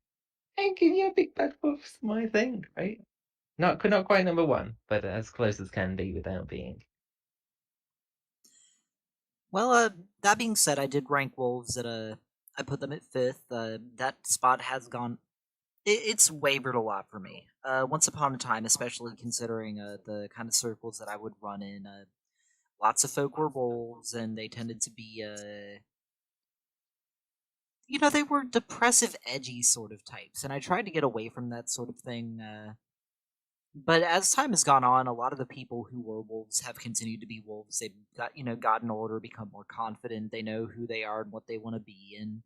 Speaker 1: thank you. Yeah, big bad wolf's my thing, right? Not quite number one, but as close as can be without being.
Speaker 2: Well, that being said, I did rank wolves at I put them at fifth. That spot has gone. It's wavered a lot for me. Once upon a time, especially considering the kind of circles that I would run in, lots of folk were wolves, and they tended to be, they were depressive, edgy sort of types, and I tried to get away from that sort of thing. But as time has gone on, a lot of the people who were wolves have continued to be wolves. They've gotten older, become more confident. They know who they are and what they want to be. And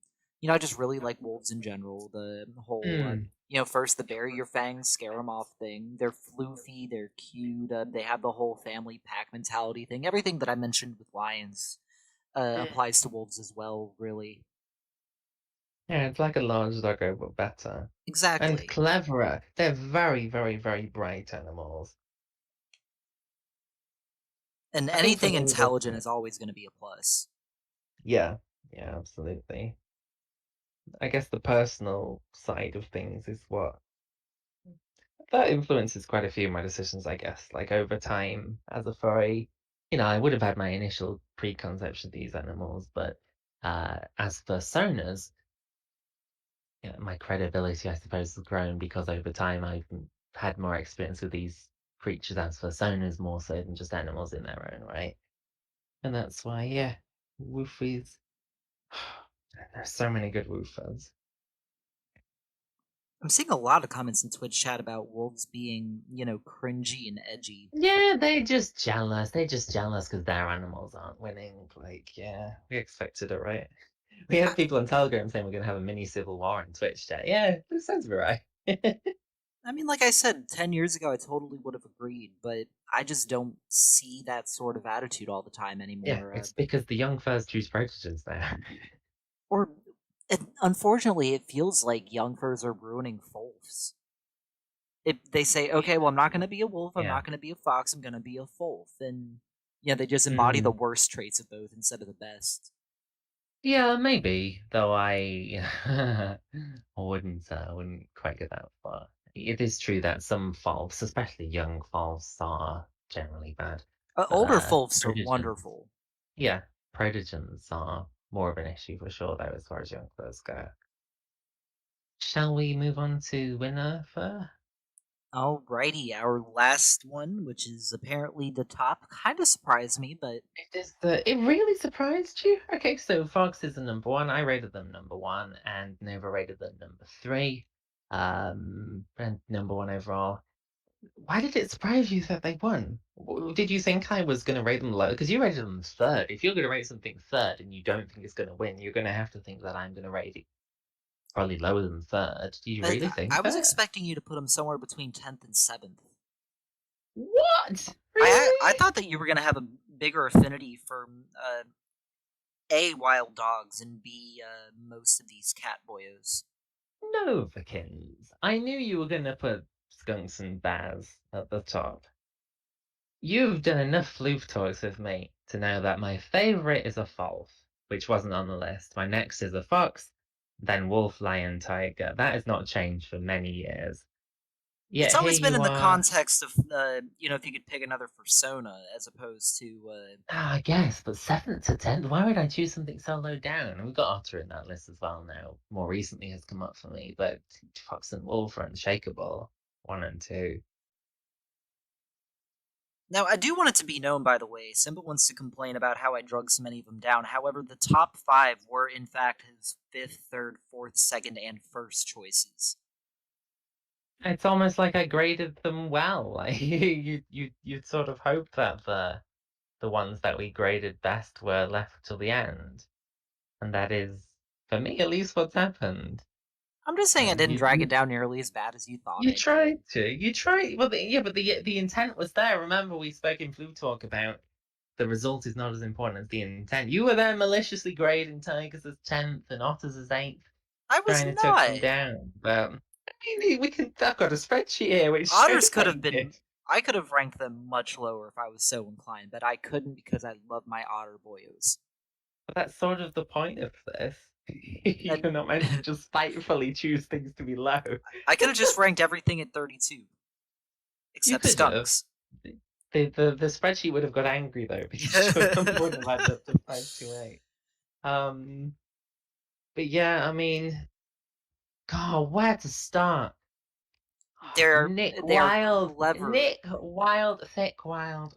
Speaker 2: I just really like wolves in general. The whole,
Speaker 1: Mm.
Speaker 2: first the bury your fangs, scare them off thing. They're floofy, they're cute. They have the whole family pack mentality thing. Everything that I mentioned with lions applies to wolves as well. Really,
Speaker 1: Yeah, it's like a large doggo, but better and
Speaker 2: exactly.
Speaker 1: cleverer. They're very, very, very bright animals.
Speaker 2: And
Speaker 1: I think for
Speaker 2: anything
Speaker 1: me, there's
Speaker 2: intelligent is always going to be a plus.
Speaker 1: yeah, yeah, absolutely. I guess the personal side of things is what that influences quite a few of my decisions, I guess. Like over time, as a furry, I would have had my initial preconception of these animals, but as personas, my credibility, I suppose, has grown because over time I've had more experience with these creatures as personas more so than just animals in their own right. And that's why, yeah, woofies. There's so many good woofers.
Speaker 2: I'm seeing a lot of comments in Twitch chat about wolves being, cringy and edgy.
Speaker 1: Yeah, they just jealous because their animals aren't winning. Like, yeah, we expected it, right? We
Speaker 2: I,
Speaker 1: had people on Telegram saying we're gonna have a mini civil war in Twitch chat. Yeah, this sounds about right.
Speaker 2: I mean, like I said, 10 years ago, I totally would have agreed, but I just don't see that sort of attitude all the time
Speaker 1: Yeah,
Speaker 2: anymore.
Speaker 1: it's because the young furs choose Protogens there.
Speaker 2: Or, unfortunately, it feels like young furs are ruining foals. They say, okay, well, I'm not going to be a wolf, I'm
Speaker 1: Yeah.
Speaker 2: not going to be a fox, I'm going to be a wolf. And, they just embody the
Speaker 1: Mm.
Speaker 2: worst traits of both instead of the best.
Speaker 1: Yeah, maybe. Though I wouldn't quite go that far. It is true that some falves, especially young falves, are generally bad. But
Speaker 2: Older wolves are
Speaker 1: protogens,
Speaker 2: wonderful.
Speaker 1: yeah, protogens are more of an issue for sure, though, as far as young furs go. Shall we move on to winner fur?
Speaker 2: Alrighty, our last one, which is apparently the top, kind of surprised me, but
Speaker 1: It really surprised you? Okay, so Fox is the number one. I rated them number one, and Nova rated them number three. And number one overall. Why did it surprise you that they won? Did you think I was going to rate them low? Because you rated them third. If you're going to rate something third and you don't think it's going to win, you're going to have to think that I'm going to rate it probably lower than third. Do you really
Speaker 2: I
Speaker 1: think
Speaker 2: was
Speaker 1: that?
Speaker 2: expecting you to put them somewhere between 10th and 7th.
Speaker 1: What?
Speaker 2: I
Speaker 1: Really?
Speaker 2: thought that you were going to have a bigger affinity for A, wild dogs, and B, most of these cat boyos.
Speaker 1: No, Vikins. I knew you were going to put Skunks and Baz at the top. You've done enough floof talks with me to know that my favourite is a falf, which wasn't on the list. My next is a fox, then wolf, lion, tiger. That has not changed for many years.
Speaker 2: It's
Speaker 1: Yet here
Speaker 2: always been
Speaker 1: you
Speaker 2: in the
Speaker 1: are.
Speaker 2: context of, if you could pick another Fursona as opposed to,
Speaker 1: I guess, but seventh to tenth. Why would I choose something so low down? And we've got Otter in that list as well now. More recently has come up for me, but Fox and Wolf are unshakable. One and two.
Speaker 2: Now, I do want it to be known, by the way, Simba wants to complain about how I drug so many of them down. However, the top 5 were, in fact, his 5th, 3rd, 4th, 2nd, and 1st choices.
Speaker 1: It's almost like I graded them well. Like you'd sort of hope that the ones that we graded best were left till the end. And that is, for me at least, what's happened.
Speaker 2: I'm just saying I didn't
Speaker 1: You
Speaker 2: drag it
Speaker 1: you
Speaker 2: down nearly as bad as you thought
Speaker 1: you
Speaker 2: I did.
Speaker 1: tried to. You tried. Well, yeah, but the intent was there. Remember, we spoke in Floof Talk about the result is not as important as the intent. You were there maliciously grading Tigers as 10th and Otters as 8th,
Speaker 2: I was
Speaker 1: trying to tuck them
Speaker 2: not.
Speaker 1: down. But I mean, I've got a spreadsheet here which
Speaker 2: Otters
Speaker 1: shows
Speaker 2: could
Speaker 1: that
Speaker 2: have
Speaker 1: you
Speaker 2: been.
Speaker 1: did.
Speaker 2: I could have ranked them much lower if I was so inclined, but I couldn't because I love my otter boyos.
Speaker 1: But that's sort of the point of this.
Speaker 2: And
Speaker 1: You're not meant to just spitefully choose things to be low.
Speaker 2: I could have just ranked everything at 32,
Speaker 1: You
Speaker 2: except
Speaker 1: could have.
Speaker 2: skunks.
Speaker 1: The spreadsheet would have got angry though because two of them would have added up to 528. But yeah, I mean, God, where to start?
Speaker 2: they're
Speaker 1: Nick
Speaker 2: they're
Speaker 1: Wild,
Speaker 2: clever.
Speaker 1: Thick Wild.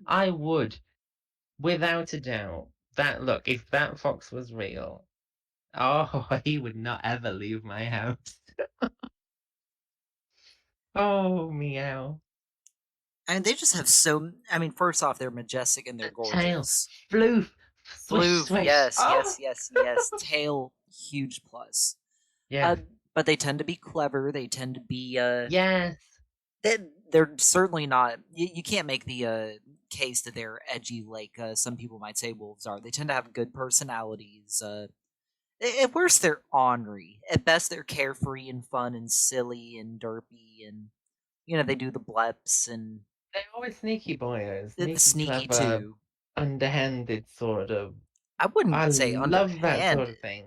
Speaker 1: I would, without a doubt, that look, if that fox was real, oh, he would not ever leave my house. Oh, meow.
Speaker 2: And they just have so. I mean, first off, they're majestic and they're
Speaker 1: The tail,
Speaker 2: gorgeous.
Speaker 1: floof, swish,
Speaker 2: Floof,
Speaker 1: swish.
Speaker 2: yes,
Speaker 1: Oh,
Speaker 2: yes, yes, yes. Tail, huge plus.
Speaker 1: yeah,
Speaker 2: But they tend to be clever. They tend to be.
Speaker 1: yes.
Speaker 2: They're certainly not. You can't make the case that they're edgy like some people might say wolves are. They tend to have good personalities. At worst, they're ornery. At best, they're carefree and fun and silly and derpy, and they do the bleps and
Speaker 1: They're always sneaky boys,
Speaker 2: the
Speaker 1: sneaky,
Speaker 2: sneaky
Speaker 1: clever,
Speaker 2: too.
Speaker 1: underhanded sort of.
Speaker 2: I wouldn't
Speaker 1: I
Speaker 2: say
Speaker 1: love that sort
Speaker 2: underhanded.
Speaker 1: of thing.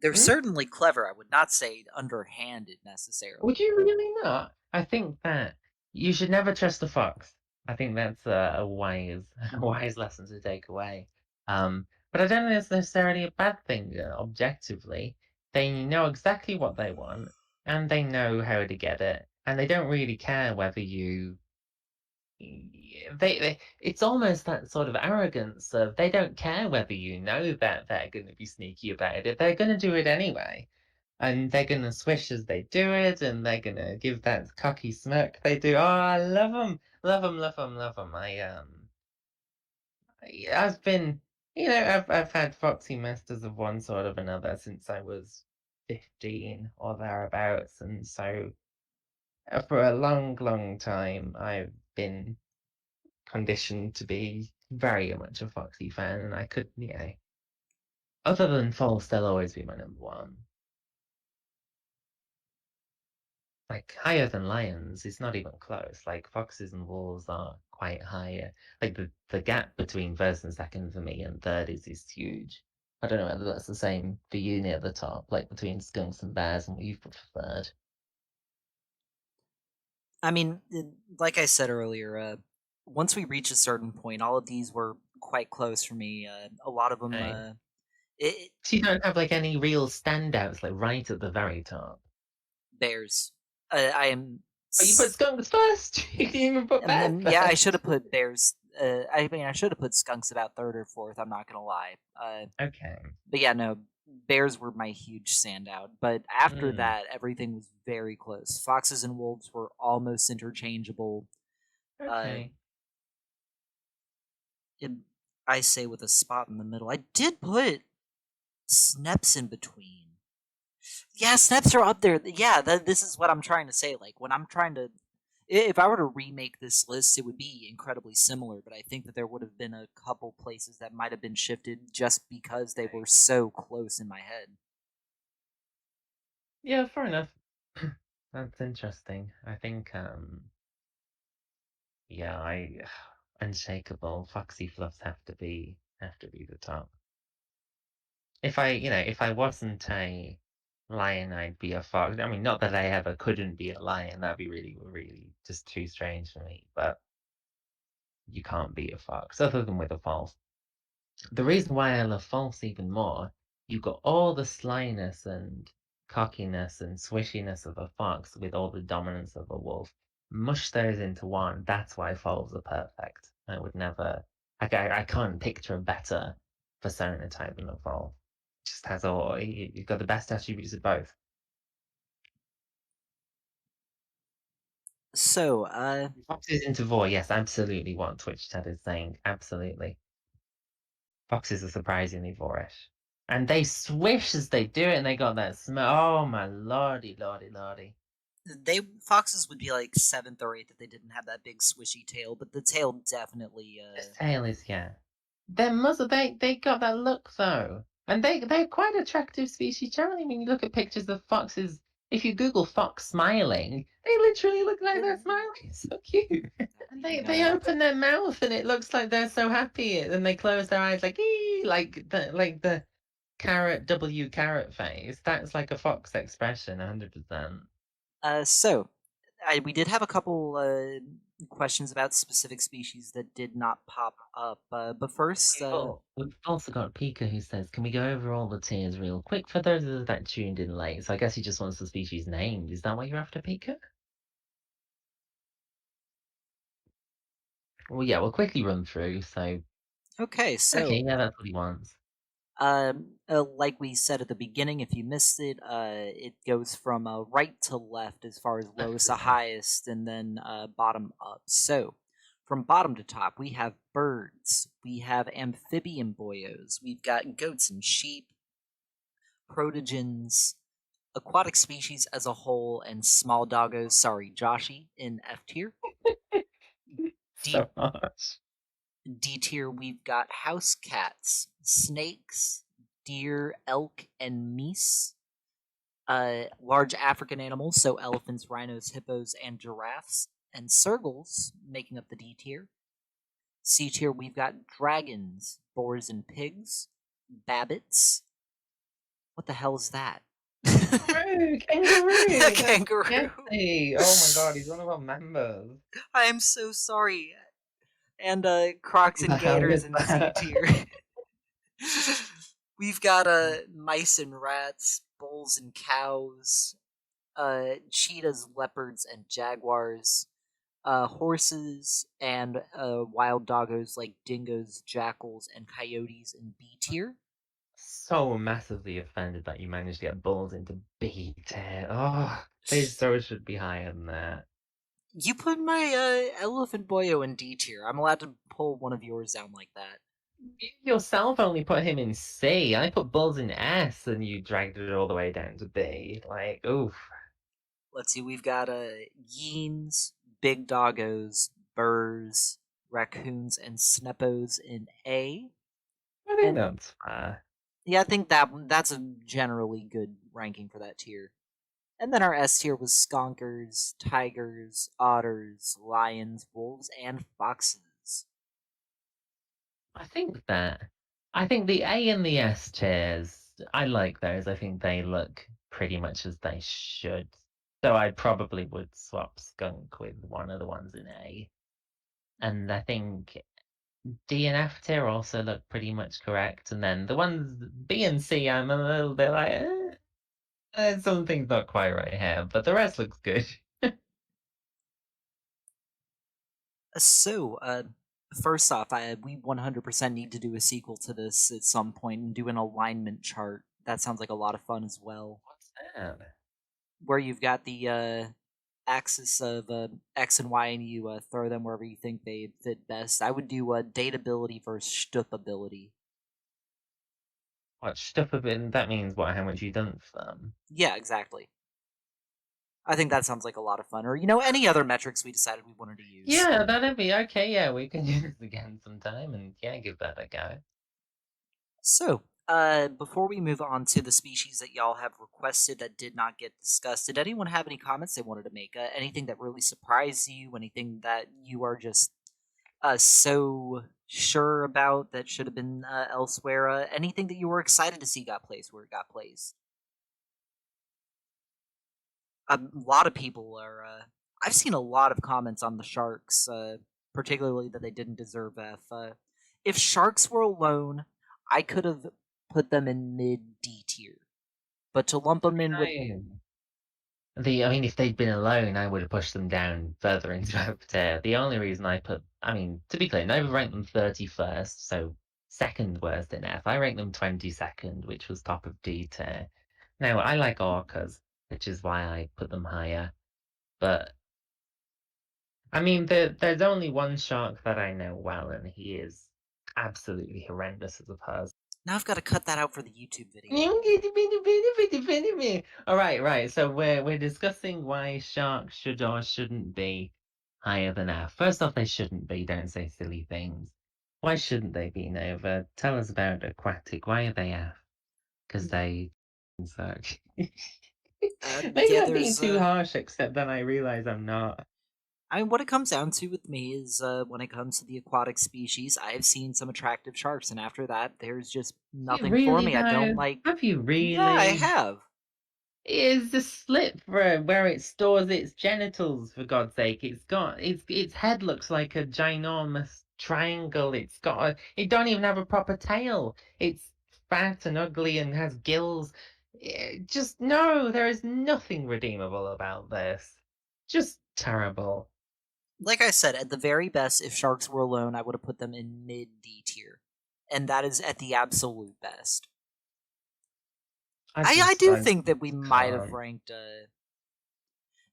Speaker 2: They're
Speaker 1: Hmm?
Speaker 2: certainly clever. I would not say underhanded necessarily.
Speaker 1: Would you really not? I think that you should never trust a fox. I think that's a wise, wise lesson to take away. But I don't think it's necessarily a bad thing. Objectively, they know exactly what they want, and they know how to get it, and they don't really care whether you. It's almost that sort of arrogance of they don't care whether you know that they're going to be sneaky about it. They're going to do it anyway. And they're gonna swish as they do it, and they're gonna give that cocky smirk they do. Oh, I love them, love them, love them, love them. I've been, I've had foxy masters of one sort of another since I was 15 or thereabouts, and so for a long, long time I've been conditioned to be very much a foxy fan, and I could, other than false, they'll always be my number one. Like higher than lions is not even close. Like foxes and wolves are quite higher. Like the gap between first and second for me and third is huge. I don't know whether that's the same for you near the top, like between skunks and bears and what you've put for third.
Speaker 2: I mean, like I said earlier, once we reach a certain point, all of these were quite close for me. A lot of them,
Speaker 1: Right?
Speaker 2: it,
Speaker 1: So you don't have like any real standouts like right at the very top.
Speaker 2: bears. I am.
Speaker 1: But you put skunks first. You didn't even put
Speaker 2: And
Speaker 1: bears
Speaker 2: then, yeah, I
Speaker 1: first.
Speaker 2: should have put bears. I mean, I should have put skunks about third or fourth. I'm not gonna lie.
Speaker 1: Okay.
Speaker 2: But yeah, no, bears were my huge standout. But after
Speaker 1: Mm,
Speaker 2: that, everything was very close. Foxes and wolves were almost interchangeable. Uh,
Speaker 1: okay.
Speaker 2: it, I say with a spot in the middle. I did put Sneps in between. Yeah, Sneps are up there. Yeah, this is what I'm trying to say. Like when I'm trying to, if I were to remake this list, it would be incredibly similar. But I think that there would have been a couple places that might have been shifted just because they were so close in my head.
Speaker 1: Yeah, fair enough. That's interesting. I think yeah, unshakable foxy fluffs have to be the top. If I wasn't a lion, I'd be a fox. I mean, not that I ever couldn't be a lion. That'd be really, really just too strange for me. But you can't be a fox other than with a false. The reason why I love false even more, you've got all the slyness and cockiness and swishiness of a fox with all the dominance of a wolf. Mush those into one. That's why false are perfect. I would never. I can't picture a better persona type than a false. Just has all. You've got the best attributes of both.
Speaker 2: So,
Speaker 1: Foxes into vor. Yes, absolutely. What Twitch chat is saying. Absolutely. Foxes are surprisingly boorish. And they swish as they do it, and they got that smell. Oh my lordy, lordy, lordy.
Speaker 2: foxes would be like seventh or eighth if they didn't have that big swishy tail, but the tail definitely.
Speaker 1: This tail is, yeah. Their muzzle, they got that look though. And they're quite attractive species generally. I mean, you look at pictures of foxes. If you Google fox smiling, they literally look like they're smiling. It's so cute. And they open their mouth and it looks like they're so happy. And they close their eyes like ee, like the carrot W carrot face. That's like a fox expression, 100%.
Speaker 2: So, we did have a couple questions about specific species that did not pop up. But first,
Speaker 1: We've also got Pika who says, "Can we go over all the tiers real quick for those of us that tuned in late?" So I guess he just wants the species named. Is that what you're after, Pika? Well, yeah, we'll quickly run through. So
Speaker 2: okay, so
Speaker 1: okay, yeah, that's what he wants.
Speaker 2: like we said at the beginning, if you missed it, it goes from right to left as far as lowest to highest, and then bottom up. So, from bottom to top, we have birds, we have amphibian boyos, we've got goats and sheep, protogens, aquatic species as a whole, and small doggos. Sorry, Joshy in F tier.
Speaker 1: So much.
Speaker 2: D tier, we've got house cats, snakes, deer, elk, and meese. Large African animals, so elephants, rhinos, hippos, and giraffes, and sergals making up the D tier. C tier, we've got dragons, boars, and pigs, babbits. What the hell is that?
Speaker 1: Kangaroo, kangaroo,
Speaker 2: A kangaroo.
Speaker 1: Jesse. Oh my god, he's one of our members.
Speaker 2: I am so sorry. And crocs and
Speaker 1: What the hell
Speaker 2: gators
Speaker 1: is
Speaker 2: in
Speaker 1: that?
Speaker 2: C tier. We've got mice and rats, bulls and cows, cheetahs, leopards, and jaguars, horses, and wild doggos like dingoes, jackals, and coyotes in B tier.
Speaker 1: So massively offended that you managed to get bulls into B tier. Oh, they so should be higher than that.
Speaker 2: You put my elephant boyo in D tier. I'm allowed to pull one of yours down like that.
Speaker 1: You yourself only put him in C. I put bulls in S, and you dragged it all the way down to B. Like, oof.
Speaker 2: Let's see, we've got yeens, big doggos, burrs, raccoons, and sneppos in A.
Speaker 1: I think
Speaker 2: And
Speaker 1: that's fair.
Speaker 2: yeah, I think that's a generally good ranking for that tier. And then our S tier was skonkers, tigers, otters, lions, wolves, and foxes.
Speaker 1: I think the A and the S tiers, I like those. I think they look pretty much as they should. So I probably would swap skunk with one of the ones in A. And I think D and F tier also look pretty much correct. And then the ones B and C, I'm a little bit like, something's not quite right here, but the rest looks good.
Speaker 2: So, first off, we 100% need to do a sequel to this at some point and do an alignment chart. That sounds like a lot of fun as well.
Speaker 1: What's that?
Speaker 2: Where you've got the axis of X and Y, and you throw them wherever you think they fit best. I would do dateability versus stupability.
Speaker 1: What stuff of it? That means what? How much you done for them?
Speaker 2: Yeah, exactly. I think that sounds like a lot of fun. Or, any other metrics we decided we wanted to use.
Speaker 1: Yeah, that'd be okay. Yeah, we can do this again sometime, and yeah, give that a go.
Speaker 2: So, before we move on to the species that y'all have requested that did not get discussed, did anyone have any comments they wanted to make? Anything that really surprised you? Anything that you are just so sure about that should have been elsewhere? Anything that you were excited to see got placed where it got placed? A lot of people are. I've seen a lot of comments on the sharks, particularly that they didn't deserve F. If sharks were alone, I could have put them in mid D tier, but to lump them in with
Speaker 1: I mean, if they'd been alone, I would have pushed them down further into F tier. The only reason I mean, to be clear, Nova ranked them 31st, so second worst in F. I ranked them 22nd, which was top of D tier. Now, I like orcas, which is why I put them higher. But I mean, there's only one shark that I know well, and he is absolutely horrendous as a person.
Speaker 2: now I've got to cut that out for the YouTube video.
Speaker 1: All right, right. So we're discussing why sharks should or shouldn't be higher than F. First off, they shouldn't be. Don't say silly things. Why shouldn't they be, Nova? Tell us about Aquatic. Why are they F? because they suck. Maybe
Speaker 2: Yeah,
Speaker 1: I'm being
Speaker 2: there's
Speaker 1: too harsh, except then I realize I'm not.
Speaker 2: I mean, what it comes down to with me is when it comes to the aquatic species, I've seen some attractive sharks, and after that, there's just
Speaker 1: You
Speaker 2: nothing for
Speaker 1: really,
Speaker 2: me. I don't
Speaker 1: though?
Speaker 2: like.
Speaker 1: Have you
Speaker 2: Yeah, I
Speaker 1: really?
Speaker 2: have.
Speaker 1: Is the slit for where it stores its genitals, for God's sake. Its head looks like a ginormous triangle. It don't even have a proper tail. It's fat and ugly and has gills. Just no, there is nothing redeemable about this. Just terrible.
Speaker 2: Like I said, at the very best, if sharks were alone, I would have put them in mid D tier, and that is at the absolute best. I do
Speaker 1: I
Speaker 2: think that we might have
Speaker 1: can't.
Speaker 2: ranked.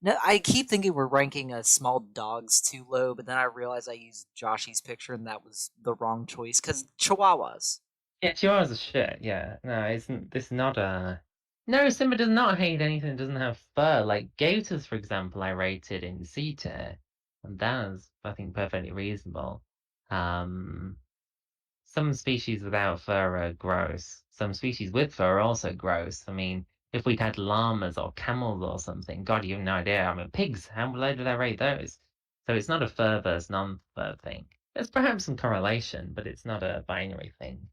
Speaker 2: No, I keep thinking we're ranking small dogs too low, but then I realize I used Joshy's picture, and that was the wrong choice because Chihuahuas.
Speaker 1: Yeah, Chihuahuas are shit. Yeah, no, isn't this not a? No, Simba does not hate anything that doesn't have fur. Like gators, for example, I rated in C tier, and that's I think perfectly reasonable. Um, some species without fur are gross. Some species with fur are also gross. I mean, if we'd had llamas or camels or something, God, you have no idea. I mean, pigs, how low did I rate those? So it's not a fur versus non-fur thing. There's perhaps some correlation, but it's not a binary thing.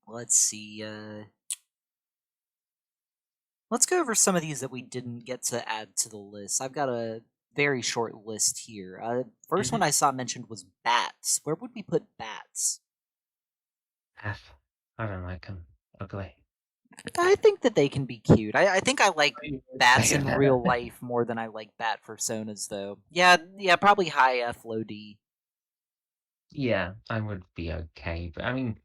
Speaker 2: Let's see. Let's go over some of these that we didn't get to add to the list. I've got a very short list here. First one
Speaker 1: Mhm.
Speaker 2: I saw mentioned was bats. Where would we put bats?
Speaker 1: F. I don't like them. Ugly.
Speaker 2: I think that they can be cute. I think I like
Speaker 1: You would
Speaker 2: bats
Speaker 1: say
Speaker 2: in real
Speaker 1: that.
Speaker 2: life more than I like bat personas, though. Yeah, probably high F, low D.
Speaker 1: Yeah, I would be okay. But I mean,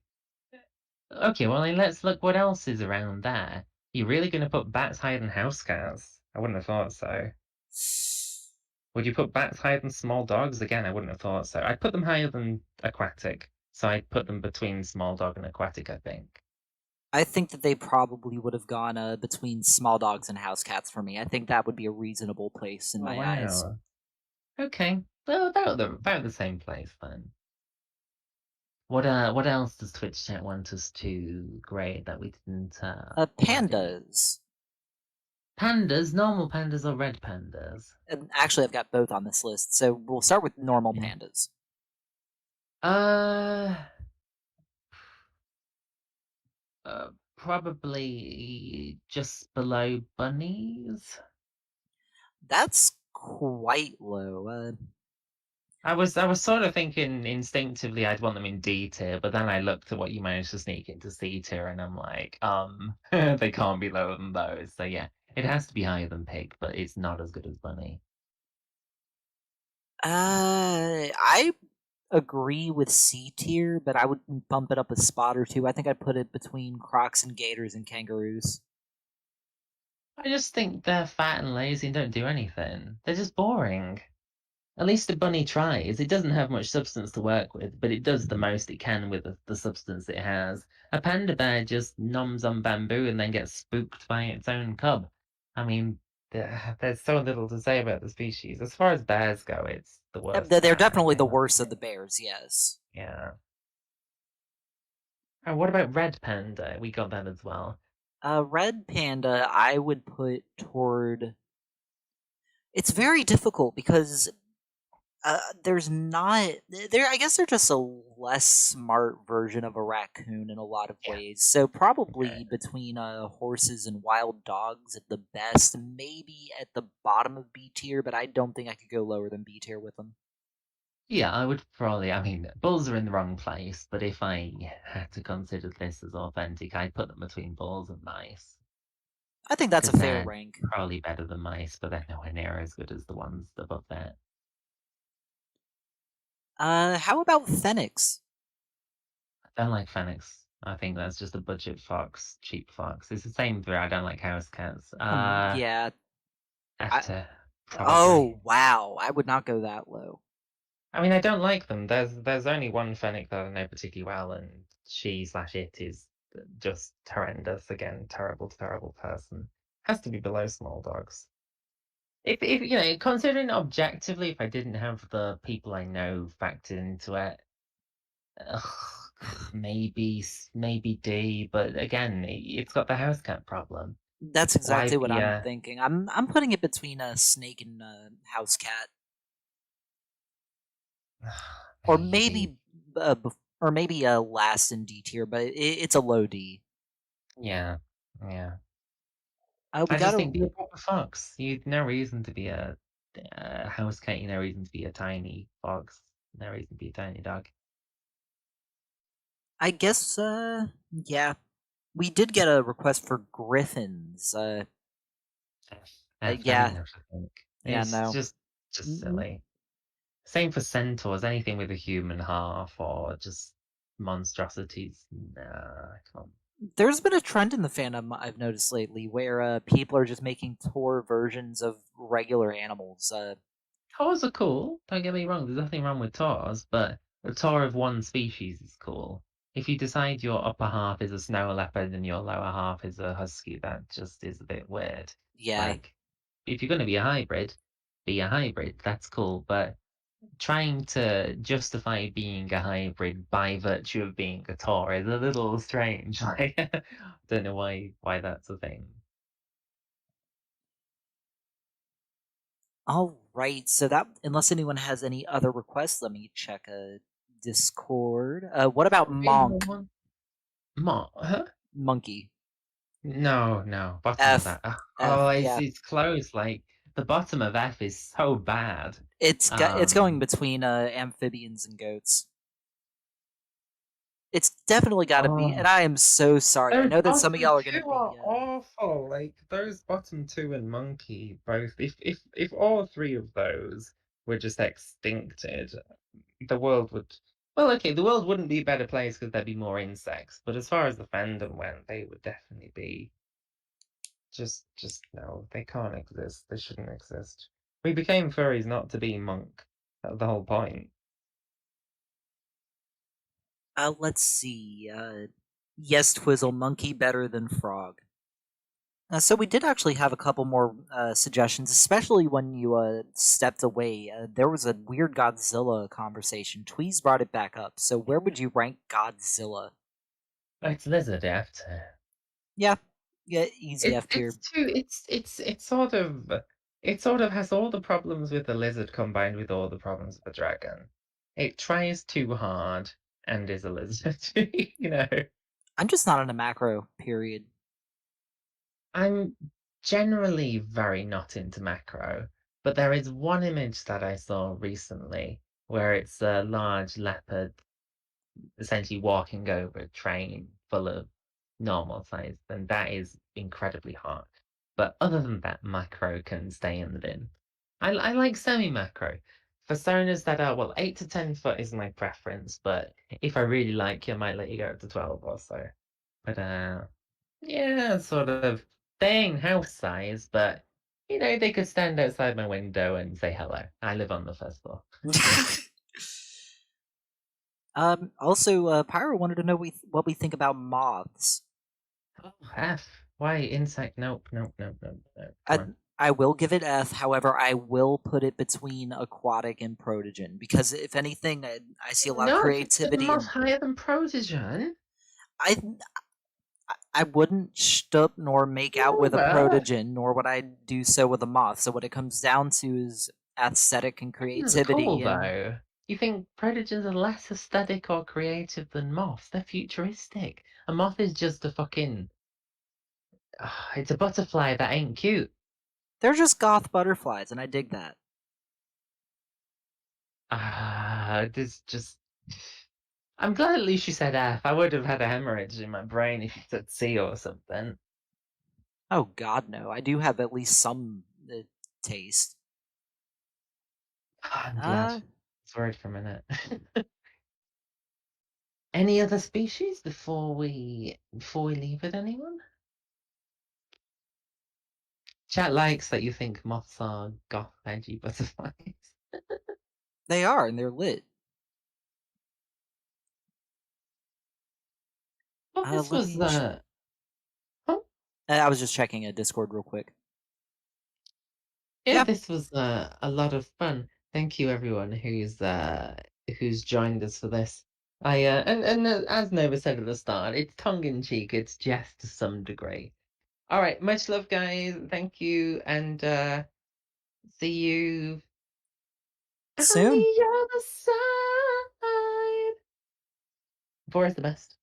Speaker 1: okay, well then let's look what else is around there. You really gonna put bats higher than house cats? I wouldn't have thought so. Would you put bats higher than small dogs? Again, I wouldn't have thought so. I'd put them higher than aquatic. So I'd put them between small dog and aquatic, I think.
Speaker 2: I think that they probably would have gone between small dogs and house cats for me. I think that would be a reasonable place in
Speaker 1: Oh
Speaker 2: my eyes.
Speaker 1: wow. Okay. Well, about the same place then. What else does Twitch chat want us to grade that we didn't add in?
Speaker 2: Pandas.
Speaker 1: Pandas, normal pandas or red pandas?
Speaker 2: And actually, I've got both on this list, so we'll start with normal
Speaker 1: Yeah.
Speaker 2: pandas.
Speaker 1: Uh, Probably just below bunnies.
Speaker 2: That's quite low.
Speaker 1: I was sort of thinking instinctively I'd want them in D tier, but then I looked at what you managed to sneak into C tier, and I'm like, they can't be lower than those. So yeah, it has to be higher than pig, but it's not as good as bunny.
Speaker 2: I agree with C tier, but I would bump it up a spot or two. I think I'd put it between crocs and gators and kangaroos.
Speaker 1: I just think they're fat and lazy and don't do anything. They're just boring. At least a bunny tries. It doesn't have much substance to work with, but it does the most it can with the substance it has. A panda bear just noms on bamboo and then gets spooked by its own cub. I mean, there's so little to say about the species. As far as bears go, it's the worst
Speaker 2: They're
Speaker 1: bear, I
Speaker 2: definitely the
Speaker 1: think.
Speaker 2: worst of the bears, yes.
Speaker 1: Yeah. Oh, what about red panda? We got that as well.
Speaker 2: Red panda, I would put toward. It's very difficult because there's not there. I guess they're just a less smart version of a raccoon in a lot of
Speaker 1: Yeah.
Speaker 2: ways. So
Speaker 1: Okay.
Speaker 2: probably between horses and wild dogs at the best, maybe at the bottom of B tier. But I don't think I could go lower than B tier with them.
Speaker 1: Yeah, I would probably. I mean, bulls are in the wrong place, but if I had to consider this as authentic, I'd put them between bulls and mice.
Speaker 2: I think that's a
Speaker 1: Because
Speaker 2: fair
Speaker 1: they're
Speaker 2: rank.
Speaker 1: probably better than mice, but they're nowhere near as good as the ones above that.
Speaker 2: How about Phoenix?
Speaker 1: I don't like Phoenix. I think that's just a budget fox, cheap fox. It's the same for I don't like house cats.
Speaker 2: Yeah. I,
Speaker 1: After probably.
Speaker 2: oh wow, I would not go that low.
Speaker 1: I mean, I don't like them. There's only one Fennec that I know particularly well, and she slash it is just horrendous. Again, terrible, terrible person. Has to be below small dogs. If you know, considering objectively, if I didn't have the people I know factored into it, ugh, maybe D, but again, it's got the house cat problem.
Speaker 2: That's
Speaker 1: Why
Speaker 2: exactly what
Speaker 1: be
Speaker 2: I'm
Speaker 1: a
Speaker 2: thinking. I'm putting it between a snake and a house cat, or
Speaker 1: maybe?
Speaker 2: maybe or maybe a last in D tier, but it's a low D.
Speaker 1: Yeah, yeah.
Speaker 2: We
Speaker 1: I just
Speaker 2: got
Speaker 1: think
Speaker 2: to.
Speaker 1: be a proper fox. You've no reason to be a house cat. You no reason to be a tiny fox. No reason to be a tiny dog.
Speaker 2: I guess. Yeah, we did get a request for griffins. Yeah,
Speaker 1: Fair enough, I think.
Speaker 2: yeah,
Speaker 1: It's
Speaker 2: no.
Speaker 1: just silly. Same for centaurs. Anything with a human half or just monstrosities. Nah, come on.
Speaker 2: There's been a trend in the fandom I've noticed lately where people are just making tour versions of regular animals.
Speaker 1: Taurs are cool. Don't get me wrong. There's nothing wrong with taurs, but a taur of one species is cool. If you decide your upper half is a snow leopard and your lower half is a husky, that just is a bit weird.
Speaker 2: Yeah,
Speaker 1: Like, if you're going to be a hybrid, be a hybrid. That's cool. But trying to justify being a hybrid by virtue of being a taur is a little strange. Like, don't know why that's a thing.
Speaker 2: all right. So that, unless anyone has any other requests, let me check a Discord. What about
Speaker 1: Hey,
Speaker 2: Monk?
Speaker 1: Mom. Mom, huh?
Speaker 2: Monkey.
Speaker 1: No, bottom of
Speaker 2: F.
Speaker 1: that. Ugh,
Speaker 2: F.
Speaker 1: it's
Speaker 2: Yeah.
Speaker 1: it's close. Like the bottom of F is so bad.
Speaker 2: It's going
Speaker 1: Um,
Speaker 2: between amphibians and goats. It's definitely got to be, and
Speaker 1: oh,
Speaker 2: I am so sorry. I
Speaker 1: those
Speaker 2: know that some of
Speaker 1: bottom
Speaker 2: y'all are going to
Speaker 1: two
Speaker 2: be.
Speaker 1: are awful. Like those bottom two and monkey both. If all three of those were just extincted, the world would. Well, okay, the world wouldn't be a better place because there'd be more insects. But as far as the fandom went, they would definitely be. Just no, they can't exist. They shouldn't exist. We became furries not to be monk. That's the whole point.
Speaker 2: Let's see. Yes, Twizzle, monkey better than frog. So we did actually have a couple more suggestions, especially when you stepped away. There was a weird Godzilla conversation. Tweez brought it back up. So where would you rank Godzilla?
Speaker 1: It's lizard after.
Speaker 2: Yeah, yeah, easy
Speaker 1: It's
Speaker 2: F tier.
Speaker 1: it's too it sort of has all the problems with the lizard combined with all the problems of the dragon. It tries too hard and is a lizard, you know.
Speaker 2: I'm just not in a macro. Period.
Speaker 1: I'm generally very not into macro, but there is one image that I saw recently where it's a large leopard essentially walking over a train full of normal size, and that is incredibly hard. But other than that, macro can stay in the bin. I like semi-macro. Personas that are, well, 8 to 10 foot is my preference, but if I really like you, I might let you go up to 12 or so. But yeah, sort of staying house size, but they could stand outside my window and say hello. I live on the first floor.
Speaker 2: Also, Pyro wanted to know what we think about moths.
Speaker 1: Oh, F. Why insect? Nope, nope, nope, nope, nope. Come
Speaker 2: I
Speaker 1: on.
Speaker 2: I will give it F. However, I will put it between Aquatic and Protogen because if anything, I see a lot of
Speaker 1: No, it's the
Speaker 2: creativity
Speaker 1: most
Speaker 2: and
Speaker 1: higher than Protogen.
Speaker 2: I I wouldn't shtup nor make out with a
Speaker 1: Nova.
Speaker 2: Protogen, nor would I do so with a moth. So what it comes down to is aesthetic and
Speaker 1: Protogens are cool
Speaker 2: creativity and
Speaker 1: though. You think Protogens are less aesthetic or creative than moths? They're futuristic. A moth is just a fucking. It's a butterfly that ain't cute.
Speaker 2: they're just goth butterflies, and I dig that.
Speaker 1: This just. I'm glad at least you said F. I would have had a hemorrhage in my brain if you said C or something.
Speaker 2: Oh God, no! I do have at least some taste.
Speaker 1: I'm glad.
Speaker 2: Uh,
Speaker 1: I was worried for a minute. Any other species before we leave with anyone? Chat likes that you think moths are goth edgy butterflies.
Speaker 2: they are, and they're lit.
Speaker 1: Well, this
Speaker 2: Let
Speaker 1: was
Speaker 2: me.
Speaker 1: oh,
Speaker 2: I was just checking a Discord real quick.
Speaker 1: yeah,
Speaker 2: Yeah,
Speaker 1: this was a lot of fun. Thank you everyone who's joined us for this. As Nova said at the start, it's tongue in cheek. It's jest to some degree. All right, much love, guys. Thank you, and see you on
Speaker 2: Soon.
Speaker 1: the other side. Four is the best.